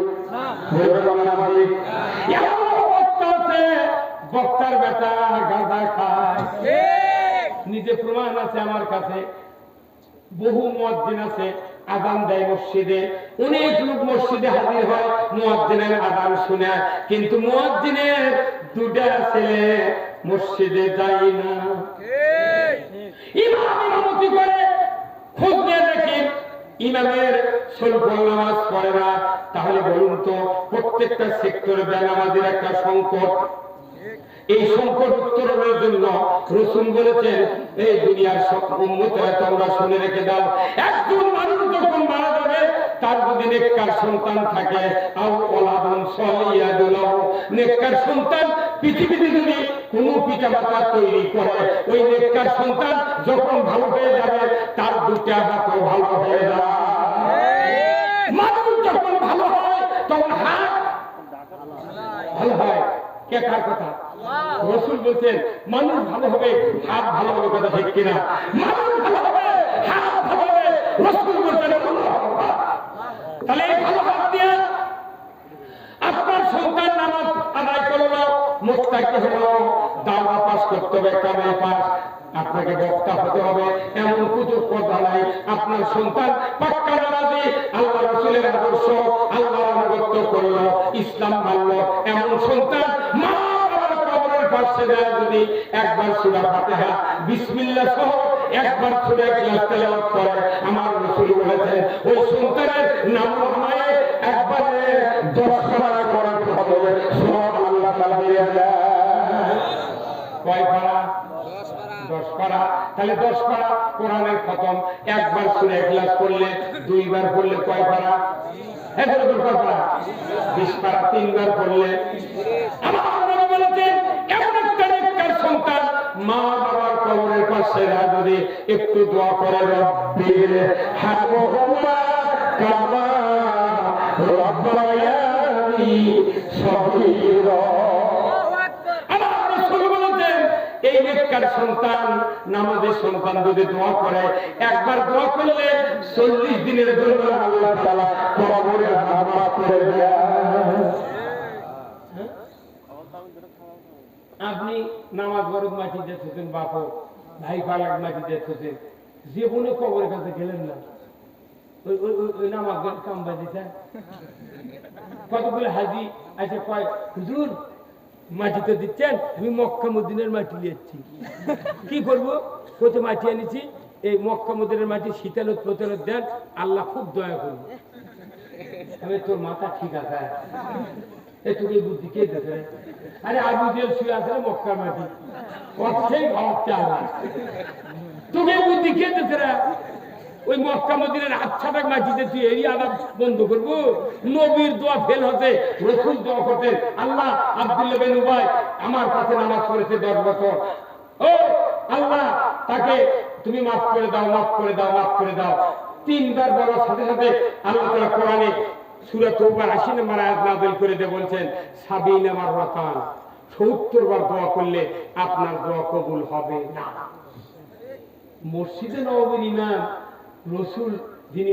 নামাজি বক্তার বেটা গাঁজা খায়, নিজে প্রমাণ আছে আমার কাছে। বহু মুয়াজ্জিন আছে, আযান দেয় মসজিদে, অনেক লোক মসজিদে হাজির হয় মুয়াজ্জিনের আযান শুনে, কিন্তু মুয়াজ্জিনের 2টা ছেলে মসজিদে যায় না। ইমাম ইমামতি করে খোঁজ নিয়ে দেখি ইমামের স্বল্প নামাজ পড়ে না। তাহলে বলুন তো, প্রত্যেকটা সেক্টরে বেনামাজির একটা সংকট। এই সংকট উত্তরণের জন্য রাসূল বলেছেন, এই দুনিয়ার সব উম্মতেরা তোমরা শুনে রেখে দাও, একজন মানুষ যখন মারা যাবে তার যদি নেককার সন্তান থাকে, আও ওলাদুন সলিয়াদুলাহু, নেককার সন্তান পৃথিবীতে যদি কোন পিতামাতা তৈরি করে, ওই নেককার সন্তান যখন ভালো হয়ে যাবে তার দুটা হাতও ভালো হয়ে যাবে। মানুষ যখন ভালো হয় তখন হাত ভালো হয়। কে কার কথা? রাসূল বলছেন মানুষ ভালো হবে, হাত ভালো হবে। কথা ঠিক কিনা? মানুষ ভালো হবে, হাত ভালো হবে। রাসূল বলছেন তাহলে এই ভালো হাত দিয়ে আপনার সন্তান নামাজ আদায় করলো, মুত্তাকি হলো, দাওয়া পাস করতে হবে, কামাল পাস, আপনাকে বক্তা হতে হবে, এমন কিছু কথা নাই। আপনার সন্তান পাক্কা নামাজি, আল্লাহ রাসূলের আদর্শ, আল্লাহর আনুগত্য করলো, ইসলাম মানলো, এমন সন্তান মা বাবার কবরের পাশে দেয় যদি একবার সূরা ফাতিহা বিসমিল্লাহ সহ একবার সূরা ইখলাস তেলাওয়াত করে, আমার রাসূল বলেছেন ওই সন্তানের নামে একবারে 10 পারা করার হবে, সব আল্লাহ তাআলা দিয়ে দেয়। কয় পারা? 10 পারা। তাহলে 10 পারা কোরআনের খতম। একবার সূরা ইখলাস পড়লে, দুইবার পড়লে কয় পারা? এগুলো কয় পারা? 20 পারা। তিনবার পড়লে আমার নবী বলেছেন এমন একটা নেককার সন্তান মা বাবার কবরের পাশে যদি একটু দোয়া করে, রব্বির হামহুমা কামা রাব্বায়ানি সগীরা। আমার রাসূল বলেছেন এই নেককার সন্তান, নামাজের সন্তান যদি দোয়া করে, একবার দোয়া করলে 40 দিনের জন্য আল্লাহ তাআলা কবরের আযাব মাফ করে দেয়। আপনি নামাজ বরদ মাটি দিয়েছেন, বাপ ভাই পালাক মাটি দিয়েছেন, জীবনে কবরের কাছে গেলেন না, ওই নামাজ কাম বাজিছে। কতগুলো হাজি আছে, কয় হুজুর মাটি তো দিচ্ছেন, আমি মক্কা মদিনার মাটি নিয়েছি, কি করবো? কোথাও মাটি আনিছি, এই মক্কা মদিনার মাটি শীতালত প্রতালত দেন, আল্লাহ খুব দয়া করবে। আমি তোর মাথা ঠিক আছে, তোকে বুদ্ধি কে দেবে? আরে আবু জেল শুয়ে আছে মক্কার মাটি, অর্থেই ভাবছে আল্লাহ, তোকে বুদ্ধি কে দেবে? ওই মক্কা মদিনার আচ্ছাটা মাটিতে তুই এই আলাপ বন্ধ করবো? নবীর দোয়া ফেল হতে, রাসূল দোয়া করতেন, আল্লাহ আব্দুল্লাহ বিন উবাই আমার কাছে নামাজ পড়েছে 10 বছর, ও আল্লাহ তাকে তুমি মাফ করে দাও, মাফ করে দাও, মাফ করে দাও। 3 বার বলার সাথে সাথে আল্লাহ তাআলা কোরআনে সূরা তাওবার 80 নম্বর আয়াত নাযিল করে দিয়ে বলছেন, 70 মাররাতান, 70 বার দোয়া করলে আপনার দোয়া কবুল হবে না। মসজিদে নববীর ইমাম রাসূল, যিনি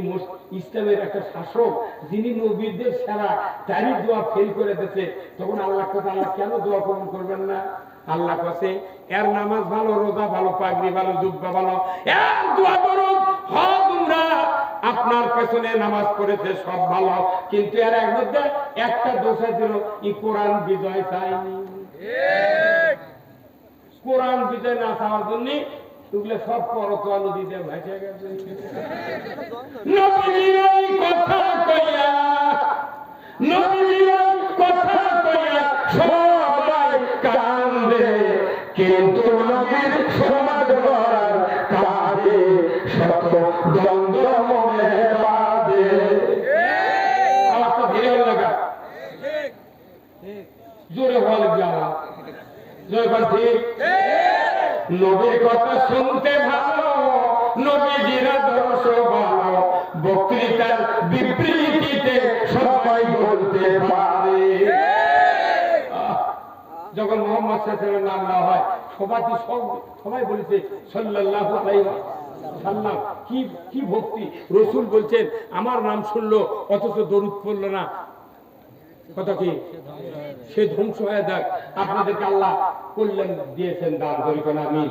ইসলামের একটা শাসক, যিনি নবীদের সেরা, তারই দোয়া ফেল করে দিয়েছে, তখন আল্লাহ কথা, আল্লাহ কেন দোয়া কবুল করবেন না? আল্লাহ কাছে এর নামাজ ভালো, রোজা ভালো, পাগড়ি ভালো, জুব্বা ভালো, এর দোয়া করুন, হ্যাঁ তোমরা আপনার পেছনে নামাজ পড়েছে সব ভালো, কিন্তু এর এক মধ্যে একটা দোষ ছিল, এই কোরআন বিজয় চাইনি। কোরআন বিজয় না চাওয়ার জন্য তুগলে সব পরতোয়া নদীতে ভেসে গেছে। নবীর কথা কইয়া, নবীর কথা কইয়া সবাই কান্দে, কিন্তু নবীর সমাজ গড়ার কাজে শত দ্বন্দ্ব মনে বাঁধে। আমার তো ধীরে লাগা, জোরে হল যাওয়া, জোরে বল ঠিক। নবীর কথা শুনতে ভালো, নবীজির আদর্শ ভালো, বক্তৃতার বিবৃতিতে সবাই বলতে পারে। যখন মুহাম্মদ সাল্লাল্লাহু আলাইহি ওয়াসাল্লামের নাম না হয়, সবাই বলেছে সাল্লাল্লাহু আলাইহি ওয়াসাল্লাম। কি ভক্তি! রাসূল বলছেন আমার নাম শুনলো অথচ দরুদ পড়লো না, কথা কি? সে ধ্বংস হয়ে যাক। আপনাদেরকে আল্লাহ কল্যাণ দিয়েছেন, দান করি কোন আমি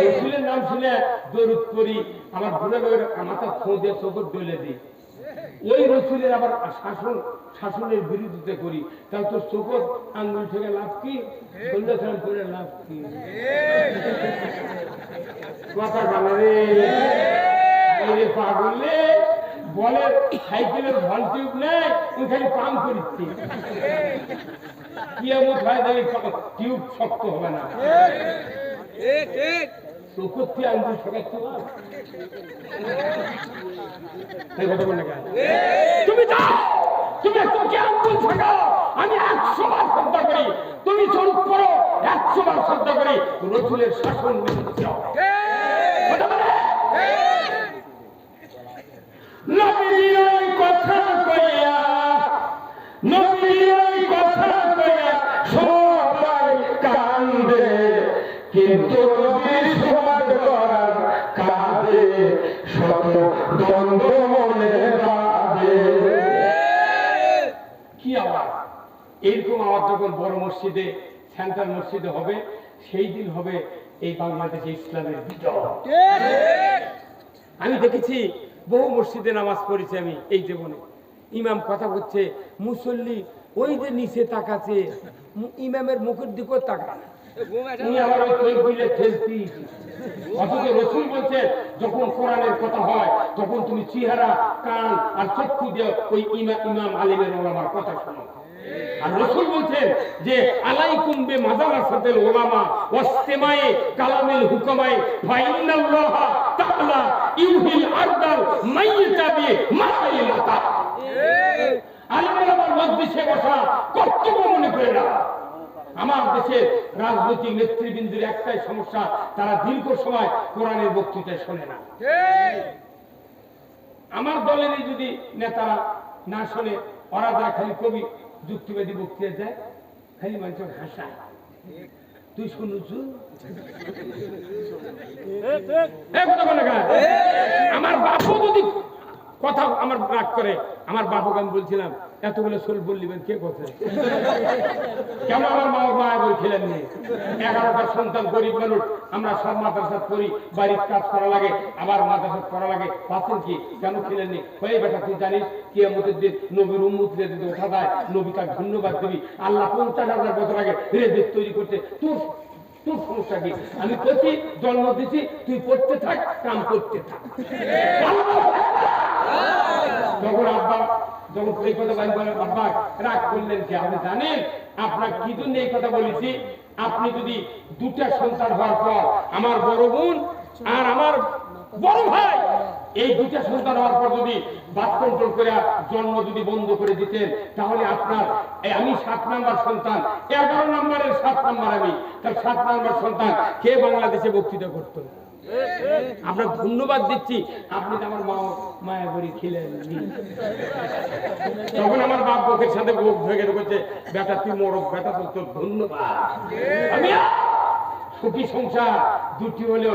রাসূলের নাম শুনে দরুদ পড়ি, আমার ভুলে গেলে মাথা খোঁজে চোখর ডলে দিই, ওই রাসূলের আবার শাসনের বিরোধিতা করি, তাহলে তো চোখর আঙ্গুল থেকে লাভ কি? সন্ধ্যা করে লাভ কি? কথা বলে রে, হাইরে পাগলে বলের সাইকেলের ভল টিউব নেই তুই খালি পাম্প করিচ্ছি কিয়ামত হয় দেখি টিউব শক্ত হবে না চোখে আঙ্গুল ঠকাচ্ছ তুমি যাও তুমি চোখে আঙ্গুল ঠকাও আমি 100 বার শ্রদ্ধা করি তুমি স্বরূপ করো 100 বার শ্রদ্ধা করি রসুলের শাসন মেনে যাও নবীর কথা কইয়া নবীর কথা কইয়া সবাই কান্দে কিন্তু নবীর সমাজ করার কাঁদে শত দ্বন্দ্ব মনে বাঁধে কি আওয়াজ এরকম আওয়াজ যখন বড় মসজিদে সেন্ট্রাল মসজিদে হবে সেই দিন হবে এই বাংলাদেশে ইসলামের বিজয় আমি দেখেছি বহু মসজিদে নামাজ পড়েছি আমি এই জীবনে ইমাম কথা বলছে মুসল্লি ওই যে নিচে তাকাচ্ছে ইমামের মুখের দিকেও তাকায় অথচ রসুল বলছে যখন কোরআনের কথা হয় তখন তুমি চেহারা কান আর চক্ষু দিয়ে ওই ইমাম আলিমের ওলামার কথা শোনো আর রাসূল বলছেন যে আলাইকুম বিমাজালাসাতিল উলামা ওয়াসতিমায়ে কালামিল হুকামায়ে ফাইনাল্লাহা তাআলা ইউহিল আরদাল মাইয়াতাবি মাইয়াতা আলিমের মজলিসে বসা কর্তব্য মনে করে না আমার দেশের রাজনৈতিক নেতৃবৃন্দের একটাই সমস্যা তারা দীর্ঘ সময় কোরআনের বক্তৃতা শোনে না আমার দলেরই যদি নেতারা না শোনে ওরা যারা খালি কবি যুক্তিবাদী বক্তৃতা দেয় খালি মানুষের হাসা তুই শুনুছ আমার বাপু যদি কথা আমার রাগ করে আমার বাপুকে আমি বলছিলাম এতগুলো সোল বললিবেন কে কোথায় কেন আমার মা মায়া বই খেলেন নি 11টা সন্তান গরিব মানুষ আমরা সব মাদ্রাসা করি বাড়ির কাজ করা লাগে আবার মাদ্রাসা করা লাগে পাচ্ছেন কি কেন খেলেন নি হয়ে বেটা তুই জানিস কিয়ামতের দিন নবীর উম্মত রে যদি ওঠা যায় নবী তার ধন্যবাদ দিবি আল্লাহ 50,000 বছর আগে রেজিক তৈরি করতে তোর সমস্যা কি আমি করছি জন্ম দিছি তুই পড়তে থাক কাম করতে থাক যখন আব্বা যখন এই কথা ভাই বলেন আব্বা রাগ করলেন কি আপনি জানেন আপনার কি জন্য এই কথা বলেছি আপনি যদি দুটা সন্তান হওয়ার পর আমার বড় বোন আর আমার বড় ভাই এই দুটা সন্তান হওয়ার পর যদি বাত কন্ট্রোল করে জন্ম যদি বন্ধ করে দিতেন তাহলে আপনার আমি 7 নাম্বার সন্তান 11 নম্বরের 7 নাম্বার আমি তার 7 নাম্বার সন্তান কে বাংলাদেশে বক্তৃতা করতো আমরা ধন্যবাদ দিচ্ছি আপনি আমার মা মায়া বড়ি খেলেন তখন আমার বাপ বকের সাথে বুক ধরে বলছে বেটা তুই মরক বেটা তোর ধন্যবাদ আমি সুখী সংসার দুটি হলেও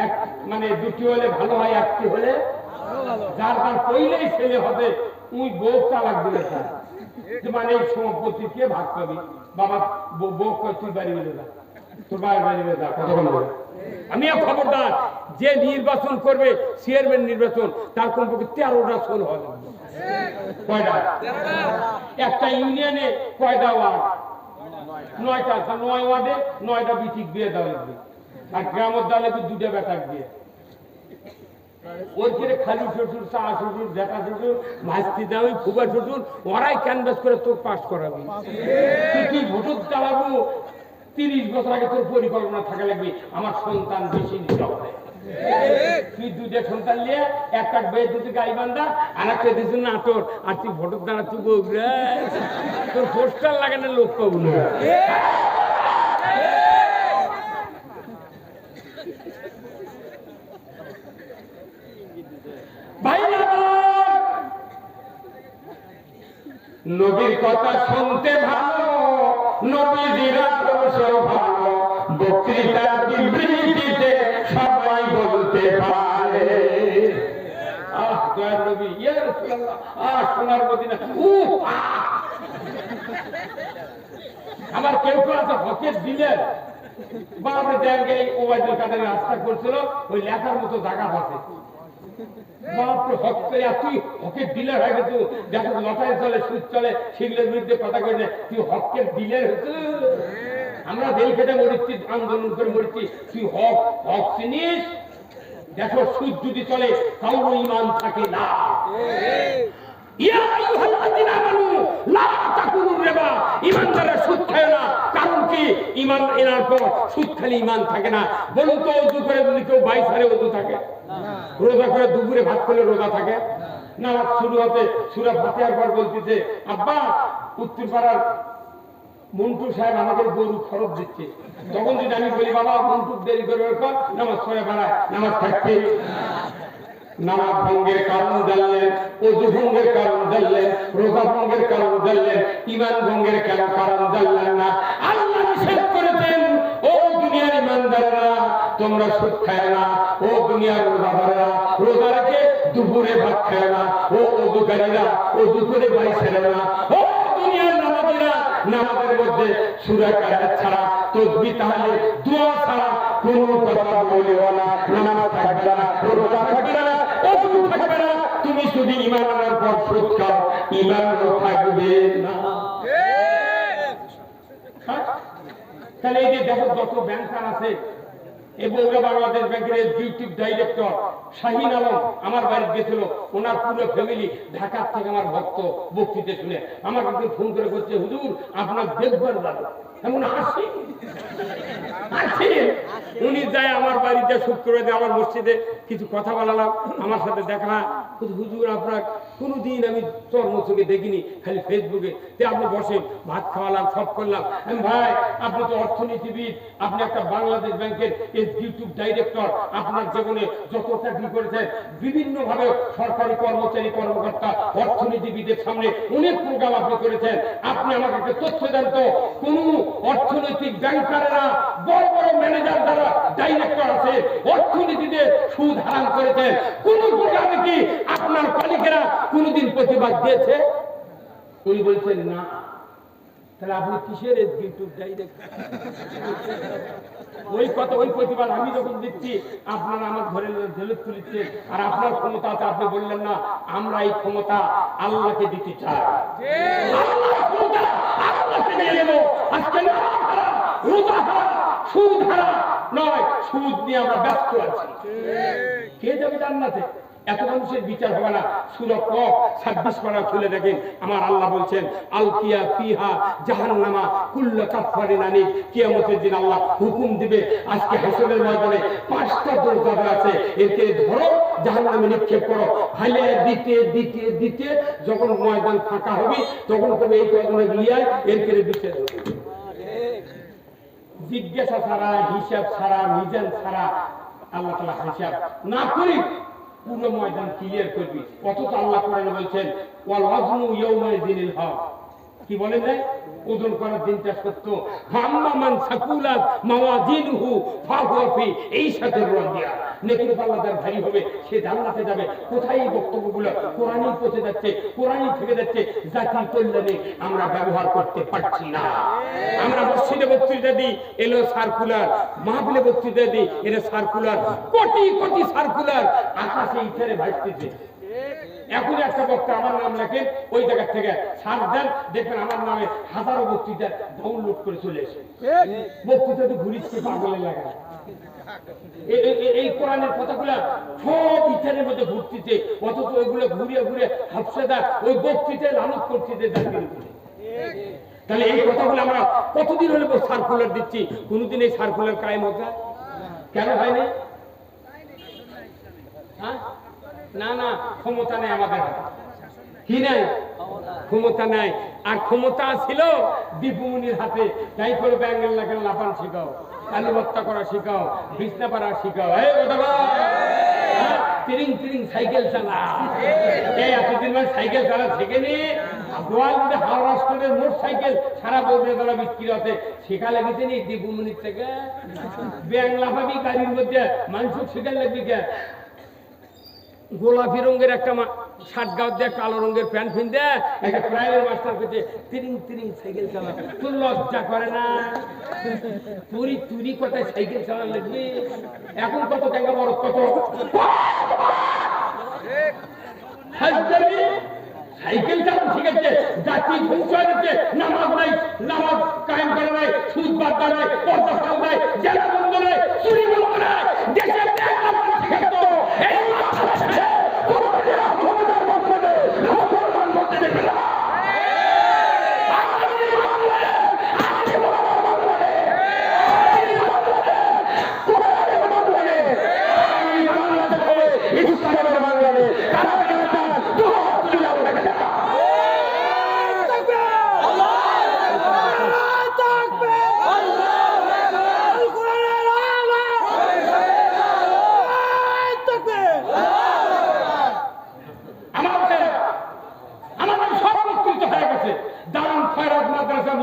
এক মানে দুটি হলে ভালো হয় একটি হলে যার তার কইলেই ছেলে হবে তুই বউ তালাক দিলে মানে এই সম্পত্তি কে ভাগ পাবি বাবা বউ কয় তুই বাড়ি হলে যা তোর বাড়ি বাড়ি যা কথা বলবো আমি খবরদার যে নির্বাচন করবে চেয়ারম্যান নির্বাচন তার কমপক্ষে 13টা সোল হবে কয়টা একটা ইউনিয়নে কয়টা ওয়ার্ড 9টা 9 ওয়ার্ডে 9টা বিটিক দিয়ে দেওয়া লাগবে আর গ্রামের দলে 2টা বেটাক দিয়ে ওর ঘিরে খালি শ্বশুর চা শ্বশুর জেঠা শ্বশুর ভাস্তি দামি ফুবা শ্বশুর ওরাই ক্যানভাস করে তোর পাস করাবি তুই ভোট চালাবো 30 বছর আগে তোর পরিকল্পনা থাকা লাগবে আমার সন্তান বেশি নিতে হবে তুই 2টা সন্তান নিয়ে একটা বেয়ে দিতে গাইবান্ধা আর একটা দিতে নাটোর আর তুই ভোটের দ্বারা তুই বলবে তোর পোস্টার লাগানোর লোক পাবো না নবীর কথা শুনতে ভালো নবীজির আদর্শ ভালো বক্তৃতা বিবৃতিতে সবাই বলতে পারে আহ দয়ার নবী ইয়া রাসূলুল্লাহ আহ সোনার মদিনা আমার কেউ কেউ আছে হকের দিলেন বাবা দেখে ওবায়দুল কাদের রাস্তা করছিল ওই লেখার মতো জায়গা আছে বাপরে হক করে তুই হকের ডিলার হয়ে গেছো দেখো লটারি চলে সুদ চলে সেগুলোর বিরুদ্ধে কথা কই না তুই হকের ডিলার হয়েছে আমরা জেল খেটে মরিচ্ছি আন্দোলন করে মরিচ্ছি তুই হক চিনিস দেখো সুদ যদি চলে কারো ঈমান থাকে না। ইয়া আইয়ুহাল্লাযীনা আমানু লা তাকুলুর রিবা, ঈমানদাররা সুদ খায় না। কারণ কি? ঈমান এনার পর সুদ খেলে ঈমান থাকে না। বলুন তো ওযু করে যদি কেউ 22 সালে ওযু থাকে? রোজা করে দুপুরে ভাত খেলে রোজা থাকে? নামাজ শুরু হতে সূরা ফাতিহার পর বলতেছে, আব্বা উত্তরপাড়ার মন্টু সাহেব আমাদের গরু খরচ দিচ্ছে। তখন যদি আমি বলি বাবা মন্টু দেরি করবে, নামাজ পড়ে বাড়ায়, নামাজ থাকবে। নামাজ ভঙ্গের কারণ জানলেন, ওযু ভঙ্গের কারণ জানলেন, রোজা ভঙ্গের কারণ জানলেন, ঈমান ভঙ্গের কেন কারণ জানলেন না? আল্লাহ নিষেধ করেছেন, ও দুনিয়ার ঈমানদাররা তোমরা সুদ খায় না। ও দুনিয়ার রোজাদাররা রোজা রেখে দুপুরে ভাত খায় না। ও ওযুকারীরা ওযু করে 22 ছেড়ে না। ও দুনিয়ার নামাজীরা নামাজের মধ্যে সূরা কারাত ছাড়া, তাসবিহ তাহলিল, দোয়া ছাড়া কোনো কথা বলিও না। নামাজ থাকবে না, রোজা থাকবে না, ওযু থাকবে না। তুমি শুধু ঈমান আনার পর সুদ খাও, ঈমানও থাকবে না। তাহলে এই যে দেখো যত ব্যাংকার আছে, এই বগুড়া বাংলাদেশ ব্যাংকের এক্সিকিউটিভ ডাইরেক্টর শাহিন আলম আমার বাড়িতে গেছিল। ওনার পুরো ফ্যামিলি ঢাকা থেকে আমার ভক্ত বক্তৃতা শুনে আমাকে একদিন ফোন করে বলছে, হুজুর আপনার দেখবার যাবো। এমন হাসি হাসি। উনি যায় আমার বাড়িতে শুক্রবারে আমার মসজিদে কিছু কথা বলালাম, আমার সাথে দেখা। হুজুর আপনার কোনোদিন আমি চর্মচোখে দেখিনি, খালি ফেসবুকে। আপনি বসেন, ভাত খাওয়ালাম, সব করলাম। ভাই আপনি তো অর্থনীতিবিদ, আপনি একটা বাংলাদেশ ব্যাংকের এক্সিকিউটিভ ডাইরেক্টর, আপনার জীবনে যত চাকরি করেছেন, বিভিন্ন ভাবে সরকারি কর্মচারী কর্মকর্তা অর্থনীতিবিদের সামনে অনেক প্রোগ্রাম আপনি করেছেন। আপনি আমাকে একটা তথ্য দেন তো, কোন অর্থনৈতিক ব্যাংকারেরা বড় বড় ম্যানেজার যারা ডাইরেক্টর আছে অর্থনীতিতে সুদ হারাম করেছেন, কোন প্রোগ্রামে কি আপনার কলিগেরা কোনদিন প্রতিবাদ দিয়েছে? উনি বলছেন না। তাহলে আপনি কিসের এক্সিকিউটিভ ডাইরেক্টর? ওই কথা, ওই প্রতিবাদ আমি যখন দিচ্ছি আপনারা আমার ঘরে ঢেলে তুলছেন, আর আপনার ক্ষমতা আছে, আপনি বললেন না আমরা এই ক্ষমতা আল্লাহকে দিতে চাই। আল্লাহর ক্ষমতা আল্লাহকে দিয়ে দেব। আজকে রোজা হারা, সুদ হারা নয়, সুদ নিয়ে আমরা ব্যস্ত আছি। কে যাবে জান্নাতে? এত মানুষের বিচার হবে না। সূরা কফ 26 পারা খুলে দেখেন, আমার আল্লাহ বলছেন আলকিয়া ফিহা জাহান্নামা কুল্লু কাফফারিন আনিব। কিয়ামতের দিন আল্লাহ হুকুম দিবে, আজকে হাসরের ময়দানে 5টা দরজা আছে, একে ধরো জাহান্নামে নিক্ষেপ করো। ভাইলে দিতে দিতে দিতে যখন ময়দান ফাঁকা হবে তখন তুমি এই কদমে গিয়ে এরকে দিতে হবে। জিজ্ঞাসা ছাড়া, হিসাব ছাড়া, মিজান ছাড়া আল্লাহ তাআলা হিসাব না করি পুরো ময়দান ক্লিয়ার করবি। অথচ আল্লাহ কোরআনে বলছেন ওয়াল ওয়াজনু ইয়াউমাইযিনিল হক। কি বলেন না? ওজন করার দিনটা সত্য। ফাম্মা মান সাকুলাত মাওয়াজিনুহু ফাহুয়া ফি ঈশাতির রাদিয়া। নেকির পাল্লা যার ভারী হবে সে জান্নাতে যাবে। কোথায় এই বক্তব্যগুলো? কোরআনই পৌঁছে যাচ্ছে, কোরআনই থেকে যাচ্ছে। জাতির কল্যাণে আমরা ব্যবহার করতে পারছি না। আমরা মসজিদে বক্তৃতা দিই, এলো সার্কুলার, মাহফিলে বক্তৃতা দিই, এলো সার্কুলার, কোটি কোটি সার্কুলার আকাশে ইথারে ভাসতেছে। এখন একটা বক্তা আমার নাম লেখেন, ওই জায়গা থেকে সার দেন, দেখবেন আমার নামে হাজারো বক্তৃতা ডাউনলোড করে চলে এসে বক্তৃতা তো ঘুরিচ্ছে পাগলের লাগা। এই কোরআনের কথাগুলা সব ইচ্ছার মধ্যে ঘুরতেছে, অথচ ওইগুলো ঘুরিয়ে ঘুরিয়ে হাফসাদা ওই বক্তৃতায় লানত করতেছে জাতির উপরে। তাহলে এই কথাগুলো আমরা কতদিন হলে সার্কুলার দিচ্ছি, কোনদিন এই সার্কুলার কায়েম হতে কেন হয়নি? না না, ক্ষমতা নেই আমাদের। কি নাই? ক্ষমতা নাই। আর ক্ষমতা ছিল দীপুমনির হাতে। তাই করে ব্যাঙ্গেল লাগান লাপান শিখাও, আলু ভর্তা করা শিখাও, বিছনা পাড়া শিখাও। তিরিং তিরিং সাইকেল চালা। এই এতদিন মানে সাইকেল চালা শেখেনি। গোয়ালদিতে হাওড়া স্কুলের মোট সাইকেল সারা বগুড়া বিক্রি হতে শেখা লেগেছে নি দীপুমনির থেকে। ব্যাং লাফাবি গাড়ির মধ্যে মানুষ শেখা লাগবে কে? গোলাপি রঙের একটা শার্ট গাও দেয়, কালো রঙের প্যান্ট ফিন দেয়, একটা প্রাইভেট মাস্টার করছে তিরিং তিরিং সাইকেল চালা। তোর লজ্জা করে না? তুরি তুরি কোথায় সাইকেল চালা লাগবে? এখন কত টাকা বড় কত সাইকেল চালান ঠিক আছে, জাতি ধ্বংস হয়ে যাচ্ছে। নামাজ নাই, নামাজ কায়েম করে নাই, সুদ বাদ নাই, পর্দা সাল নাই, জেলা বন্ধ নাই, চুরি বন্ধ নাই, দেশের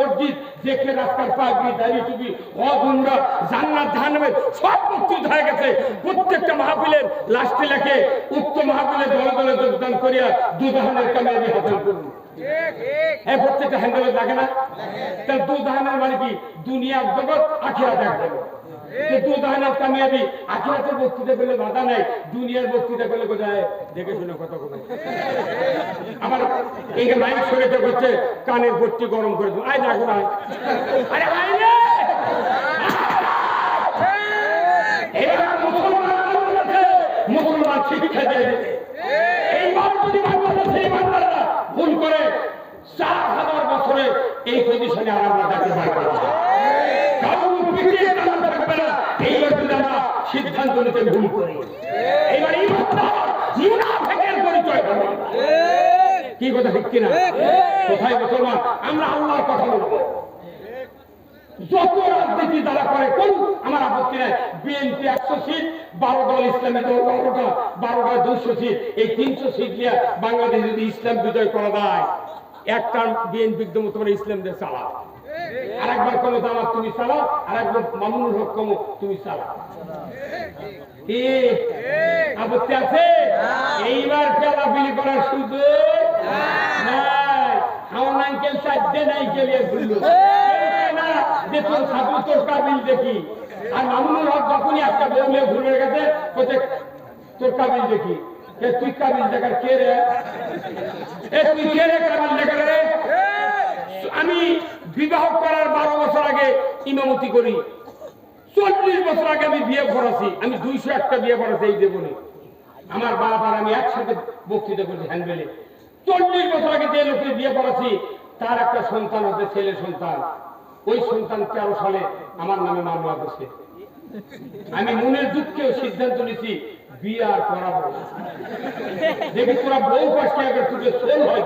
মসজিদ দেখে রাস্তার পাগড়ি দাড়ি টুপি অগুন্ডা জান্নাত জাহান্নামের সব বক্তৃতা হয়ে গেছে। প্রত্যেকটা মাহফিলের লাস্টে লেখে উক্ত মাহফিলে দলে দলে যোগদান করিয়া দুজাহানের কামিয়াবি হাসিল করুন। এই প্রত্যেকটা হ্যান্ডেলে লাগে না? তাহলে দুজাহানের মানে কি? দুনিয়ার জগৎ আখিরাত এক জগৎ। দুজাহানের কামিয়াবি আখিরাতের বক্তৃতা করলে বাধা নাই, দুনিয়ার বক্তৃতা করলে কোথায় দেখে শুনে কথা বলে। আবার এই মাইক সরিয়ে করছে কানের ভর্তি গরম করে দেবো। আয় না আরে আয় রে মুসলমান শিক্ষা দিয়ে দেবে। এইবার যদি বাংলাদেশে ইমানদাররা ভুল করে 4000 বছরে এই পজিশনে আর আমরা যাতে পারবো না। এইবার যদি আমরা সিদ্ধান্ত নিতে ভুল করি, এইবার মুনাফিকের পরিচয় হবে। কি কথা ঠিক কিনা? কোথায় মুসলমান? আমরা আল্লাহর কথা বলবো। যত রাজনীতি দ্বারা করে করুন, আমার আপত্তি নাই। বিএনপি 100 সিট, 12 দল ইসলামী দল 12টা 200 সিট, এই 300 সিট নিয়ে বাংলাদেশ যদি ইসলাম বিজয় করা যায়, একটা বিএনপি তোমার ইসলাম দিয়ে চালাও, আর একবার কোনো জামাত তুমি চালাও, আর একবার মামুনুল হক কমো তুমি চালাও। কি আপত্তি আছে? এইবার পেলাপিলি করার সুযোগ নাই। আমার আঙ্কেল চারটে নাই গেলে ঘুরলো না যে তোর সাধু তোর কাবিল দেখি, আর মামুনুল হক যখনই একটা বউলে ঘুরে গেছে তোর কাবিল দেখি। তুই কাবিল দেখার কে রে? তুই কে রে কাবিল দেখার রে? আমি বিবাহ করার 12 বছর আগে ইমামতি করি, 40 বছর আগে আমি বিয়ে করেছি, আমি 201টা বিয়ে করেছি এই জীবনে। আমার বাপ আর আমি একসাথে বক্তৃতা করছি হ্যান্ডবেলে। 40 বছর আগে যে লোকের বিয়ে করেছি তার একটা সন্তান হচ্ছে, ছেলে সন্তান। ওই সন্তান 13 সালে আমার নামে মামলা করছে। আমি মনের দুঃখেও সিদ্ধান্ত নিয়েছি বিয়ে আর করাবো না। দেখি তোরা বউ পাশে আগে তুলে সোল হয়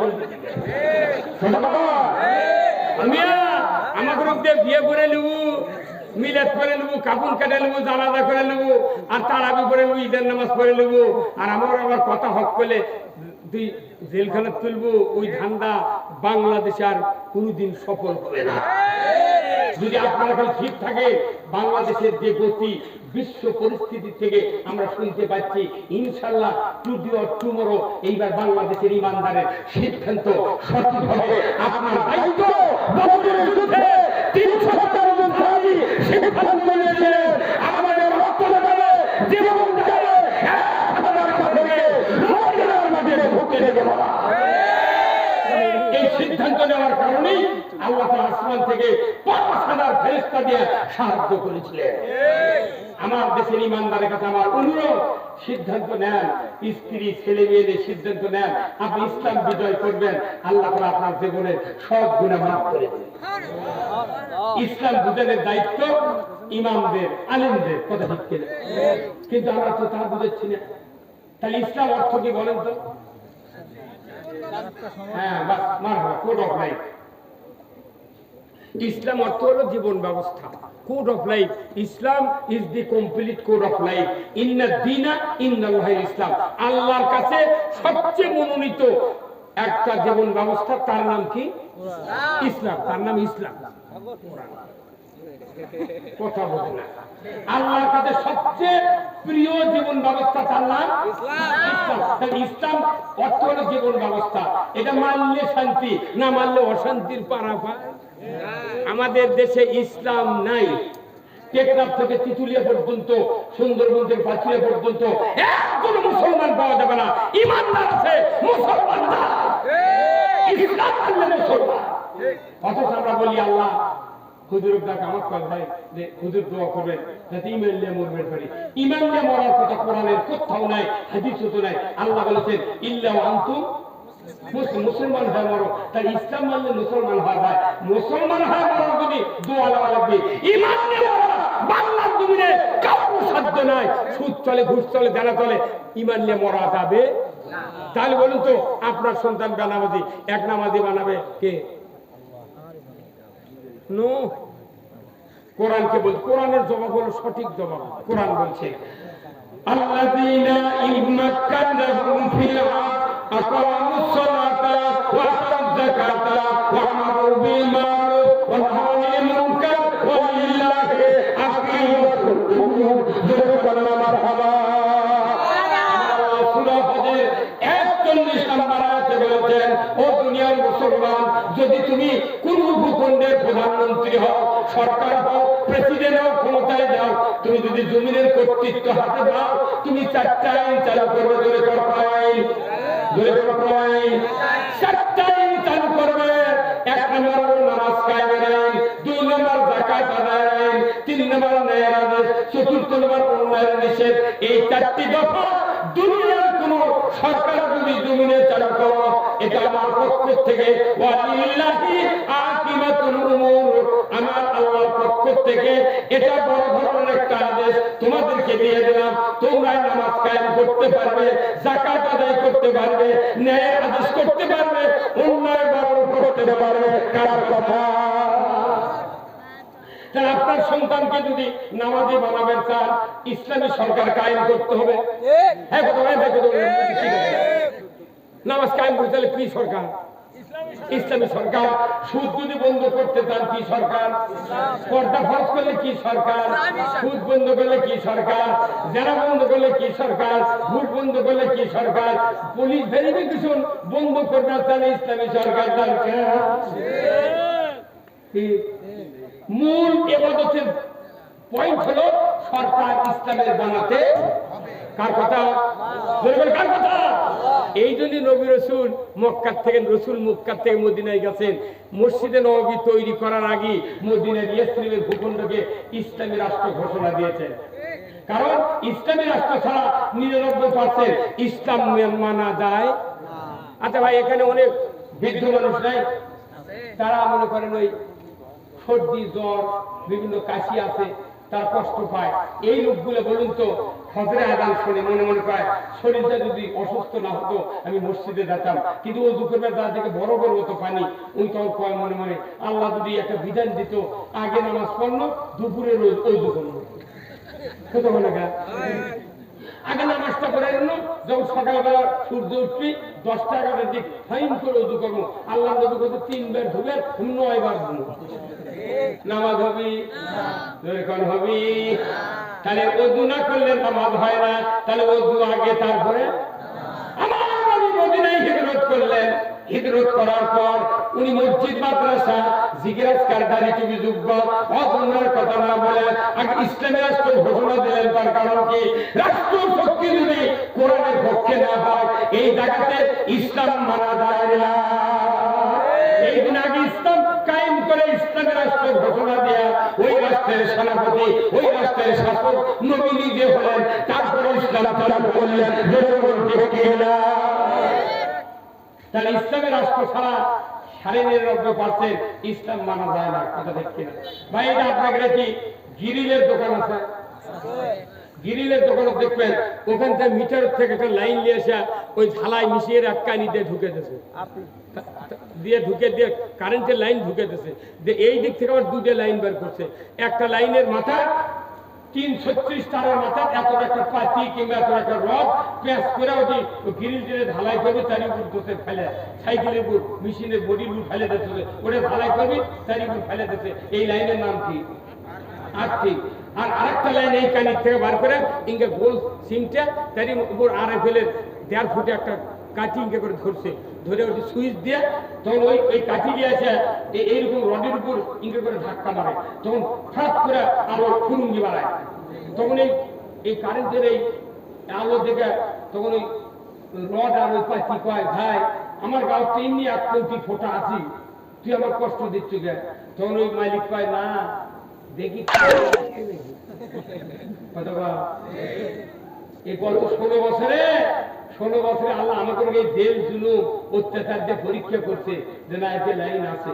আমি আমাকে রূপে বিয়ে করে নেবো, মিলাদ করে নেবো, কাপড় কেটে নেবো, জানাজা করে নেবো, আর তারাবি করে নেবো, ঈদের নামাজ পড়ে নেবো। আর আমার আবার কথা হক করলে তুই জেলখানা তুলবো, ওই ধান্দা বাংলাদেশে আর কোনোদিন সফল হবে না। যদি আপনারা এখন ঠিক থাকে, বাংলাদেশের যে গতি বিশ্ব পরিস্থিতি থেকে আমরা শুনতে পাচ্ছি, ইনশাল্লাহ টুডে অর টুমরো এইবার বাংলাদেশের ইমানদারের সিদ্ধান্ত সঠিক হবে। আপনার দায়িত্ব বদরের যুদ্ধে 317 জন সাহাবী সিদ্ধান্ত নিয়েছিলেন আমাদের রক্ত লাগাবে, জীবন লাগাবে, মদিনার মাঝে ঢুকে দেব। এই সিদ্ধান্ত নেওয়ার কারণেই আল্লাহ তাআলা আসমান থেকে 5000 ফেরেশতা দিয়ে সাহায্য করেছিলেন। আমার দেশের ইমানদারের কাছে আমার অনুরোধ, সিদ্ধান্ত নেন, স্ত্রী ছেলে মেয়েদের সিদ্ধান্ত নেন, আপনি ইসলাম বিজয় করবেন, আল্লাহ তাআলা আপনার জীবনের সব গুনাহ মাফ করে দেবেন। ইসলাম বুঝানোর দায়িত্ব ইমামদের, আলেমদের, কথা ঠিক কিনা? কিন্তু আমরা তো তা বুঝাচ্ছি না। তাহলে ইসলাম অর্থ কি বলেন তো? হ্যাঁ, বাস মারহাবা, কোড অফ লাইফ। ইসলাম অর্থ হলো জীবন ব্যবস্থা, code of life. Islam is the complete code of life. ইন্না দীনা ইন্দাল্লাহিল ইসলাম। আল্লাহর কাছে সবচেয়ে মনোনীত একটা জীবন ব্যবস্থা, তার নাম কি? ইসলাম। তার নাম ইসলাম। কথা বলে না। আল্লাহর কাছে সবচেয়ে প্রিয় জীবন ব্যবস্থা, তার নাম ইসলাম। ইসলাম অর্থ হলো জীবন ব্যবস্থা। এটা মানলে শান্তি, না মানলে অশান্তির পারাপার। আমাদের দেশে ইসলাম নাই। টেকনাফ থেকে তিতুলিয়া পর্যন্ত, সুন্দরবন থেকে পাঁচুলিয়া পর্যন্ত একজন মুসলমান পাওয়া যাবে না। ইমানদার আছে, মুসলমান না। ইসলাম মানলে মুসলমান। অথচ আমরা বলি আল্লাহ হুজুরের ডাক আমার ভাই যে হুজুর দোয়া করবেন যাতে ইমান নিয়ে মরবেন পারি। ইমান নিয়ে মরার কথা কোরআনের কোথাও নাই, হাদিসও তো নাই। আল্লাহ বলেছেন ইল্লা আনতুম মুসলমান হয়ে মরো। তাই ইসলাম মানলে মুসলমান হওয়া যায়। মুসলমান হয়ে মরার যদি দোয়া দেওয়া লাগবে, ইমান নিয়ে মরা বাংলার জমিনে কারোর সাধ্য নাই। সুদ চলে, ঘুষ চলে, জানা চলে, ইমান নিয়ে মরা যাবে। তাহলে বলুন তো, আপনার সন্তান বেনামাজি, এক নামাজি বানাবে কে? নো। কোরআনকে বল, কোরআনের জবাব হলো সঠিক জবাব। কোরআন বলছে আল্লাযীনা ইমাক্কানাহুম ফিল আকামুস সালাতা ওয়া আতাউয যাকাতা ওয়া আমারু বিল মারুফ ওয়া প্রধানমন্ত্রী হও, সরকার হও, প্রেসিডেন্ট হও, ক্ষমতায় যাও, তুমি যদি জমিনের কর্তৃত্ব হাতে পাও, তুমি 4টা আইন চালু করবে। ধরে করবাই, চারটা আইন চালু করবে। 1 নম্বর নামাজ কায়েমের আইন, 2 নম্বর যাকাত আদায়ের আইন, 3 নম্বর ন্যায়ের আদেশ, 4 নম্বর অন্যায়ের নিষেধ। এই 4টি দফা দুনিয়ার কোন সরকার যদি জমিনে চালু করো, এটা আমার পক্ষ থেকে ওয়ালিল্লাহি আকিবাতুল উমুর, আমার আল্লাহর পক্ষ থেকে এটা বড় ধরনের একটা আদেশ তোমাদেরকে দিয়ে দিলাম। তোমরা নামাজ কায়েম করতে পারবে, যাকাত আদায় করতে পারবে, ন্যায়ের আদেশ করতে পারবে, অন্যায় বরণ করতে পারবে। কার কথা? তাহলে আপনার সন্তানকে যদি নামাজি বানাবেন চান, ইসলামী সরকার কায়েম করতে হবে। নামাজ কায়েম করতে হলে কি সরকার? ইসলামী সরকার। সুদ যদি বন্ধ করতে চান, কি সরকার? পর্দা ফরজ করলে কি সরকার? সুদ বন্ধ করলে কি সরকার? জেনা বন্ধ করলে কি সরকার? ঘুষ বন্ধ করলে কি সরকার? পুলিশ ভেরিফিকেশন বন্ধ করতে চান, ইসলামী সরকার দরকার। মূল ইবাদতের পয়েন্ট হলো সরকার ইসলামের বানাতে। কার কথা? কার কথা? এই জন্য নবী রাসূল মক্কা থেকে মদিনায় গেছেন। মসজিদে নববী তৈরি করার আগে মদিনার ইয়াসরিবের ভূখণ্ডকে ইসলামী রাষ্ট্র ঘোষণা দিয়েছেন। কারণ ইসলামী রাষ্ট্র ছাড়া 99% ইসলাম মানা যায়। আচ্ছা ভাই, এখানে অনেক বৃদ্ধ মানুষ নাই, তারা মনে করেন ওই সর্দি জ্বর বিভিন্ন কাশি আছে, তারা কষ্ট পায়। এই লোকগুলো বলুন তো, ফজরে আযান শুনে মনে মনে পায় শরীরটা যদি অসুস্থ না হতো আমি মসজিদে যেতাম, কিন্তু ওযু করবার যা থেকে বড় বড় হতো পানি, ওই তখন কয় মনে মনে আল্লাহ যদি একটা বিধান দিত, আগে নামাজ পড়লো, দুপুরে ওযু করলো। কত মনে গা আগে নামাজটা করে নিল, যখন সকালবেলা সূর্য উঠবি 10টা-11টার দিক ফাইন করে ওযু করবো। আল্লাহ নবী কত 3 বার ধুবে, 9 বার ধুবো। নামাজ হবি হবি। তাহলে ওযু না করলে নামাজ হয় না। তাহলে ওযু আগে, তারপরে আমার নবী মদিনায় হিজরত করলেন। হিজরত করার পর উনি মসজিদ, মাদ্রাসা, জিকির আজকার, দাড়ি টুপি যুগ্ম অজন্মার কথা না বলে আগে ইসলামী রাষ্ট্র ঘোষণা দিলেন। তার কারণ কি? রাষ্ট্র শক্তি যদি কোরআনের পক্ষে না হয়, এই জায়গাতে ইসলাম মানা যায় না। এই দিন আগে ইসলাম কায়েম করে ইসলামী রাষ্ট্র ঘোষণা দেয়া, ওই রাষ্ট্রের সেনাপতি, ওই রাষ্ট্রের শাসক নবী নিজে হলেন। তারপরে ইসলাম চালু করলেন। তাহলে ইসলামের রাষ্ট্র ছাড়া 99% ইসলাম মানা যায় না। কথা দেখছি না ভাই। এটা আপনাকে দেখি গিরিলের দোকান আছে, গিরিলের দোকানে দেখবেন ওখান থেকে মিটার থেকে একটা লাইন নিয়ে আসা ওই ঝালাই মিশিয়ে এক কানি দিয়ে ঢুকে দিয়েছে, দিয়ে কারেন্টের লাইন ঢুকে দিয়েছে। এই দিক থেকে আবার 2টা লাইন বের করছে। একটা লাইনের মাথা 336 তারের মাথা, এত একটা পাতি কিংবা এত একটা রড প্যাঁচ করে ওটি গ্রিল দিয়ে ঢালাই করবি, তার উপর দোষে ফেলে সাইকেলের উপর মেশিনের বডির উপর ফেলে দিচ্ছে, ওটা ঢালাই করবি, তার উপর ফেলে দিচ্ছে। এই লাইনের নাম কি? আর্থিক। আর আরেকটা লাইন এই কানির থেকে বার করে ইঙ্গে গোল সিংটা তার উপর RFL-এর 1.5 ফুটে একটা কাঠি ইঙ্গে করে ধরছে, ধরে ওটি সুইচ দিয়ে তখন ওই কাঠি দিয়ে আসে এইরকম রডের উপর ইঙ্গে করে ধাক্কা মারে, তখন ফাঁক করে আলো ফুরুঙ্গি বাড়ায়। তখন এই কারেন্টের এই আলো দেখে তখন ওই রড আর ওই পাখি কয়, ভাই আমার গাও তো এমনি 1 কোটি ফোটা আছি, তুই আমার কষ্ট দিচ্ছ কে? তখন ওই মালিক কয়, না দেখি এই গত 16 বছরে আল্লাহ আমাকে এই জেল জুলুম অত্যাচার দিয়ে পরীক্ষা করছে যে না এতে লাইন আছে।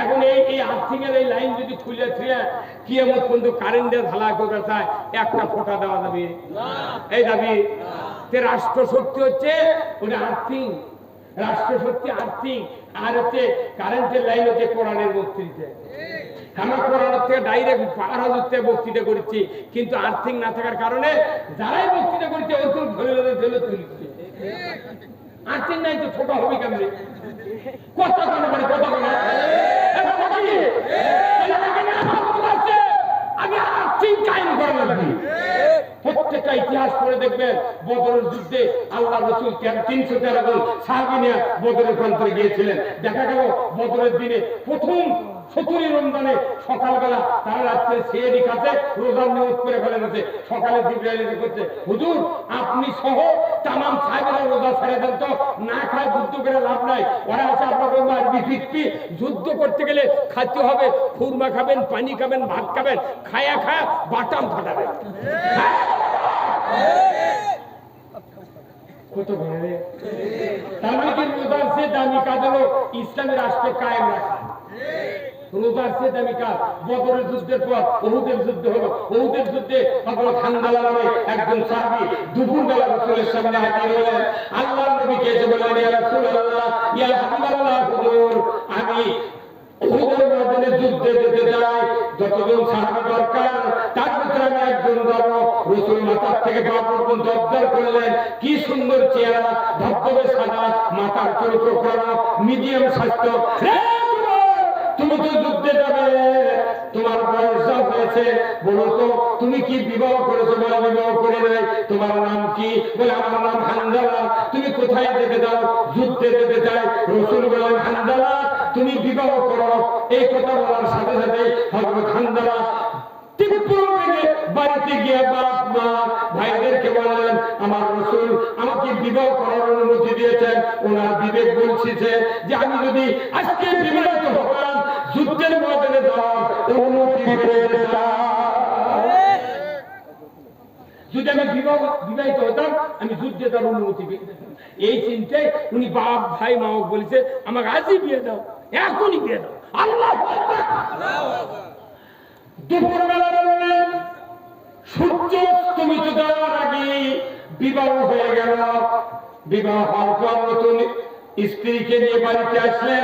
এখন এই আর্থিকের এই লাইন যদি খুলে ছুঁয়ে কিয়ামত পর্যন্ত কারেন্টের ঢালা করতে চায়, একটা ফোঁটা দেওয়া যাবে এই দাবি। রাষ্ট্র শক্তি হচ্ছে ওটা আর্থিক, রাষ্ট্র শক্তি আর্থিক, আর হচ্ছে কারেন্টের লাইন হচ্ছে কোরআনের বক্তৃতা। আমরা কোরআনের থেকে ডাইরেক্ট 12,000 থেকে বক্তৃতা করেছি, কিন্তু আর্থিক না থাকার কারণে যারাই বক্তৃতা করেছে ওরকম ধরে ধরে তুলছে। আর্থিক নাই তো ছোট হবে কেমনি? কথা কেন মানে কথা কেন? আমি আর্থিক কায়েম করা লাগবে। প্রত্যেকটা ইতিহাস পড়ে দেখবেন দেখবেন বদরের যুদ্ধে আল্লাহ রাসূল 313 জন সাহাবী নিয়ে বদরের প্রান্তরে গিয়েছিলেন। দেখা গেল বদরের দিনে প্রথম 17 রমজানে সকালবেলা তারা রাত্রে সেহরি খাচ্ছে, রোজার নিয়ত করে ফেলেন। সকালে জিবরাইল এসে বলছে, হুজুর আপনি সহ তাম সাহাবীরা রোজা ছেড়ে দেন তো, না খায় যুদ্ধ করে লাভ নাই। ওরা আছে আপনাদের মারবি ফিরবি, যুদ্ধ করতে গেলে খাদ্য হবে, খুরমা খাবেন, পানি খাবেন, ভাত খাবেন, খায়া খায়া বাটাম ফাটাবেন। কত বড় রে! তার মানে কি রোজার চেয়ে দামি কাজ হলো ইসলামের রাষ্ট্র কায়েম রাখা। রোজার চেয়ে দামি কাজ। বদরের যুদ্ধের পর উহুদের যুদ্ধ হলো। উহুদের যুদ্ধে হযরত হানজালা নামে একজন সাহাবী দুপুরবেলা রাসূলের সামনে হাজির হলেন। আল্লাহর নবীকে এসে বললেন, ইয়া রাসূলুল্লাহ, ইয়া হাবিবাল্লাহ, হুজুর আমি উহুদের ময়দানে যুদ্ধে যেতে চাই, যতজন সাহাবী দরকার তার ভিতরে আমি একজন যাব। রাসূল মাথা থেকে পা পর্যন্ত অবজার্ভ করলেন, কি সুন্দর চেহারা, ধবধবে সাদা, মাথার চুল কোকড়ানো, মিডিয়াম স্বাস্থ্য। তুমি তো যুদ্ধে যাবে, তোমার বয়স হয়েছে, বলো তো তুমি কি বিবাহ করেছো? বলে বিবাহ করে নাই। তোমার নাম কি? বলে আমার নাম হানজালা। তুমি কোথায় যেতে চাও? যুদ্ধে যেতে চাই। রাসূল বলেন, হানজালা তুমি বিবাহ করো। এই কথা বলার সাথে সাথে হযরত হানজালা বাড়িতে গিয়ে বাপ মা ভাইদেরকে বললেন, আমার রাসূল আমাকে বিবাহ করার অনুমতি দিয়েছেন। ওনার বিবেক বলছে যে আমি যদি আজকে বিবাহিত হতাম, যুদ্ধের ময়দানে যাওয়ার অনুমতি পেয়ে যেতাম। যদি আমি বিবাহিত হতাম, আমি যুদ্ধে যাওয়ার অনুমতি পেয়ে যেতাম। এই চিন্তায় উনি বাপ ভাই মা বলেছে, আমাকে আজই বিয়ে দাও, এখনই বিয়ে দাও। আল্লাহু আকবার। দুপুরবেলা বললেন, সূর্য অস্তমিত যাওয়ার আগে বিবাহ হয়ে গেল। বিবাহ হওয়ার পর নতুন স্ত্রীকে নিয়ে বাড়িতে আসলেন,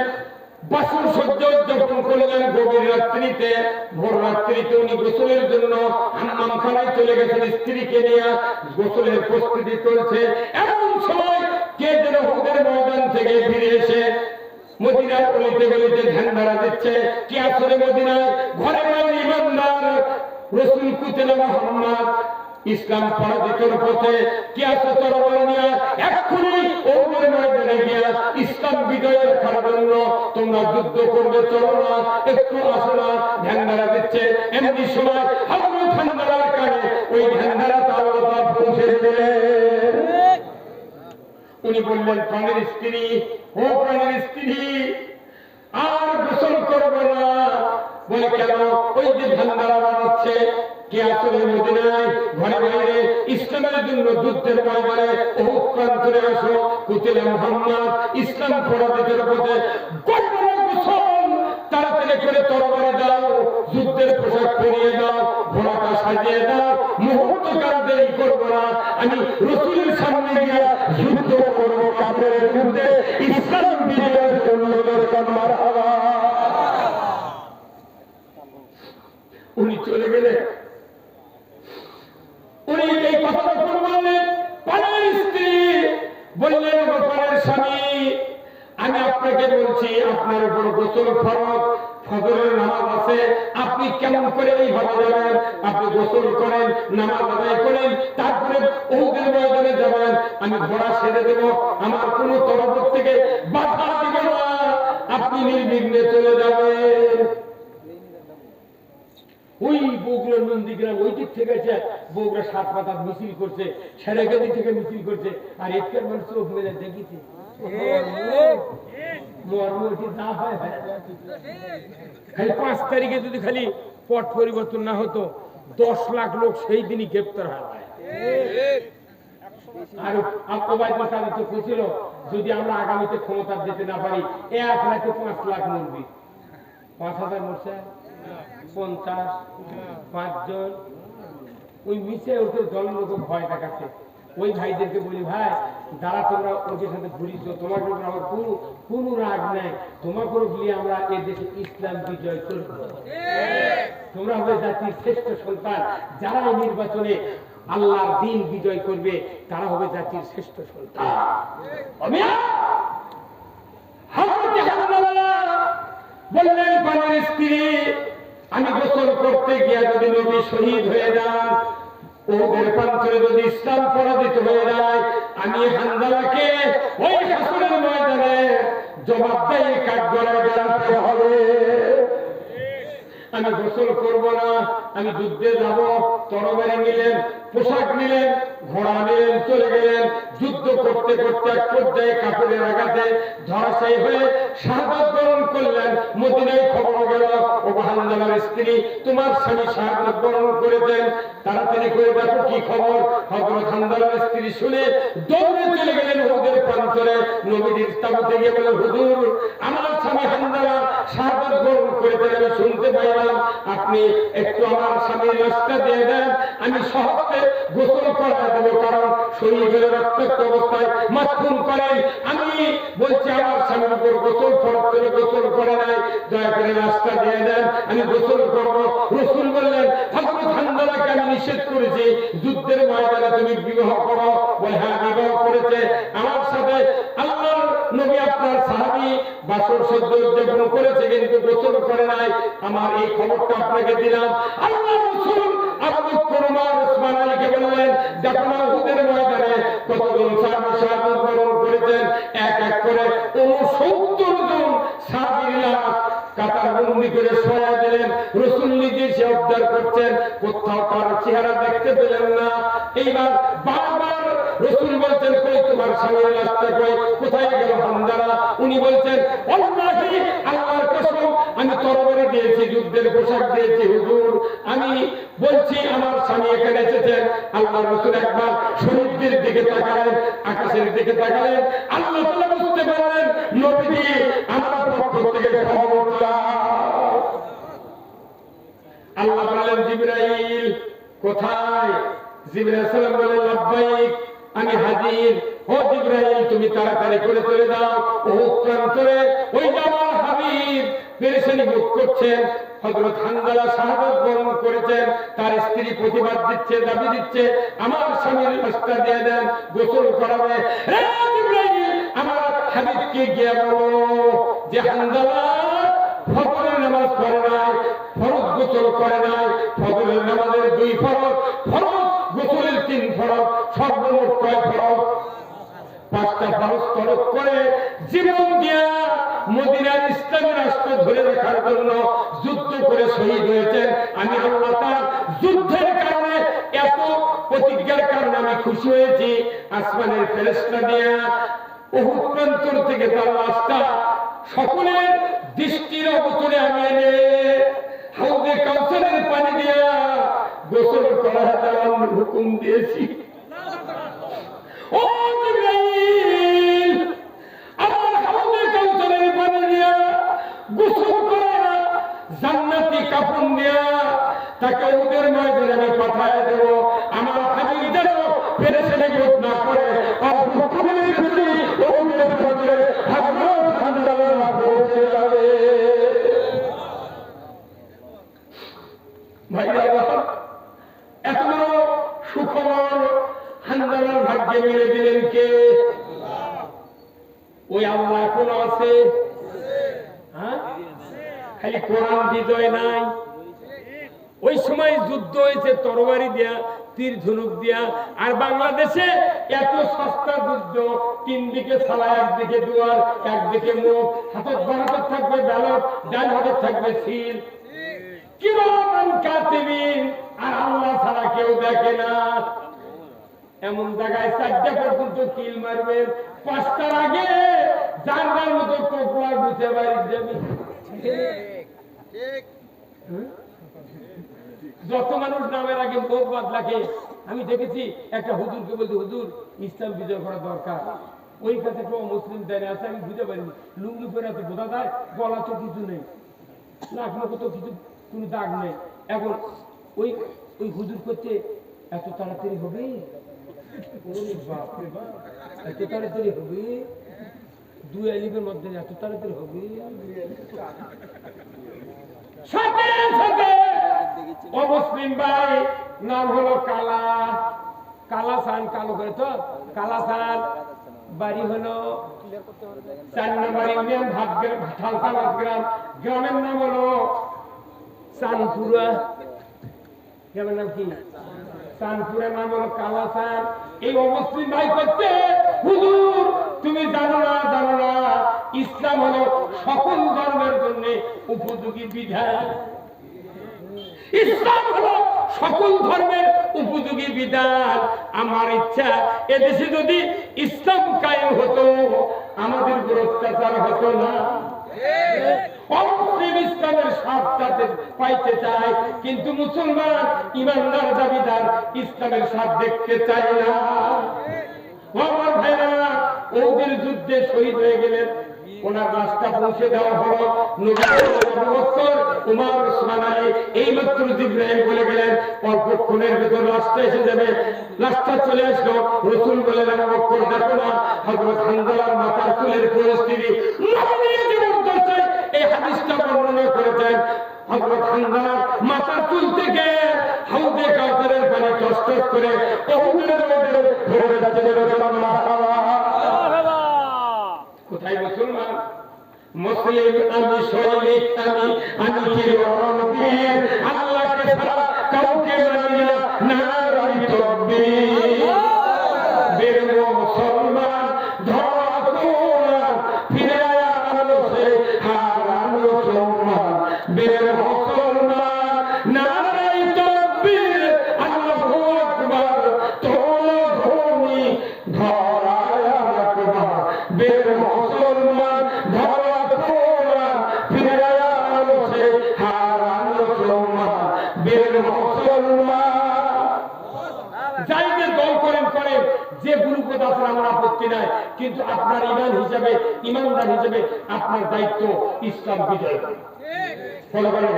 বাসর সহ্য উদযাপন করলেন। গভীর রাত্রিতে, ভোর রাত্রিতে উনি গোসলের জন্য হাম্মামখানায় চলে গেছেন। স্ত্রীকে নিয়ে গোসলের প্রস্তুতি চলছে। এমন সময় কে যেন উহুদের ময়দান থেকে ফিরে এসে মদিনার গলিতে গলিতে ঝান্ডারা দিচ্ছে। কি আসলে মদিনায় ঘরে ঘরে ইমানদার রাসূল কুতিলা মুহাম্মদ ইসলাম পরাজিতর পথে কি আছে তরবারি নিয়ে এক্ষুনি ওদের ময়দানে গিয়া ইসলাম বিজয়ের জন্য তোমরা যুদ্ধ করবে, চলো না, একটু আসো না। ঝান্ডারা দিচ্ছে। এমনি সময় হযরত হানজালার কানে ওই ঝান্ডারা তাওবা পৌঁছে দিলে। উনি বললেন, প্রাণের স্ত্রী, ও প্রাণের স্ত্রী, আর গোসল করবো না। বলে কেন? ওই যে ঝান্ডারা বানাচ্ছে, কে আসলে মদিনায় ঘরে বাইরে ইসলামের জন্য যুদ্ধের ময়দানে উহুদ প্রান্তরে আসো, কুতিলা মুহাম্মদ ইসলাম পরাজিতের পথে। গোসল তাড়াতাড়ি করে তরবারি দাও, যুদ্ধের পোশাক পরিয়ে দাও, ঘোড়াটা সাজিয়ে দাও, মুহূর্তকাল দেরি করবো না। আমি রাসূলের সামনে গিয়ে যুদ্ধ করবো কাফেরের বিরুদ্ধে, ইসলাম বিজয়ের জন্য দরকার। মারহাবা। উনি চলে গেলে উনি এই কথাটা বললেন। প্রাণের স্ত্রী বললেন, প্রাণের স্বামী, আমি আপনাকে বলছি আপনার উপর গোসল ফরজ, ফজরের নামাজ আছে, আপনি কেমন করে এইভাবে যাবেন? আপনি গোসল করেন, নামাজ আদায় করেন, তারপরে উহুদের ময়দানে যাবেন। আমি ঘোড়া ছেড়ে দেব, আমার কোনো তরফ থেকে বাধা দিব না, আপনি নির্বিঘ্নে চলে যাবেন। ওই বগুড়ার নন্দীগ্রাম ওই দিক থেকে আছে, বগুড়া 7 পাতা মিছিল করছে, সেরেগাদি থেকে মিছিল করছে। আর এখানে মানুষ চোখ মেলে দেখিছে, খালি 5 তারিখে যদি খালি পট পরিবর্তন না হতো, 10 লাখ লোক সেই দিনই গ্রেপ্তার হয়। আর ওবায়দুল কাদের তো বলছিল, যদি আমরা আগামীতে ক্ষমতা যেতে না পারি, 1 লাখে 5 লাখ মরবি। 5000 মরছে, 50, 5 জন। ওই মিছে ওকে জনলোক ভয় দেখাচ্ছে। ওই ভাইদেরকে বলি, ভাই যারা তোমরা ওদের সাথে ঘুরিছ, তোমার উপর আমার কোনো রাগ নেই, তোমাকে বলি আমরা এই দেশে ইসলাম বিজয় করব। তোমরা হবে জাতির শ্রেষ্ঠ সন্তান। যারা এই নির্বাচনে আল্লাহর দ্বীন বিজয় করবে, তারা হবে জাতির শ্রেষ্ঠ সন্তান। বললেন, প্রাণের স্ত্রী, আমি গোসল করতে গিয়া যদি নবী শহীদ হয়ে যান, ওদের প্রান্তরে যদি ইসলাম পরাজিত হয়ে যায়, আমি হানজালাকে ওই হাসরের ময়দানে জবাবদেহি কাঠগড়ায় দাঁড়াতে হবে। আমি গোসল করব না, আমি যুদ্ধে যাব। তরবারি নিলেন, পোশাক নিলেন, ঘোড়া নিলেন, চলে গেলেন। যুদ্ধ করতে করতে এক পর্যায়ে কাপড়ের আঘাতে ধরাশায়ী হয়ে শাহাদাত বরণ করলেন। মদিনায় খবর গেল, ও হানজালার স্ত্রী, তোমার স্বামী শাহাদাত বরণ করেছেন, তাড়াতাড়ি করে দেখো কি খবর। হযরত হানজালার স্ত্রী শুনে দৌড়ে চলে গেলেন উহুদের প্রান্তরে। নবীর তাবুতে গিয়ে বলেন, হুজুর, আমার স্বামী হানজালা শাহাদাত বরণ করেছেন, আমি শুনতে পাইলাম। আপনি একটু আমার স্বামীর লাশটা দিয়ে দেন, আমি সহজে গোসল করা দেবো, কারণ শরীরের রক্তাক্ত অবস্থায় মাথুন করেন। আমি বলছি আমার স্বামীর উপর গোসল ফরজ করে গোসল করে নাই, দয়া করে লাশটা দিয়ে দেন, আমি গোসল করবো। রাসূল বললেন, হযরত হানজালাকে আমি নিষেধ করেছি যুদ্ধের ময়দানে তুমি বিবাহ করো। বলে, হ্যাঁ, বিবাহ করেছে আমার সাথে আল্লাহর নবী, আপনার সাহাবী বাসর সহ্য উদযাপন করেছে, কিন্তু গোসল করে নাই। আমার এই খবরটা আপনাকে দিলাম। আল্লাহর রাসূল আবু বকর, ওমর, ওসমান আলীকে বললেন, দেখো না উহুদের ময়দানে কতজন সাহাবী শাহাদাত বরণ করেছেন। এক এক করে 69 জন সাহাবীর লাশ কাতারবন্দি করে সরা দিলেন। রাসূল নিজে সে উদ্ধার করছেন, কোথাও তার চেহারা দেখতে পেলেন না। এইবার বারবার রাসূল বলছেন, কই তোমার স্বামীর লাশটা কই, কোথায় গেল হানজালা? উনি বলছেন, ওয়াল্লাহি, আল্লাহর কসম, আমি তরবারি দিয়েছি, যুদ্ধের পোশাক দিয়েছি হুজুর, আমি বলছি আমার স্বামী এখানে এসেছেন। আল্লাহর রাসূল একবার সমুদ্রের দিকে তাকালেন, আকাশের দিকে তাকালেন। আল্লাহ তাআলা বুঝতে পারলেন নবীজি আমার পক্ষ থেকে খবর দাও। আল্লাহ বললেন, জিবরাইল কোথায়? জিবরাইল সালাম বলেন, লাব্বাইক, আমি হাজির। ও জিবরাইল, তুমি তাড়াতাড়ি করে চলে যাও উহুদ প্রান্তরে। ওই যে আমার হাবিব পেরেশানি ভোগ করছেন, হযরত হানজালা শাহাদাত বরণ করেছেন, তার স্ত্রী প্রতিবাদ দিচ্ছে, দাবি দিচ্ছে, আমার স্বামীর লাশটা দিয়ে দেন, গোসল করাবে। হে জিবরাইল, আমার হাবিবকে গিয়ে বলো যে হানজালা ফজরের নামাজ পড়ে নাই, ফরজ গোসল করে নাই। ফজরের নামাজের 2 ফরজ, ফরজ গোসলের 3 ফরজ, সর্বমোট কয় ফরজ? 5টা ফরজ তরক করে জীবন দিয়া মদিনার ইসলামী রাষ্ট্র ধরে রাখার জন্য যুদ্ধ করে শহীদ হয়েছেন। আমি আল্লাহ তাআলা যুদ্ধের কারণে, এত প্রতিজ্ঞার কারণে আমি খুশি হয়েছি। আসমানের ফেরেশতা দিয়া উহুদ প্রান্তর থেকে তার লাশটা সকলের দৃষ্টির অবতরে আমি এনে হাউজে কাউসারের পানি দিয়া গোসল করার হুকুম দিয়েছি। ও জিবরাইল, আমার হাউজে কাউসারের পানি দিয়া গোসল করা, জান্নাতি কাফন দিয়া তাকে উহুদের ময়দানে আমি পাঠায় দেব। আমার হাবিব যেন পেরেশানি ভোগ না করে, আর সকলের দৃষ্টি উহুদের ময়দানে হযরত হানজালা পৌঁছে যাবে। ভাইরা, এত বড় সুখবর হানজালার ভাগ্যে মেরে দিলেন কে? ওই আল্লাহ এখনো আছে। হ্যাঁ, খালি কোরআন বিজয় নাই, ওই সময় যুদ্ধ হয়েছে তরবারি দিয়া, তীর ধনুক দিয়া। আর বাংলাদেশে এত সস্তা যুদ্ধ, 3 দিকে ছালা, একদিকে দুয়ার, একদিকে মুখ, হাতের বাহাতে থাকবে ব্যালট, ডান হাতে থাকবে সিল, কিরামান কাতিবিন, আর আল্লাহ ছাড়া কেউ দেখে না। এমন জায়গায় 4টা পর্যন্ত কিল মারবেন, 5টার আগে যার যার মতো টোপলা গুছে বাড়ি যাবে। যত মানুষ নামের আগে মুখ বদলাকে, আমি দেখেছি একটা হুজুরকে বলতে, হুজুর ইসলাম বিজয় করা দরকার। ওই কাছে তো মুসলিম দাঁড়িয়ে আছে, আমি বুঝতে পারিনি। লুঙ্গি পরে আছে, বোঝা যায় গলা তো কিছু নেই, নাক মুখ তো কিছু কোনো দাগ নেই। এখন ওই ওই হুজুর করতে এত তাড়াতাড়ি হবে? বাপরে বাপ, এত তাড়াতাড়ি হবে? 2 আলিফের মধ্যে এত তাড়াতাড়ি হবে? সাথে সাথে অমুসলিম ভাই নাম হলো কালা, কালাসান, কালো করে তো কালাসান, বাড়ি হলো 4 নম্বর ইউনিয়ন, ভাতগ্রাম গ্রাম। গ্রামের নাম হলো চানপুরা। গ্রামের নাম কি? চাঁদপুরের নাম হলো কালাচাঁদ। এই অমুসলিম ভাই করতে, হুজুর তুমি জানো না ইসলাম হলো সকল ধর্মের জন্য উপযোগী বিধান। ইসলাম হলো সকল ধর্মের উপযোগী বিধান। আমার ইচ্ছা এদেশে যদি ইসলাম কায়েম হতো, আমাদের উপর অত্যাচার হতো না। অমুসলিম ইসলামের স্বাদ পাইতে চায়, কিন্তু মুসলমান ইমানদার দাবিদার ইসলামের স্বাদ দেখতে চায় না। আমার ভাইরা ওদের যুদ্ধে শহীদ হয়ে গেলেন, ওনার লাশটা পৌঁছে দেওয়া হলো। উমর ওসমান আলী এই মাত্র জিবরাইল বলে গেলেন অল্পক্ষণের ভিতর লাশটা এসে যাবে। লাশটা চলে আসলো, রাসূল বলেন আবু বকর দেখো না হযরত হামজার মাথার চুলের পরিস্থিতি। এই হাদিসটা বর্ণনা করেছেন হযরত হামজার মাথার চুল থেকে হাউজে কাউসারের পানি টস টস করে উহুদের মধ্যে ভরে যাচ্ছে। কোথায় মুসলমান? মুসলিম আমি সৈনিক, আমি চিরনবীর, আল্লাহকে ছাড়া কাউকে মানি না, নারী তকবীর। বীর মুসলমান ধরা কোরআন, ফিরে আলো সে হারানো সম্মান। বীর মুসলমান নারী তকবীর, আল্লাহু আকবার তোলো ধ্বনি ধরায় আকবার। বীর মুসলমান ধরা কোরআন, ফিরে আলো সে হারানো সম্মান। বীর মুসলমান যাইতে দল করেন করেন, যে গুরুপদ আছে আমার আপত্তি নাই, কিন্তু আপনার ইমান হিসাবে, ইমানদার হিসাবে আপনার দায়িত্ব ইসলাম বিজয় করা। ফলো করেন।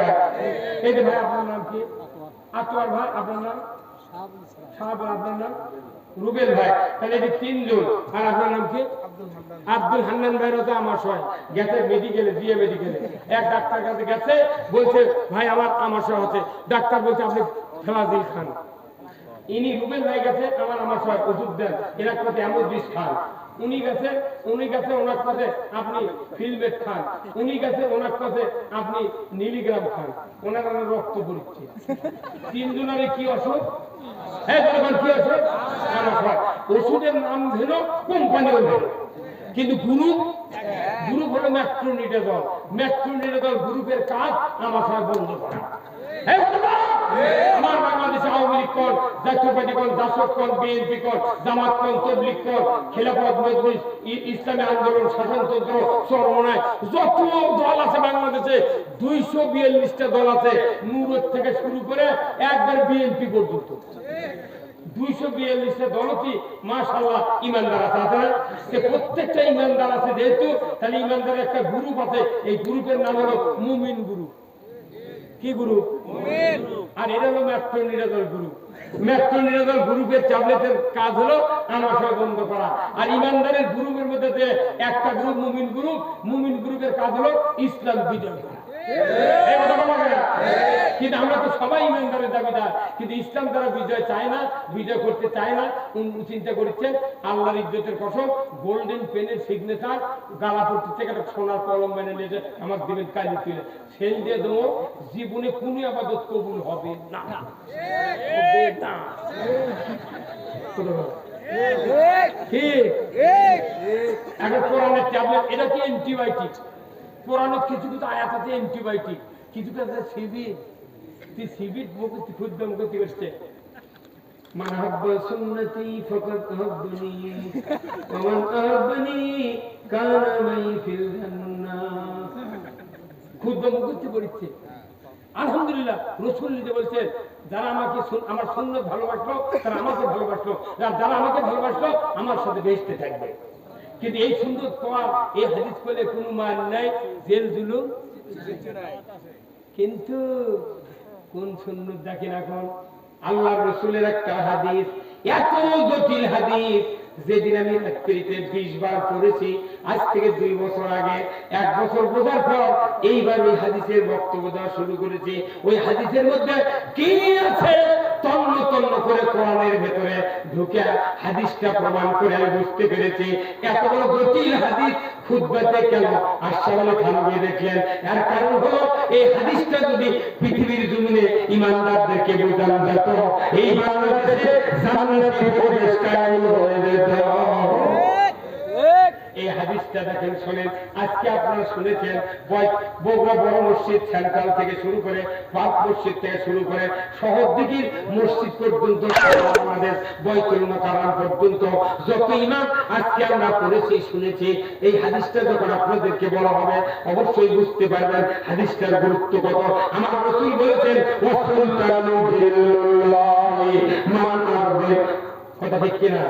এই যে ভাই আপনার নাম কি? আতোয়ার ভাই আপনার নাম? সাহাব। আপনার নাম রুবেল ভাই। তাহলে এই যে তিনজন। আর আপনার নাম কি? আব্দুল হান্নান ভাই। তো আমার সয় গেছে মেডিকেলে, দিয়ে মেডিকেলে এক ডাক্তার কাছে গেছে, বলছে ভাই আমার সয় হচ্ছে। ডাক্তার বলছে আপনি ফেলাজিল খান। ইনি রুবেল ভাই গেছে আমার সয় ওষুধ দেন, এরা কাছে এমন বিষ খান। উনি গেছে ওনার কাছে আপনি ফিলমেট খান। উনি গেছে ওনার কাছে আপনি মিলিগ্রাম খান। ওনার রক্ত পরীক্ষা। তিনজনের কি অসুখ? হ্যাঁ কি অসুখ? ওষুধের নাম ধরো, কোম্পানিও ধরো, কিন্তু গ্রুপ হলো ম্যাট্রোনিডাজল। ম্যাট্রোনিডাজল গ্রুপের কাজ আমার সঙ্গে বন্ধ করা। আমার বাংলাদেশে আওয়ামী লীগ কর, জাতীয় পার্টি কর, জাসদ কর, বিএনপি কর, জামাত কর, তবলিগ কর, খেলাফত মজলিস, ইসলামী আন্দোলন, শাসনতন্ত্র, চরমনায় যত দল আছে বাংলাদেশে 242টা দল আছে, নূরের থেকে শুরু করে একবার বিএনপি পর্যন্ত। 242টা দল কি মাশাআল্লাহ ইমানদার আছে না? প্রত্যেকটা ইমানদার আছে যেহেতু, তাহলে ইমানদারের একটা গ্রুপ আছে। এই গ্রুপের নাম হলো মুমিন গ্রুপ। কি গ্রুপ? মুমিন। আর এটা হলো ম্যাট্রোনিডাজল গ্রুপ। ম্যাট্রোনিডাজল গ্রুপের ট্যাবলেটের কাজ হলো আমাশয় বন্ধ করা। আর ইমানদারের গ্রুপের মধ্যে যে একটা গ্রুপ মুমিন গ্রুপ, মুমিন গ্রুপের কাজ হলো ইসলাম বিজয় করা। কিন্তু আমরা তো সবাই ইমানদারের দাবিদার, কিন্তু ইসলাম তারা বিজয় চায় না, বিজয় করতে চায় না। চিন্তা করছেন আল্লাহর ইজ্জতের কসম, গোল্ডেন পেনের সিগনেচার গালাপট্টি থেকে একটা সোনার কলম মেনে নিয়েছে, আমার দিবেন কালি তুলে সেল দিয়ে দেবো, জীবনে কোন আবাদত কবুল হবে না। এখন কোরআনের ট্যাবলেট, এটা কি অ্যান্টিবায়োটিক? কোরআনের কিছু কিছু আয়াত আছে অ্যান্টিবায়োটিক, কিছু কিছু আছে সিবিট। তুই সিবিট মুখে খুদ্দ মুখে করছে মান হাব্বা সুন্নতি ফাকাদ হাব্বানি ওয়া মান আহাব্বানি কানা মাই ফিল জান্নাহ। খুদ্দ মুখে করছে। আলহামদুলিল্লাহ রাসূল নিজে বলছেন, যারা আমাকে আমার সুন্নাত ভালোবাসলো তারা আমাকে ভালোবাসলো, যারা আমাকে ভালোবাসলো আমার সাথে বেহেশতে থাকবে। কিন্তু এই সুন্দর কোরআন, এই হাদিস বলে কোনো মান নাই, জেল জুলুম। কিন্তু কোন সুন্নাত দেখেন এখন আল্লাহর রাসূলের একটা হাদিস, এত জটিল হাদিস, যেদিন আমি রাত্রিতে 20 বার পড়েছি, আজ থেকে 2 বছর আগে, 1 বছর বোঝার পর এইবার ওই হাদিসের বক্তব্য দেওয়া শুরু করেছি। ওই হাদিসের মধ্যে কি আছে তন্ন তন্ন করে কোরআনের ভেতরে ঢুকে হাদিসটা প্রমাণ করে আমি বুঝতে পেরেছি এত বড় জটিল হাদিস খুতবাতে কেন আশরাফুল থানভী দেখলেন। এর কারণ হলো এই হাদিসটা যদি পৃথিবীর জমিনে ঈমানদারদেরকে বোঝানো যেত, এই বাংলাদেশে জান্নাতি পরিবেশ কায়েম হয়ে যেত। এই হাদিসটা দেখেন, শোনেন। আজকে আপনারা শুনেছেন বগুড়া বড় মসজিদ সেন্ট্রাল থেকে শুরু করে পাক মসজিদ থেকে শুরু করে শহর দিকের মসজিদ পর্যন্ত আমাদের বাইতুল মুকাররম পর্যন্ত যত ইমাম আজকে আমরা পড়েছি শুনেছি, এই হাদিসটা যখন আপনাদেরকে বলা হবে অবশ্যই বুঝতে পারবেন হাদিসটার গুরুত্ব কত। আমার রাসূল বলেছেন ওয়াসুলতানু বিল্লাহি মান আরদি, কথা ঠিক কিনা?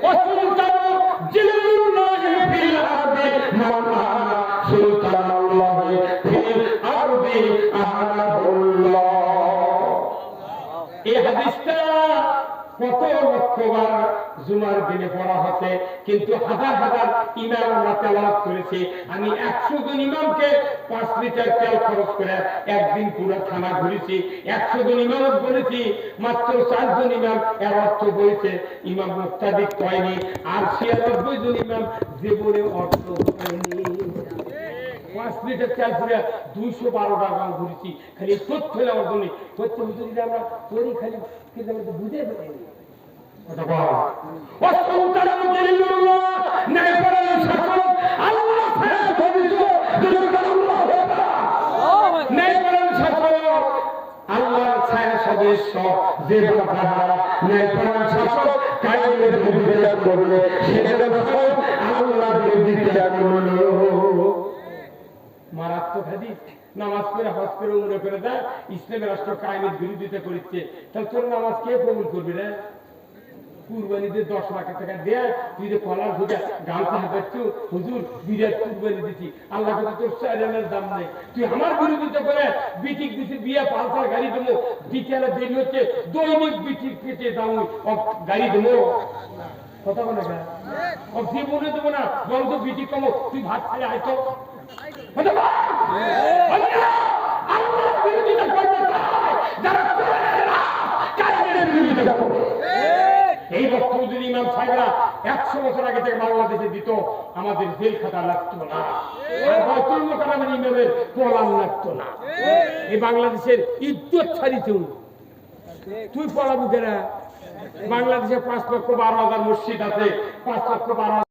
ওয়াসুলতানু জিল্লুল্লাহি ফিল আরদি মান আহা সুলতানাল্লাহি ফিল আরদি আহানাহুল্লাহ। এই হাদিসটা কত লক্ষবার জুমার দিনে পড়া হচ্ছে, কিন্তু হাজার হাজার ইমাম আমরা তেলাওয়াত করেছি। আমি 100 জন ইমামকে 5 লিটার তেল খরচ করে একদিন পুরো থানা ঘুরেছি। 100 জন ইমামত বলেছি, মাত্র 4 জন ইমাম এর অর্থ বলেছে, ইমাম মুক্তাদিক কয়নি। আর 96 জন ইমাম জীবনে অর্থ হয়নি। 5 লিটার তেল পুরে 212 টাকা ঘুরেছি খালি তথ্য নেওয়ার জন্য। তথ্য যদি আমরা পড়ি খালি কিন্তু আমরা বুঝে পাইনি। আল্লাহর ছায়া সদস্য যে কায়েমের বিরোধিতা করবে সেটা আল্লাহর বিরোধিতা করলো। মারাত্মক হাদিস। নামাজ পড়ে হজ করে উমরা করে দেয়, ইসলামের রাষ্ট্র কায়েমের বিরোধিতা করছে। তাহলে তোর নামাজ কে কবুল করবি রে? কুরবানিতে 10 লাখ টাকা দেয়, তুই যে কলার ভুজা গামছা হাঁটাচ্ছু, হুজুর বিরাট কুরবানি দিচ্ছি, আল্লাহ কাছে তোর 4 আনার দাম নেই। তুই আমার বিরোধিতা করে বিটিক দিছি বিয়ে পালসার গাড়ি দেবো, বিকেলে দেরি হচ্ছে, দৈনিক বিটিক পেটে দাম গাড়ি দেবো। কথা বলে গা জীবনে দেবো না, বলতো বিটিক কমো, তুই ভাত খালে আইতো। এই বক্তব্য যদি ইমাম সাহেবরা 100 বছর আগে থেকে বাংলাদেশে দিত, আমাদের জেল খাতা লাগতো না, আর বাইতুল মুকাররমের ইমামের পলান লাগতো না। এই বাংলাদেশের ইজ্জত ছাড়িত তুই পড়াবি কেনা? বাংলাদেশে 5,12,000 মসজিদ আছে, 5,12,000